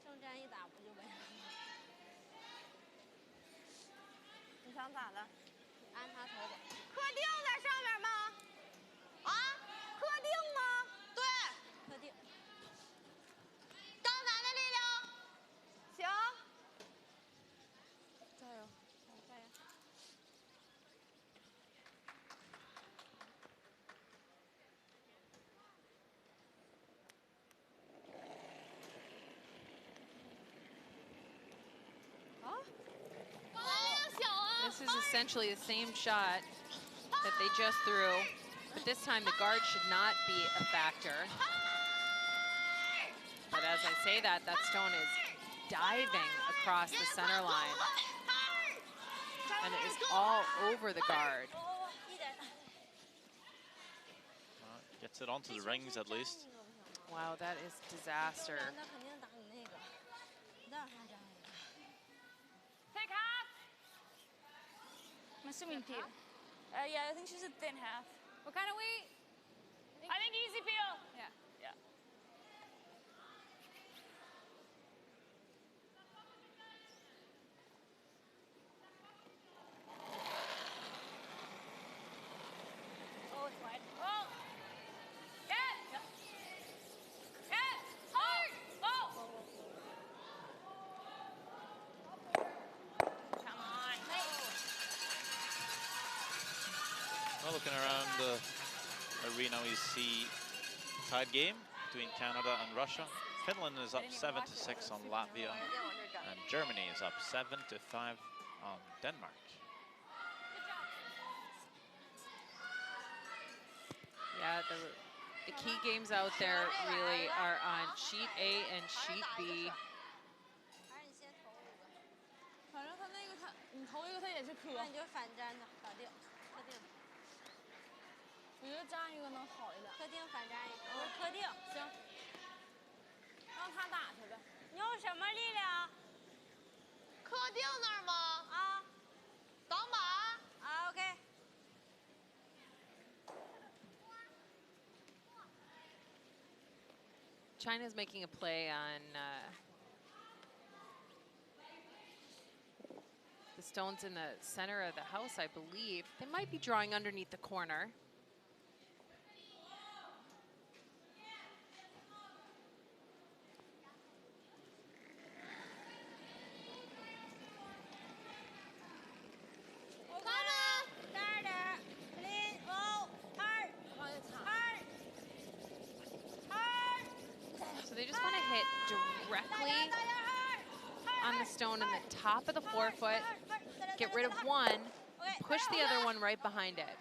正站一打不就没了？你想咋的？按他头吧。磕定在上面吗？啊？磕定吗？对，特定。刚才的力量。行。加油！加油！ This is essentially the same shot that they just threw, but this time the guard should not be a factor. But as I say that, that stone is diving across the center line. And it is all over the guard. Gets it onto the rings at least. Wow, that is disaster. 那肯定打你那个，你再让他粘一个。Take half. I'm assuming Pete. Yeah, I think she's a thin half. What kind of weight? I think easy peel. Yeah. Yeah. looking around the arena, we see tied game between Canada and Russia. Finland is up 7-6 on Latvia, and Germany is up 7-5 on Denmark. Yeah, the key games out there really are on sheet A and sheet B. 反正他那个你投一个他也是磕。那你就反粘的，搞定，确定。我觉得粘一个能好一点。磕定反粘一个，我磕定。行。让他打去呗。你用什么力量？磕定那儿吗？啊。挡板。啊 ，OK。 China's making a play on the stones in the center of the house, I believe. They might be drawing underneath the corner. So they just want to hit directly on the stone in the top of the forefoot, get rid of one, and push the other one right behind it.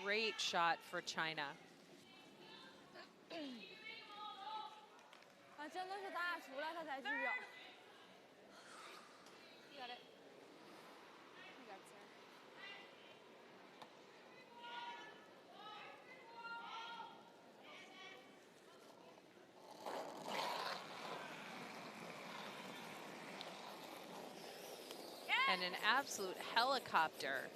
Great shot for China. 啊，真的是咱俩出来他才去表。You got it. You got it, sir. And an absolute helicopter.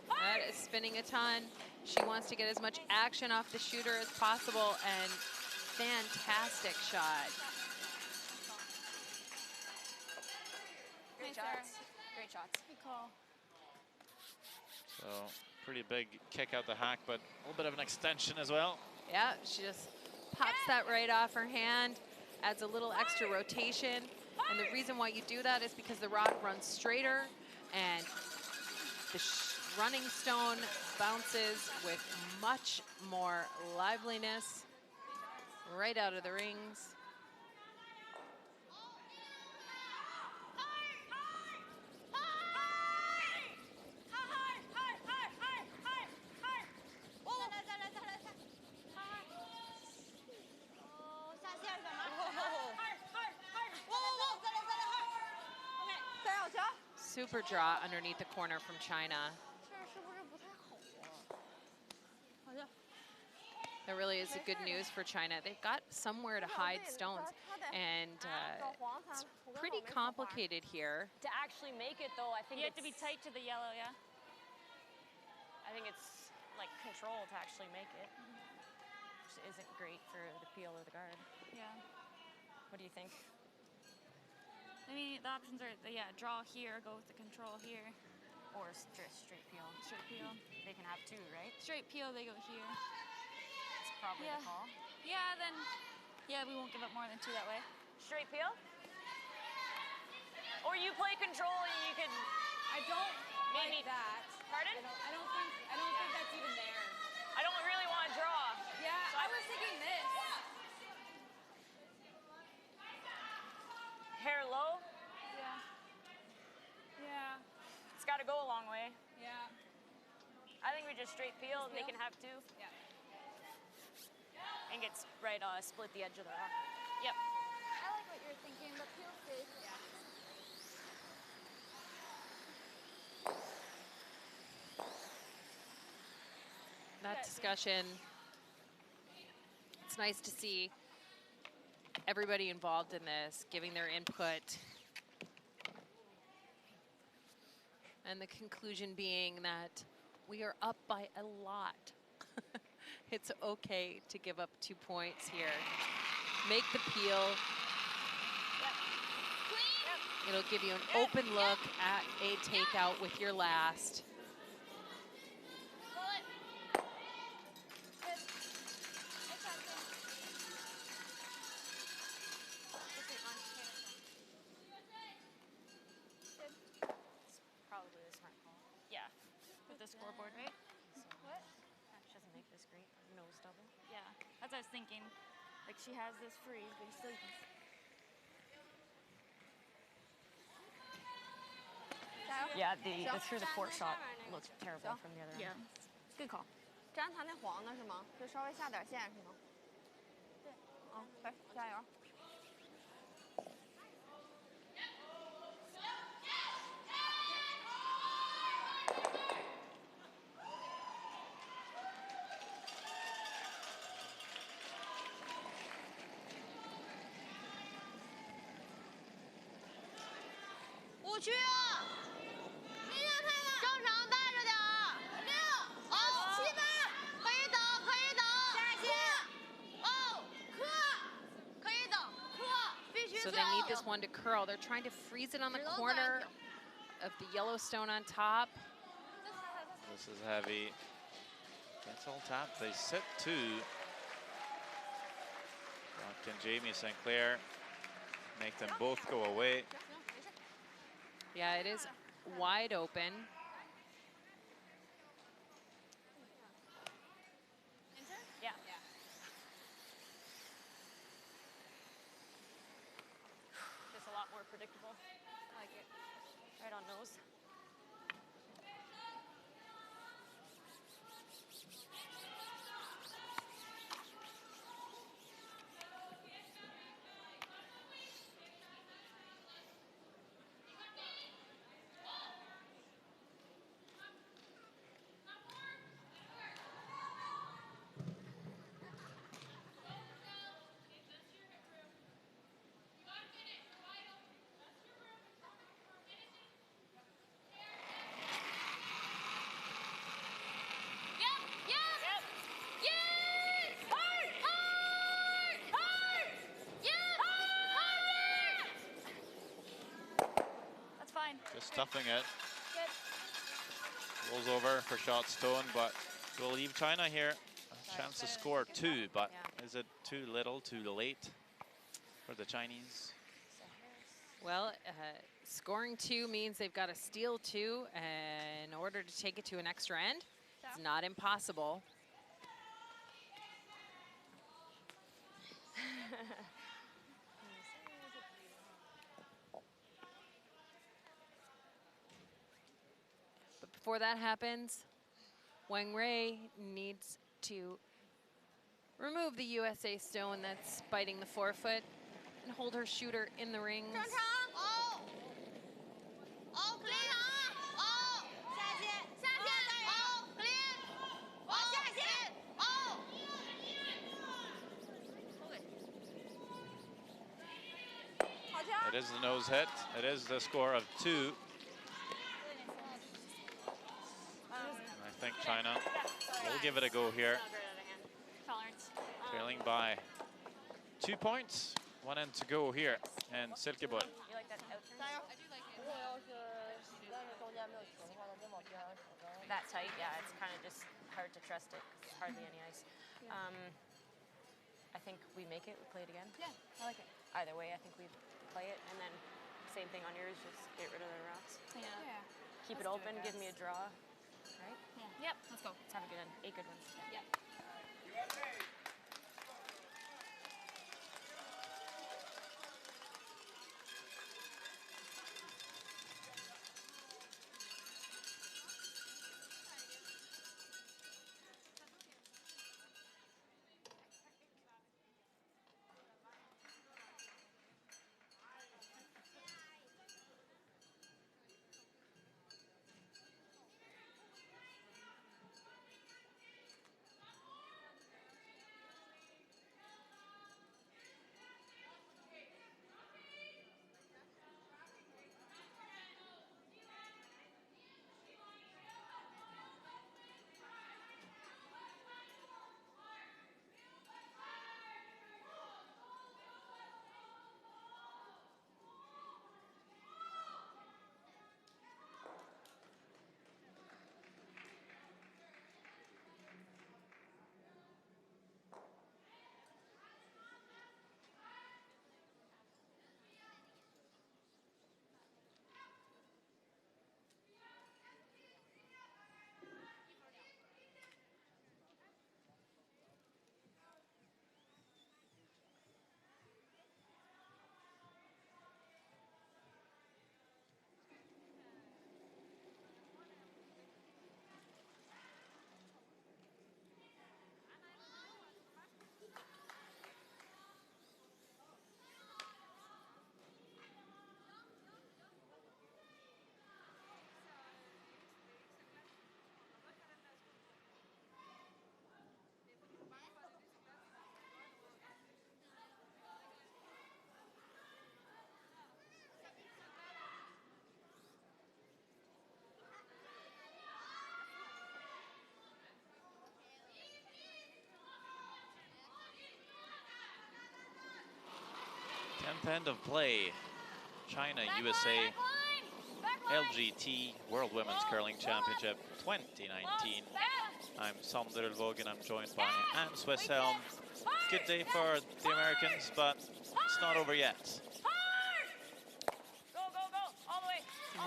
That is spinning a ton. She wants to get as much action off the shooter as possible, and fantastic shot. Great shots. Great shots. Good call. So pretty big kick out the hack, but a little bit of an extension as well. Yeah, she just pops that right off her hand, adds a little extra rotation. And the reason why you do that is because the rock runs straighter and the running stone bounces with much more liveliness right out of the rings. Super draw underneath the corner from China. That really is a good news for China. They've got somewhere to hide stones, and it's pretty complicated here. To actually make it, though, I think You have to be tight to the yellow, yeah. I think it's like control to actually make it, which isn't great for the peel or the guard. Yeah. What do you think? I mean, the options are, yeah, draw here, go with the control here. Or straight peel. Straight peel. They can have two, right? Straight peel, they go here. It's probably the call. Yeah, then, yeah, we won't give up more than two that way. Straight peel? Or you play control and you could... I don't maybe like that. Pardon? I don't think that's even there. I don't really want to draw. Yeah, so I was thinking this. Hair low? Yeah. Yeah. It's got to go a long way. Yeah. I think we just straight peel and they can have two. Yeah. And get right, split the edge of the rock. Yep. I like what you're thinking, but peel safe. Yeah. That discussion, it's nice to see everybody involved in this giving their input, and the conclusion being that we are up by a lot. It's okay to give up 2 points here. Make the peel. It'll give you an open look at a takeout with your last. I was thinking, like she has this freeze, but you still can. Yeah, the through the court shot looks terrible from the other end. Yeah, good call. 粘他那黄的是吗？就稍微下点线是吗？对。嗯，可以，加油。误区啊！正常带着点儿。6、7、8，可以等，可以等。下线。哦，可以等，必须。 So they need this one to curl. They're trying to freeze it on the corner of the Yellowstone on top. This is heavy. That's all tapped. They sit 2. Can Jamie St. Clair make them both go away? Yeah, it is wide open. Yeah. Just a lot more predictable. I like it. Right on nose. Just stuffing it. Rolls over for shot stone, but will leave China here a chance to score 2, but is it too little, too late for the Chinese? Well, scoring 2 means they've got to steal 2 in order to take it to an extra end. It's not impossible. But before that happens, Wang Rui needs to remove the USA stone that's biting the forefoot and hold her shooter in the rings. 正常。哦。哦，clean。哦，下线，下线。哦，clean。哦，下线。哦。It is the nose hit. It is the score of 2. I think China will give it a go here. Trailing by 2 points. 1 end to go here in Silkeborg. You like that out turn? I do like it. That tight, yeah, it's kind of just hard to trust it. 'Cause there's hardly any ice. I think we make it, we play it again. Yeah, I like it. Either way, I think we play it, and then same thing on yours, just get rid of the rocks. Yeah. Keep it Let's do open, it, give me a guys. draw. Right? Yeah. Yep, let's go. Let's have a good end. 8 good ones. Yep. 10th end of play. China, USA, LGT World Women's Curling Championship 2019. I'm Sander Ulvågen. I'm joined by Anne Swisshelm. Good day for the Americans, but it's not over yet.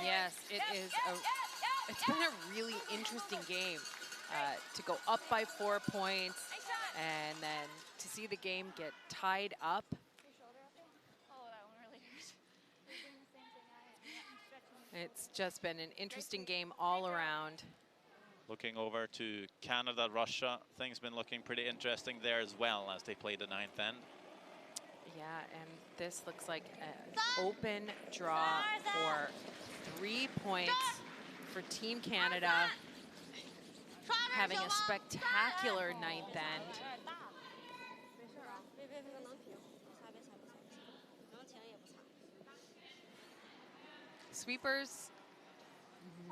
Yes, it's been a really interesting game. To go up by 4 points and then to see the game get tied up. It's just been an interesting game all around. Looking over to Canada, Russia, things been looking pretty interesting there as well as they play the 9th end. Yeah, and this looks like an open draw for 3 points for Team Canada, having a spectacular 9th end. Sweepers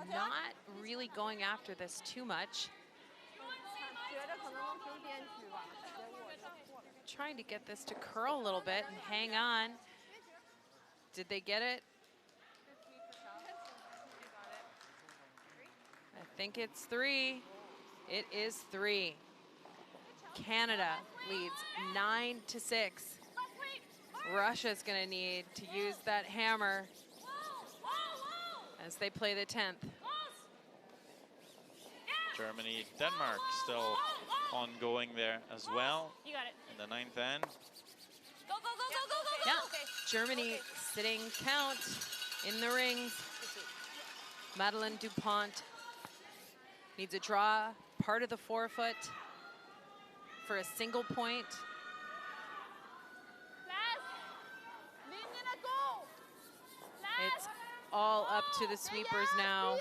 not really going after this too much. Trying to get this to curl a little bit and hang on. Did they get it? I think it's 3. It is 3. Canada leads 9-6. Russia's gonna need to use that hammer as they play the 10th. Germany, Denmark still ongoing there as well. You got it. In the 9th end. Go, go, go, go, go, go, Yeah, go. Okay. Germany sitting count in the rings. Madeleine Dupont needs a draw, part of the forefoot for a single point. It's all up to the sweepers now.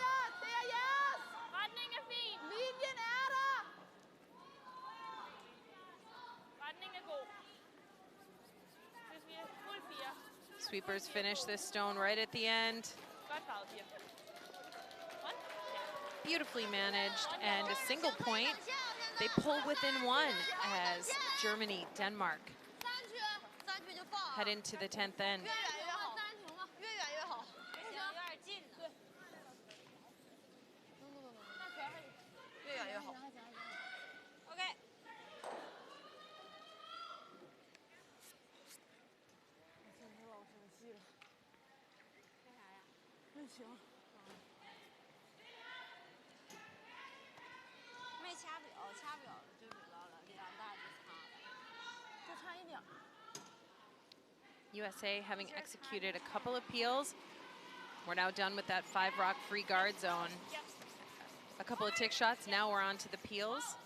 Sweepers finish this stone right at the end. Beautifully managed, and a single point. They pull within 1 as Germany, Denmark head into the 10th end. USA having executed a couple appeals. We're now done with that 5-rock free guard zone. A couple of tick shots, now we're on to the peels.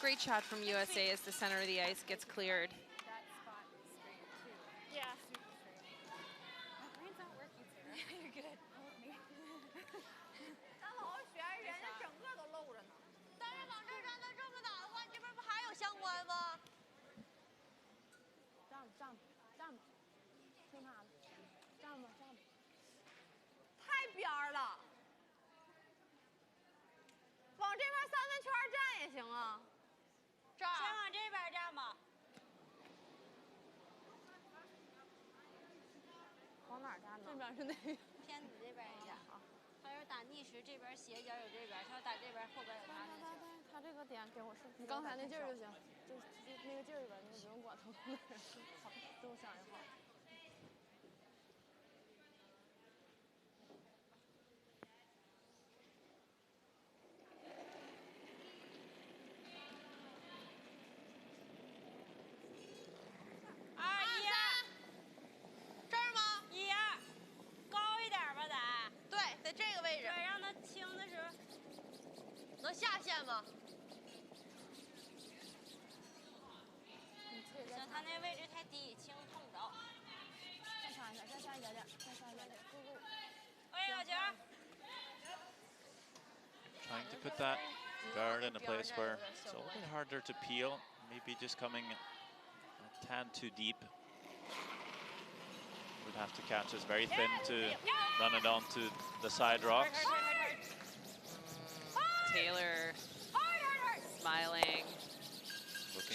Great shot from USA as the center of the ice gets cleared. Yeah. My brain's not working, Sarah. You're good. Help me. 咱老是悬人家整个都露着呢。但是往这儿站的这么打的话，这边不还有相关吗？站吧，站吧，站吧，听他的，站吧，站吧。太边儿了。往这边3分圈站也行啊。这儿。先往这边站吧。往哪儿站呢？这边是那个。偏你这边一点啊。他要打逆时，这边斜角有这边；他要打这边，后边有他那球。他这个点给我是你刚才那劲儿就行，就那个劲儿里边，你不用管他。好，这么想也好。这儿吗1、2，高一点吧，得。对，在这个位置。对，让他轻的时候。能下线吗？行，他那位置太低，轻碰不着。再上一下，再上一点点，再上一点点，够够。哎，小球。Trying to put that guard in a place where it's a little bit harder to peel. Maybe just coming a tad too deep. Would have to catch us very thin to run it onto the side rocks.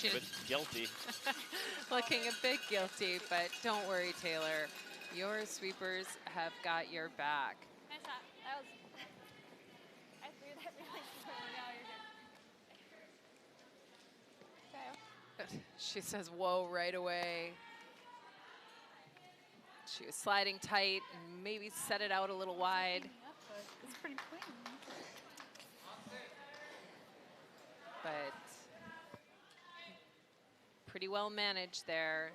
looking a bit guilty. Looking a bit guilty, but don't worry, Taylor. Your sweepers have got your back. Nice shot. That was. I threw that really slow. Now you're good. Okay. She says, whoa, right away. She was sliding tight and maybe set it out a little wide. It's pretty clean. But pretty well managed there.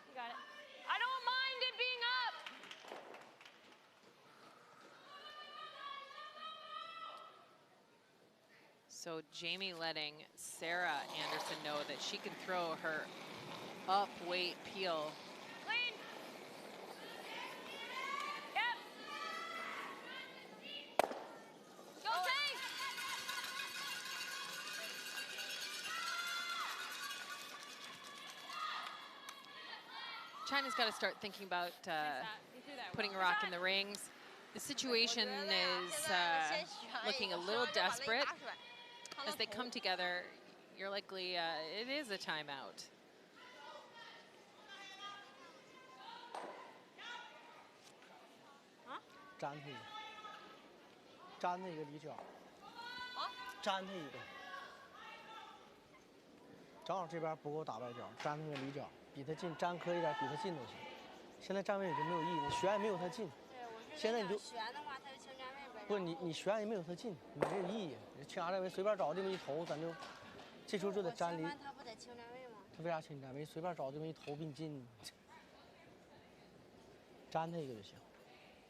You got it. I don't mind it being up. So Jamie letting Sarah Anderson know that she can throw her up weight peel. Clean. Yep. Go tank. China's got to start thinking about putting a rock in the rings. The situation is looking a little desperate. As they come together, you're likely, it is a timeout. Huh? 粘他一个，粘他一个离角。啊？粘他一个。正好这边不够打外角，粘他一个离角，比他近，粘磕一点，比他近都行。现在站位也就没有意义，旋也没有他近。现在你就旋的话，他就轻站位呗。不，你旋也没有他近，没这个意义。轻压站位随便找地方一投，咱就这时候就得粘离。他不得轻站位吗？他为啥轻站位？随便找地方一投比你近，粘他一个就行。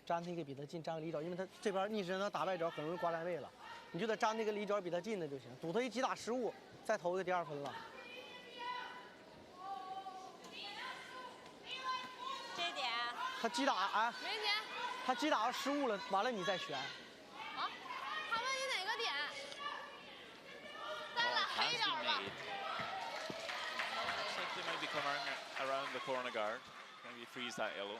粘他一个比他近，粘个离角，因为他这边逆时针他打外角很容易挂站位了，你就得粘那个离角比他近的就行，堵他一击打失误，再投一个第二分了。这点。他击打哎。没问题。他击打要失误了，完了你再旋。啊？他问你哪个点？再来黑点吧。Looks like they maybe come around the corner guard. Maybe freeze that yellow.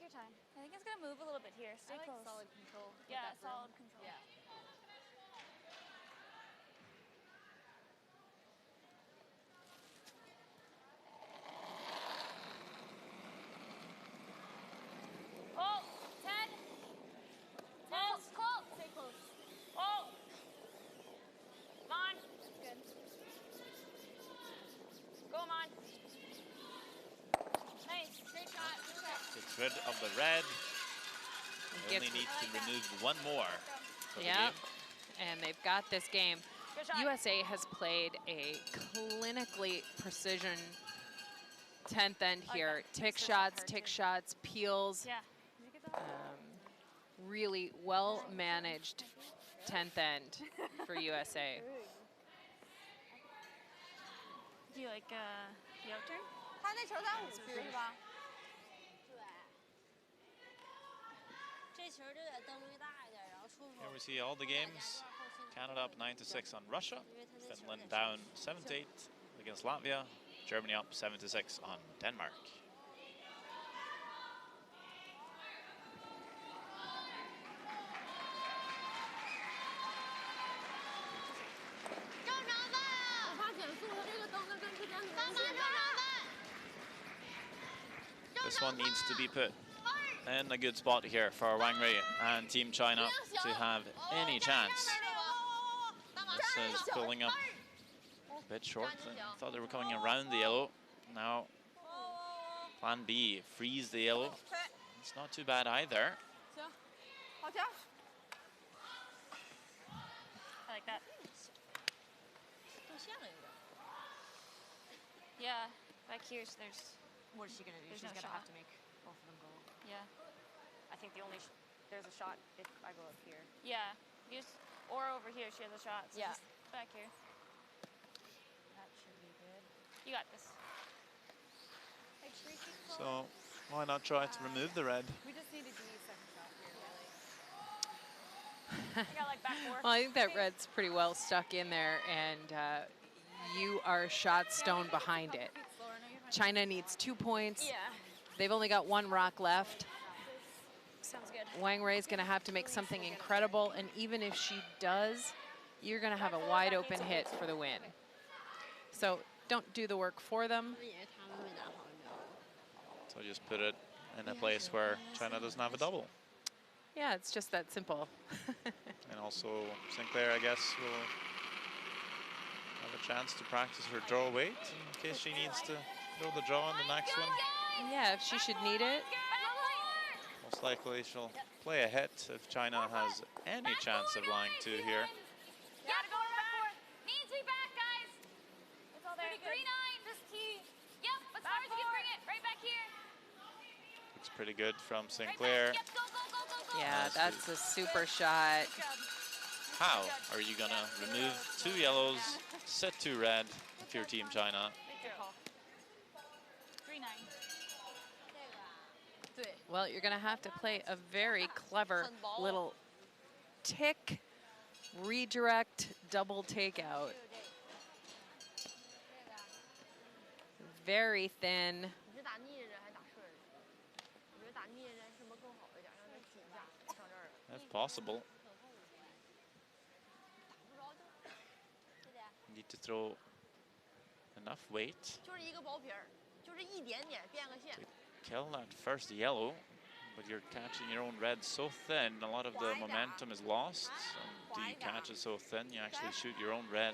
Time. I think it's gonna move a little bit here. Stay close. Solid control. Yeah, solid control. Yeah. Oh, 10. Close, close. Stay close. Oh. Come on. Good. Go, on. Nice. Great shot. Gets rid of the red. They only need to remove one more. Yep, and they've got this game. USA has played a clinically precision 10th end here. Tick shots, peels. Yeah. Really well managed 10th end for USA. Do you like the out turn? 他那球3-5是吧？ Here we see all the games. Canada up 9-6 on Russia. Finland down 7-8 against Latvia. Germany up 7-6 on Denmark. This one needs to be put in a good spot here for Wang Rui and Team China to have any chance. This is pulling up a bit short. I thought they were coming around the yellow. Now, plan B, freeze the yellow. It's not too bad either. I like that. Yeah, back here, so there's. What is she gonna do? She's no gonna shot. have to make both of them go. Yeah. I think the only there's a shot if I go up here. Yeah. Or over here, she has a shot. So Yeah. just back here. That should be good. You got this. So why not try to remove the red? We just need a D second shot here, really. I got like back four. Well, I think that red's pretty well stuck in there, and you are shot stone behind it. China needs 2 points. Yeah. They've only got 1 rock left. Sounds good. Wang Rui's going to have to make something incredible, and even if she does, you're going to have a wide open hit for the win. So don't do the work for them. So just put it in a place where China doesn't have a double. Yeah, it's just that simple. And also Sinclair, I guess, will have a chance to practice her draw weight in case she needs to throw the draw in the next one. Yeah, if she should need it. Most likely she'll play a hit if China has any chance of lying two here. Gotta go back. Needs to be back, guys. It's all there. 3-9. Just key. Yep, as far as you can bring it. Right back here. Looks pretty good from Sinclair. Yep, go, go, go, go, go. Yeah, that's a super shot. How are you gonna remove 2 yellows, set 2 red if you're Team China? 3-9. Well, you're going to have to play a very clever little tick, redirect, double takeout. Very thin. That's possible. Need to throw enough weight to kill that first yellow, but you're catching your own red so thin, a lot of the momentum is lost. And do you catch it so thin, you actually shoot your own red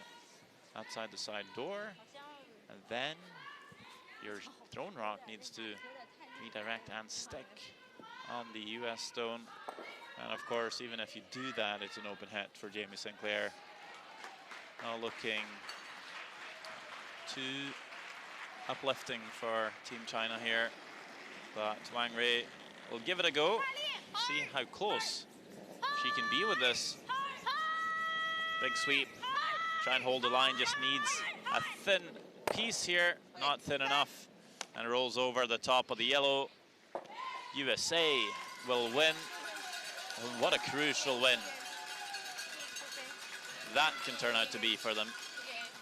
outside the side door, and then your thrown rock needs to redirect and stick on the US stone. And of course, even if you do that, it's an open hit for Jamie Sinclair. Now looking too uplifting for Team China here, but Wang Rui will give it a go. See how close she can be with this. Big sweep. Try and hold the line, just needs a thin piece here, not thin enough, and rolls over the top of the yellow. USA will win. What a crucial win that can turn out to be for them,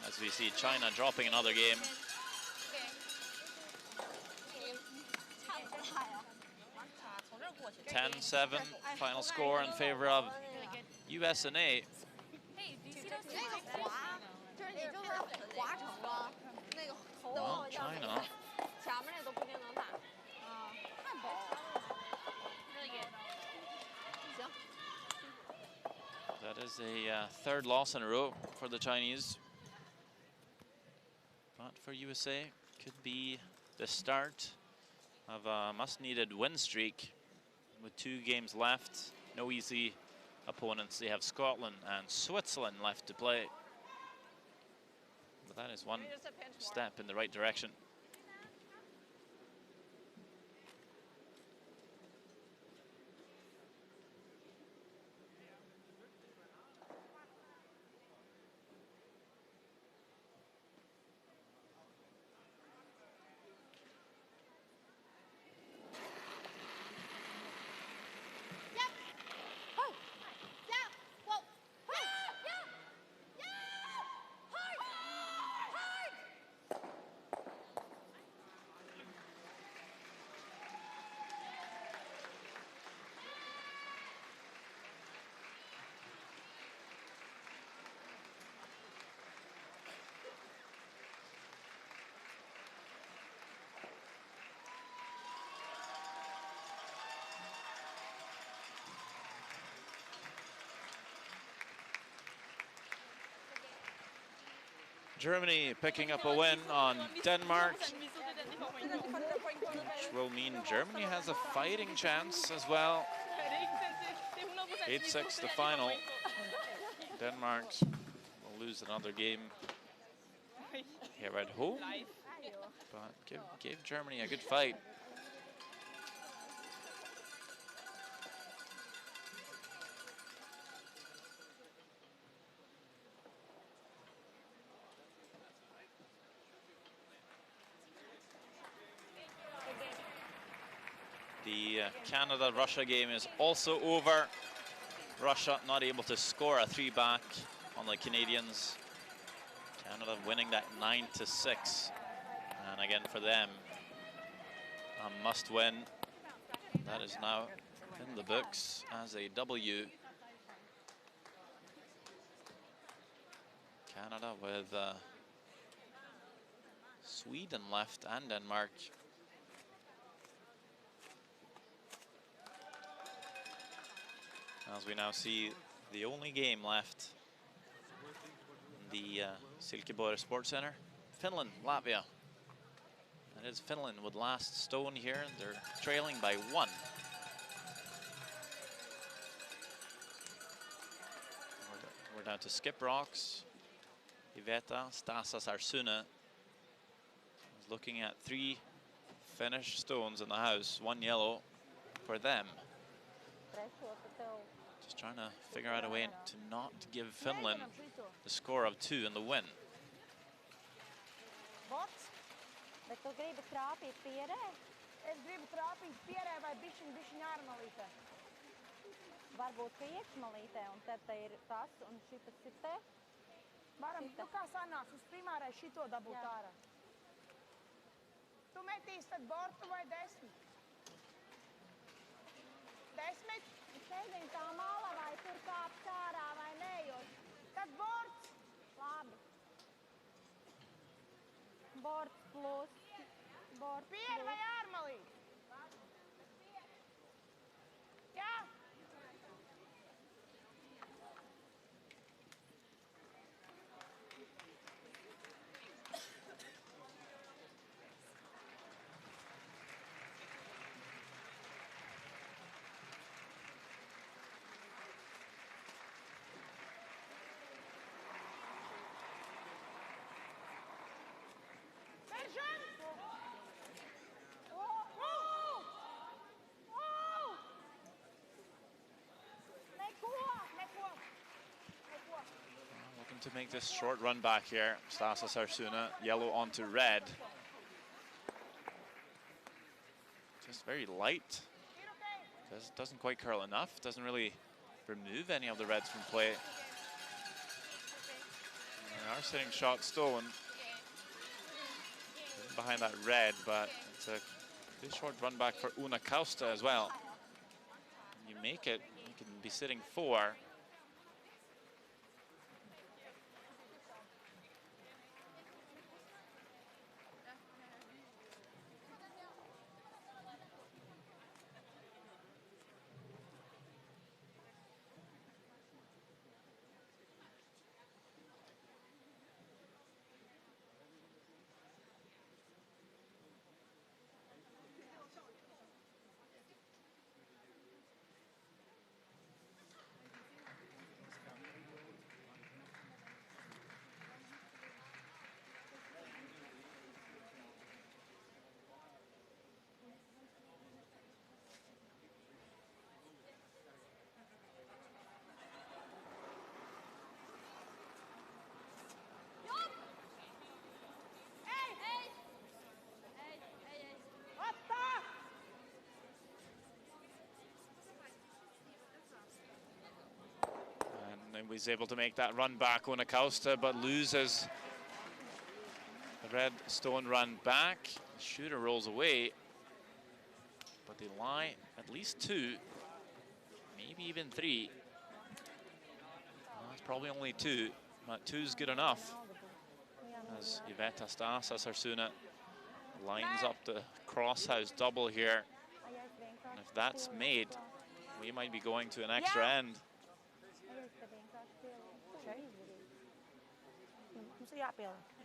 as we see China dropping another game. 10-7 final score in favor of US and A. Well, China. That is a third loss in a row for the Chinese. But for USA, could be the start of a much-needed win streak. With 2 games left, no easy opponents. They have Scotland and Switzerland left to play. But that is one step in the right direction. Germany picking up a win on Denmark, which will mean Germany has a fighting chance as well. 8-6 the final. Denmark will lose another game here at home, but gave Germany a good fight. The Canada-Russia game is also over. Russia not able to score a 3-back on the Canadians. Canada winning that 9-6. And again for them, a must win. That is now in the books as a W. Canada with Sweden left and Denmark. As we now see the only game left in the Silkeborg Sports Center, Finland, Latvia. That is Finland with last stone here, and they're trailing by 1. We're down to skip rocks. Iveta, Stasas, Arsuna is looking at 3 finished stones in the house, 1 yellow for them. Just trying to figure out a way to not give Finland the score of 2 in the win. Bet tu gribi trāpīt pierē? Es gribu trāpīt pierē vai bišķiņ ārmalītē. Varbūt ka iekšmalītē, un tad te ir tas, un šitas ir te. Varam, tu kā sanāks uz primārai šito dabūt ārā? Tu metīs tad bortu vai 10? 10? Sēdiņ tā mala vai tur kāps ārā vai nē, jo tad borts. Labi. Borts plus. Borts plus. Pier vai ārmalīt? Jā. Looking to make this short run back here. Stasas Arsuna, yellow onto red. Just very light. Doesn't quite curl enough. Doesn't really remove any of the reds from play. They are sitting shot stone behind that red, but it's a good short run back for Una Kausta as well. You make it, you can be sitting 4. And was able to make that run back on Acosta, but loses the red stone run back. The shooter rolls away, but they lie at least 2, maybe even 3. Well, it's probably only 2, but 2's good enough. As Iveta Stasas Arsuna lines up the crosshouse double here. And if that's made, we might be going to an extra end. Mums ir jāpieliek.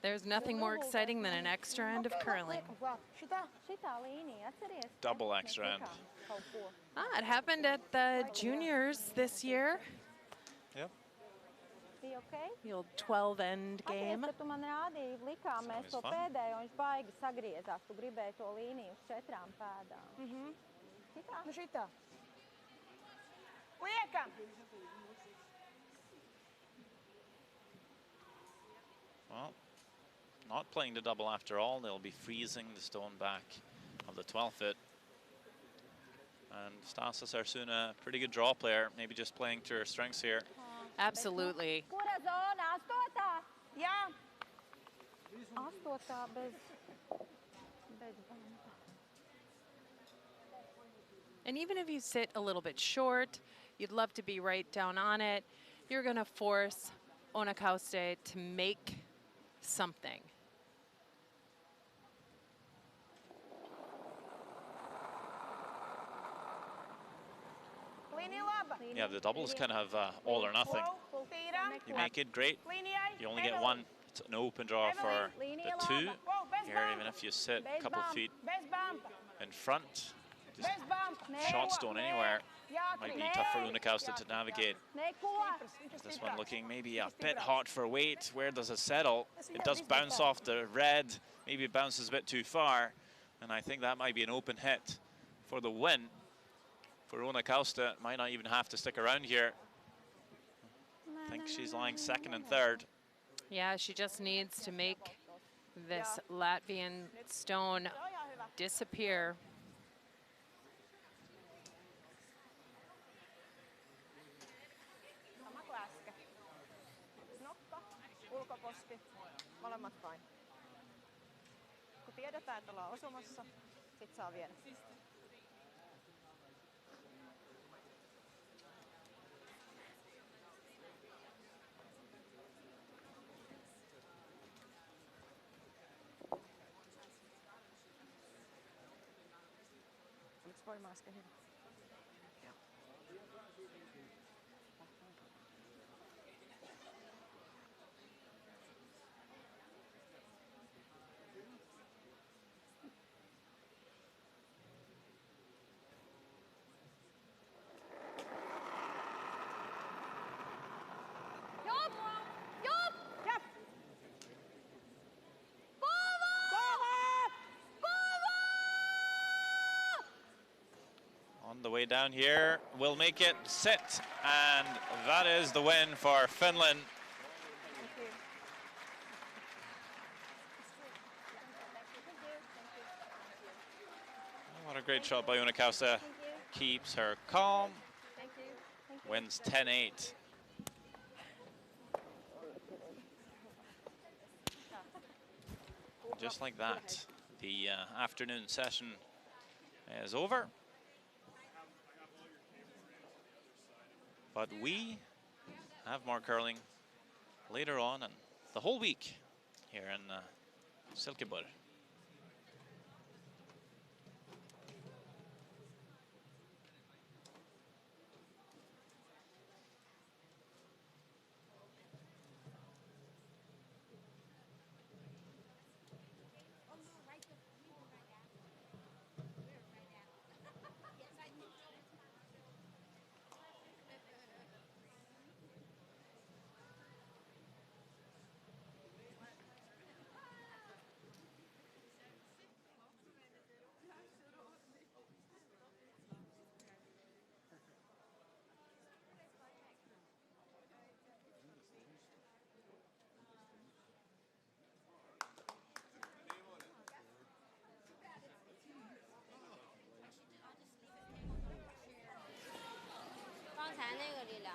There's nothing more exciting than an extra end of curling. Double extra end. It happened at the juniors this year. Yep. The old 12-end game. Well, not playing the double after all. They'll be freezing the stone back of the 12 foot. And Stasas Arsuna, pretty good draw player, maybe just playing to her strengths here. Absolutely. And even if you sit a little bit short, you'd love to be right down on it, you're going to force Onakauste to make something. Yeah, the doubles kind of all or nothing. You make it, great. You only get one. It's an open draw for the two. Here, even if you sit a couple feet in front, just shot stone anywhere. Might be tough for Unakauste to navigate. This one looking maybe a bit hot for weight. Where does it settle? It does bounce off the red. Maybe it bounces a bit too far. And I think that might be an open hit for the win. For Unakauste, might not even have to stick around here. I think she's lying second and third. Yeah, she just needs to make this Latvian stone disappear. Molemmat fine. Kun tiedetään, että ollaan osumassa, sit saa viedä. Oliko voima äsken hyvä? On the way down here, will make it sit, and that is the win for Finland. What a great shot by Unakauste. Keeps her calm, wins 10-8. Just like that, the afternoon session is over. But we have more curling later on and the whole week here in Silkeborg.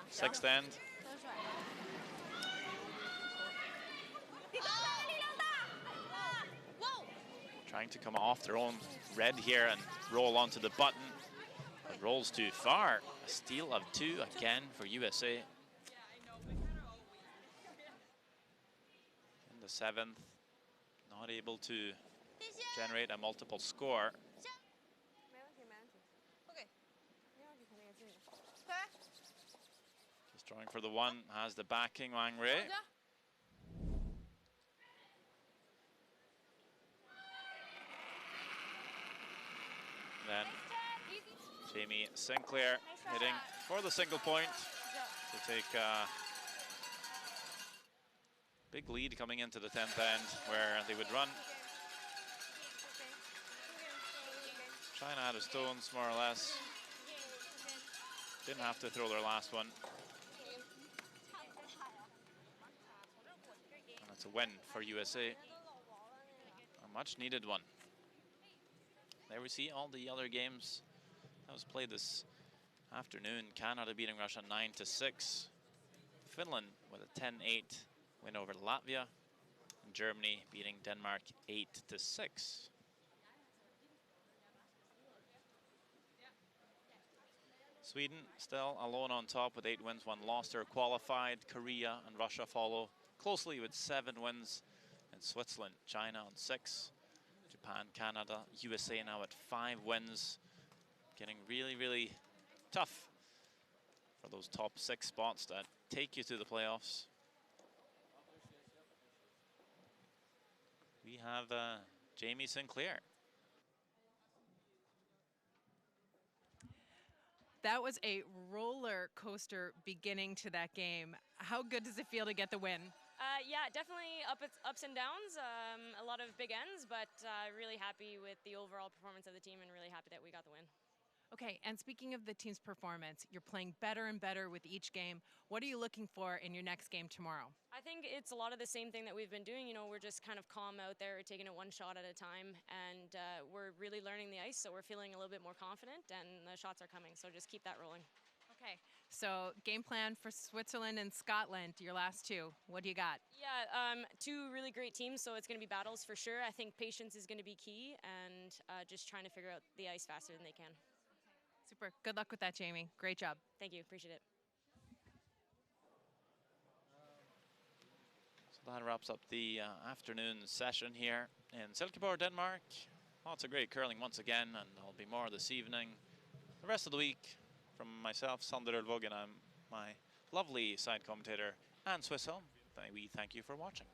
Sixth end. Trying to come off their own red here and roll onto the button. It rolls too far. A steal of two again for USA. In the seventh, not able to generate a multiple score. Just drawing for the one, has the backing, Wang Rei. Then Jamie Sinclair hitting for the single point to take a big lead coming into the 10th end, where they would run China out of stones, more or less. Didn't have to throw their last one. And that's a win for USA. A much needed one. There we see all the other games that was played this afternoon. Canada beating Russia 9-6. Finland with a 10-8 win over Latvia. And Germany beating Denmark 8-6. Sweden still alone on top with 8 wins, 1 loss. They're qualified. Korea and Russia follow closely with 7 wins. And Switzerland, China on 6. Japan, Canada, USA now at 5 wins. Getting really, really tough for those top 6 spots that take you to the playoffs. We have Jamie Sinclair. That was a roller coaster beginning to that game. How good does it feel to get the win? Yeah, definitely ups and downs, a lot of big ends, but really happy with the overall performance of the team and really happy that we got the win. Okay, and speaking of the team's performance, you're playing better and better with each game. What are you looking for in your next game tomorrow? I think it's a lot of the same thing that we've been doing. You know, we're just kind of calm out there, taking it one shot at a time, and we're really learning the ice, so we're feeling a little bit more confident, and the shots are coming, so just keep that rolling. Okay, so game plan for Switzerland and Scotland, your last 2. What do you got? Yeah, 2 really great teams, so it's going to be battles for sure. I think patience is going to be key, and just trying to figure out the ice faster than they can. Super. Good luck with that, Jamie. Great job. Thank you. Appreciate it. So that wraps up the afternoon session here in Silkeborg, Denmark. Lots of great curling once again, and there'll be more this evening. The rest of the week, from myself, Sander Ulvåg, and my lovely side commentator, Anne Swissholm, we thank you for watching.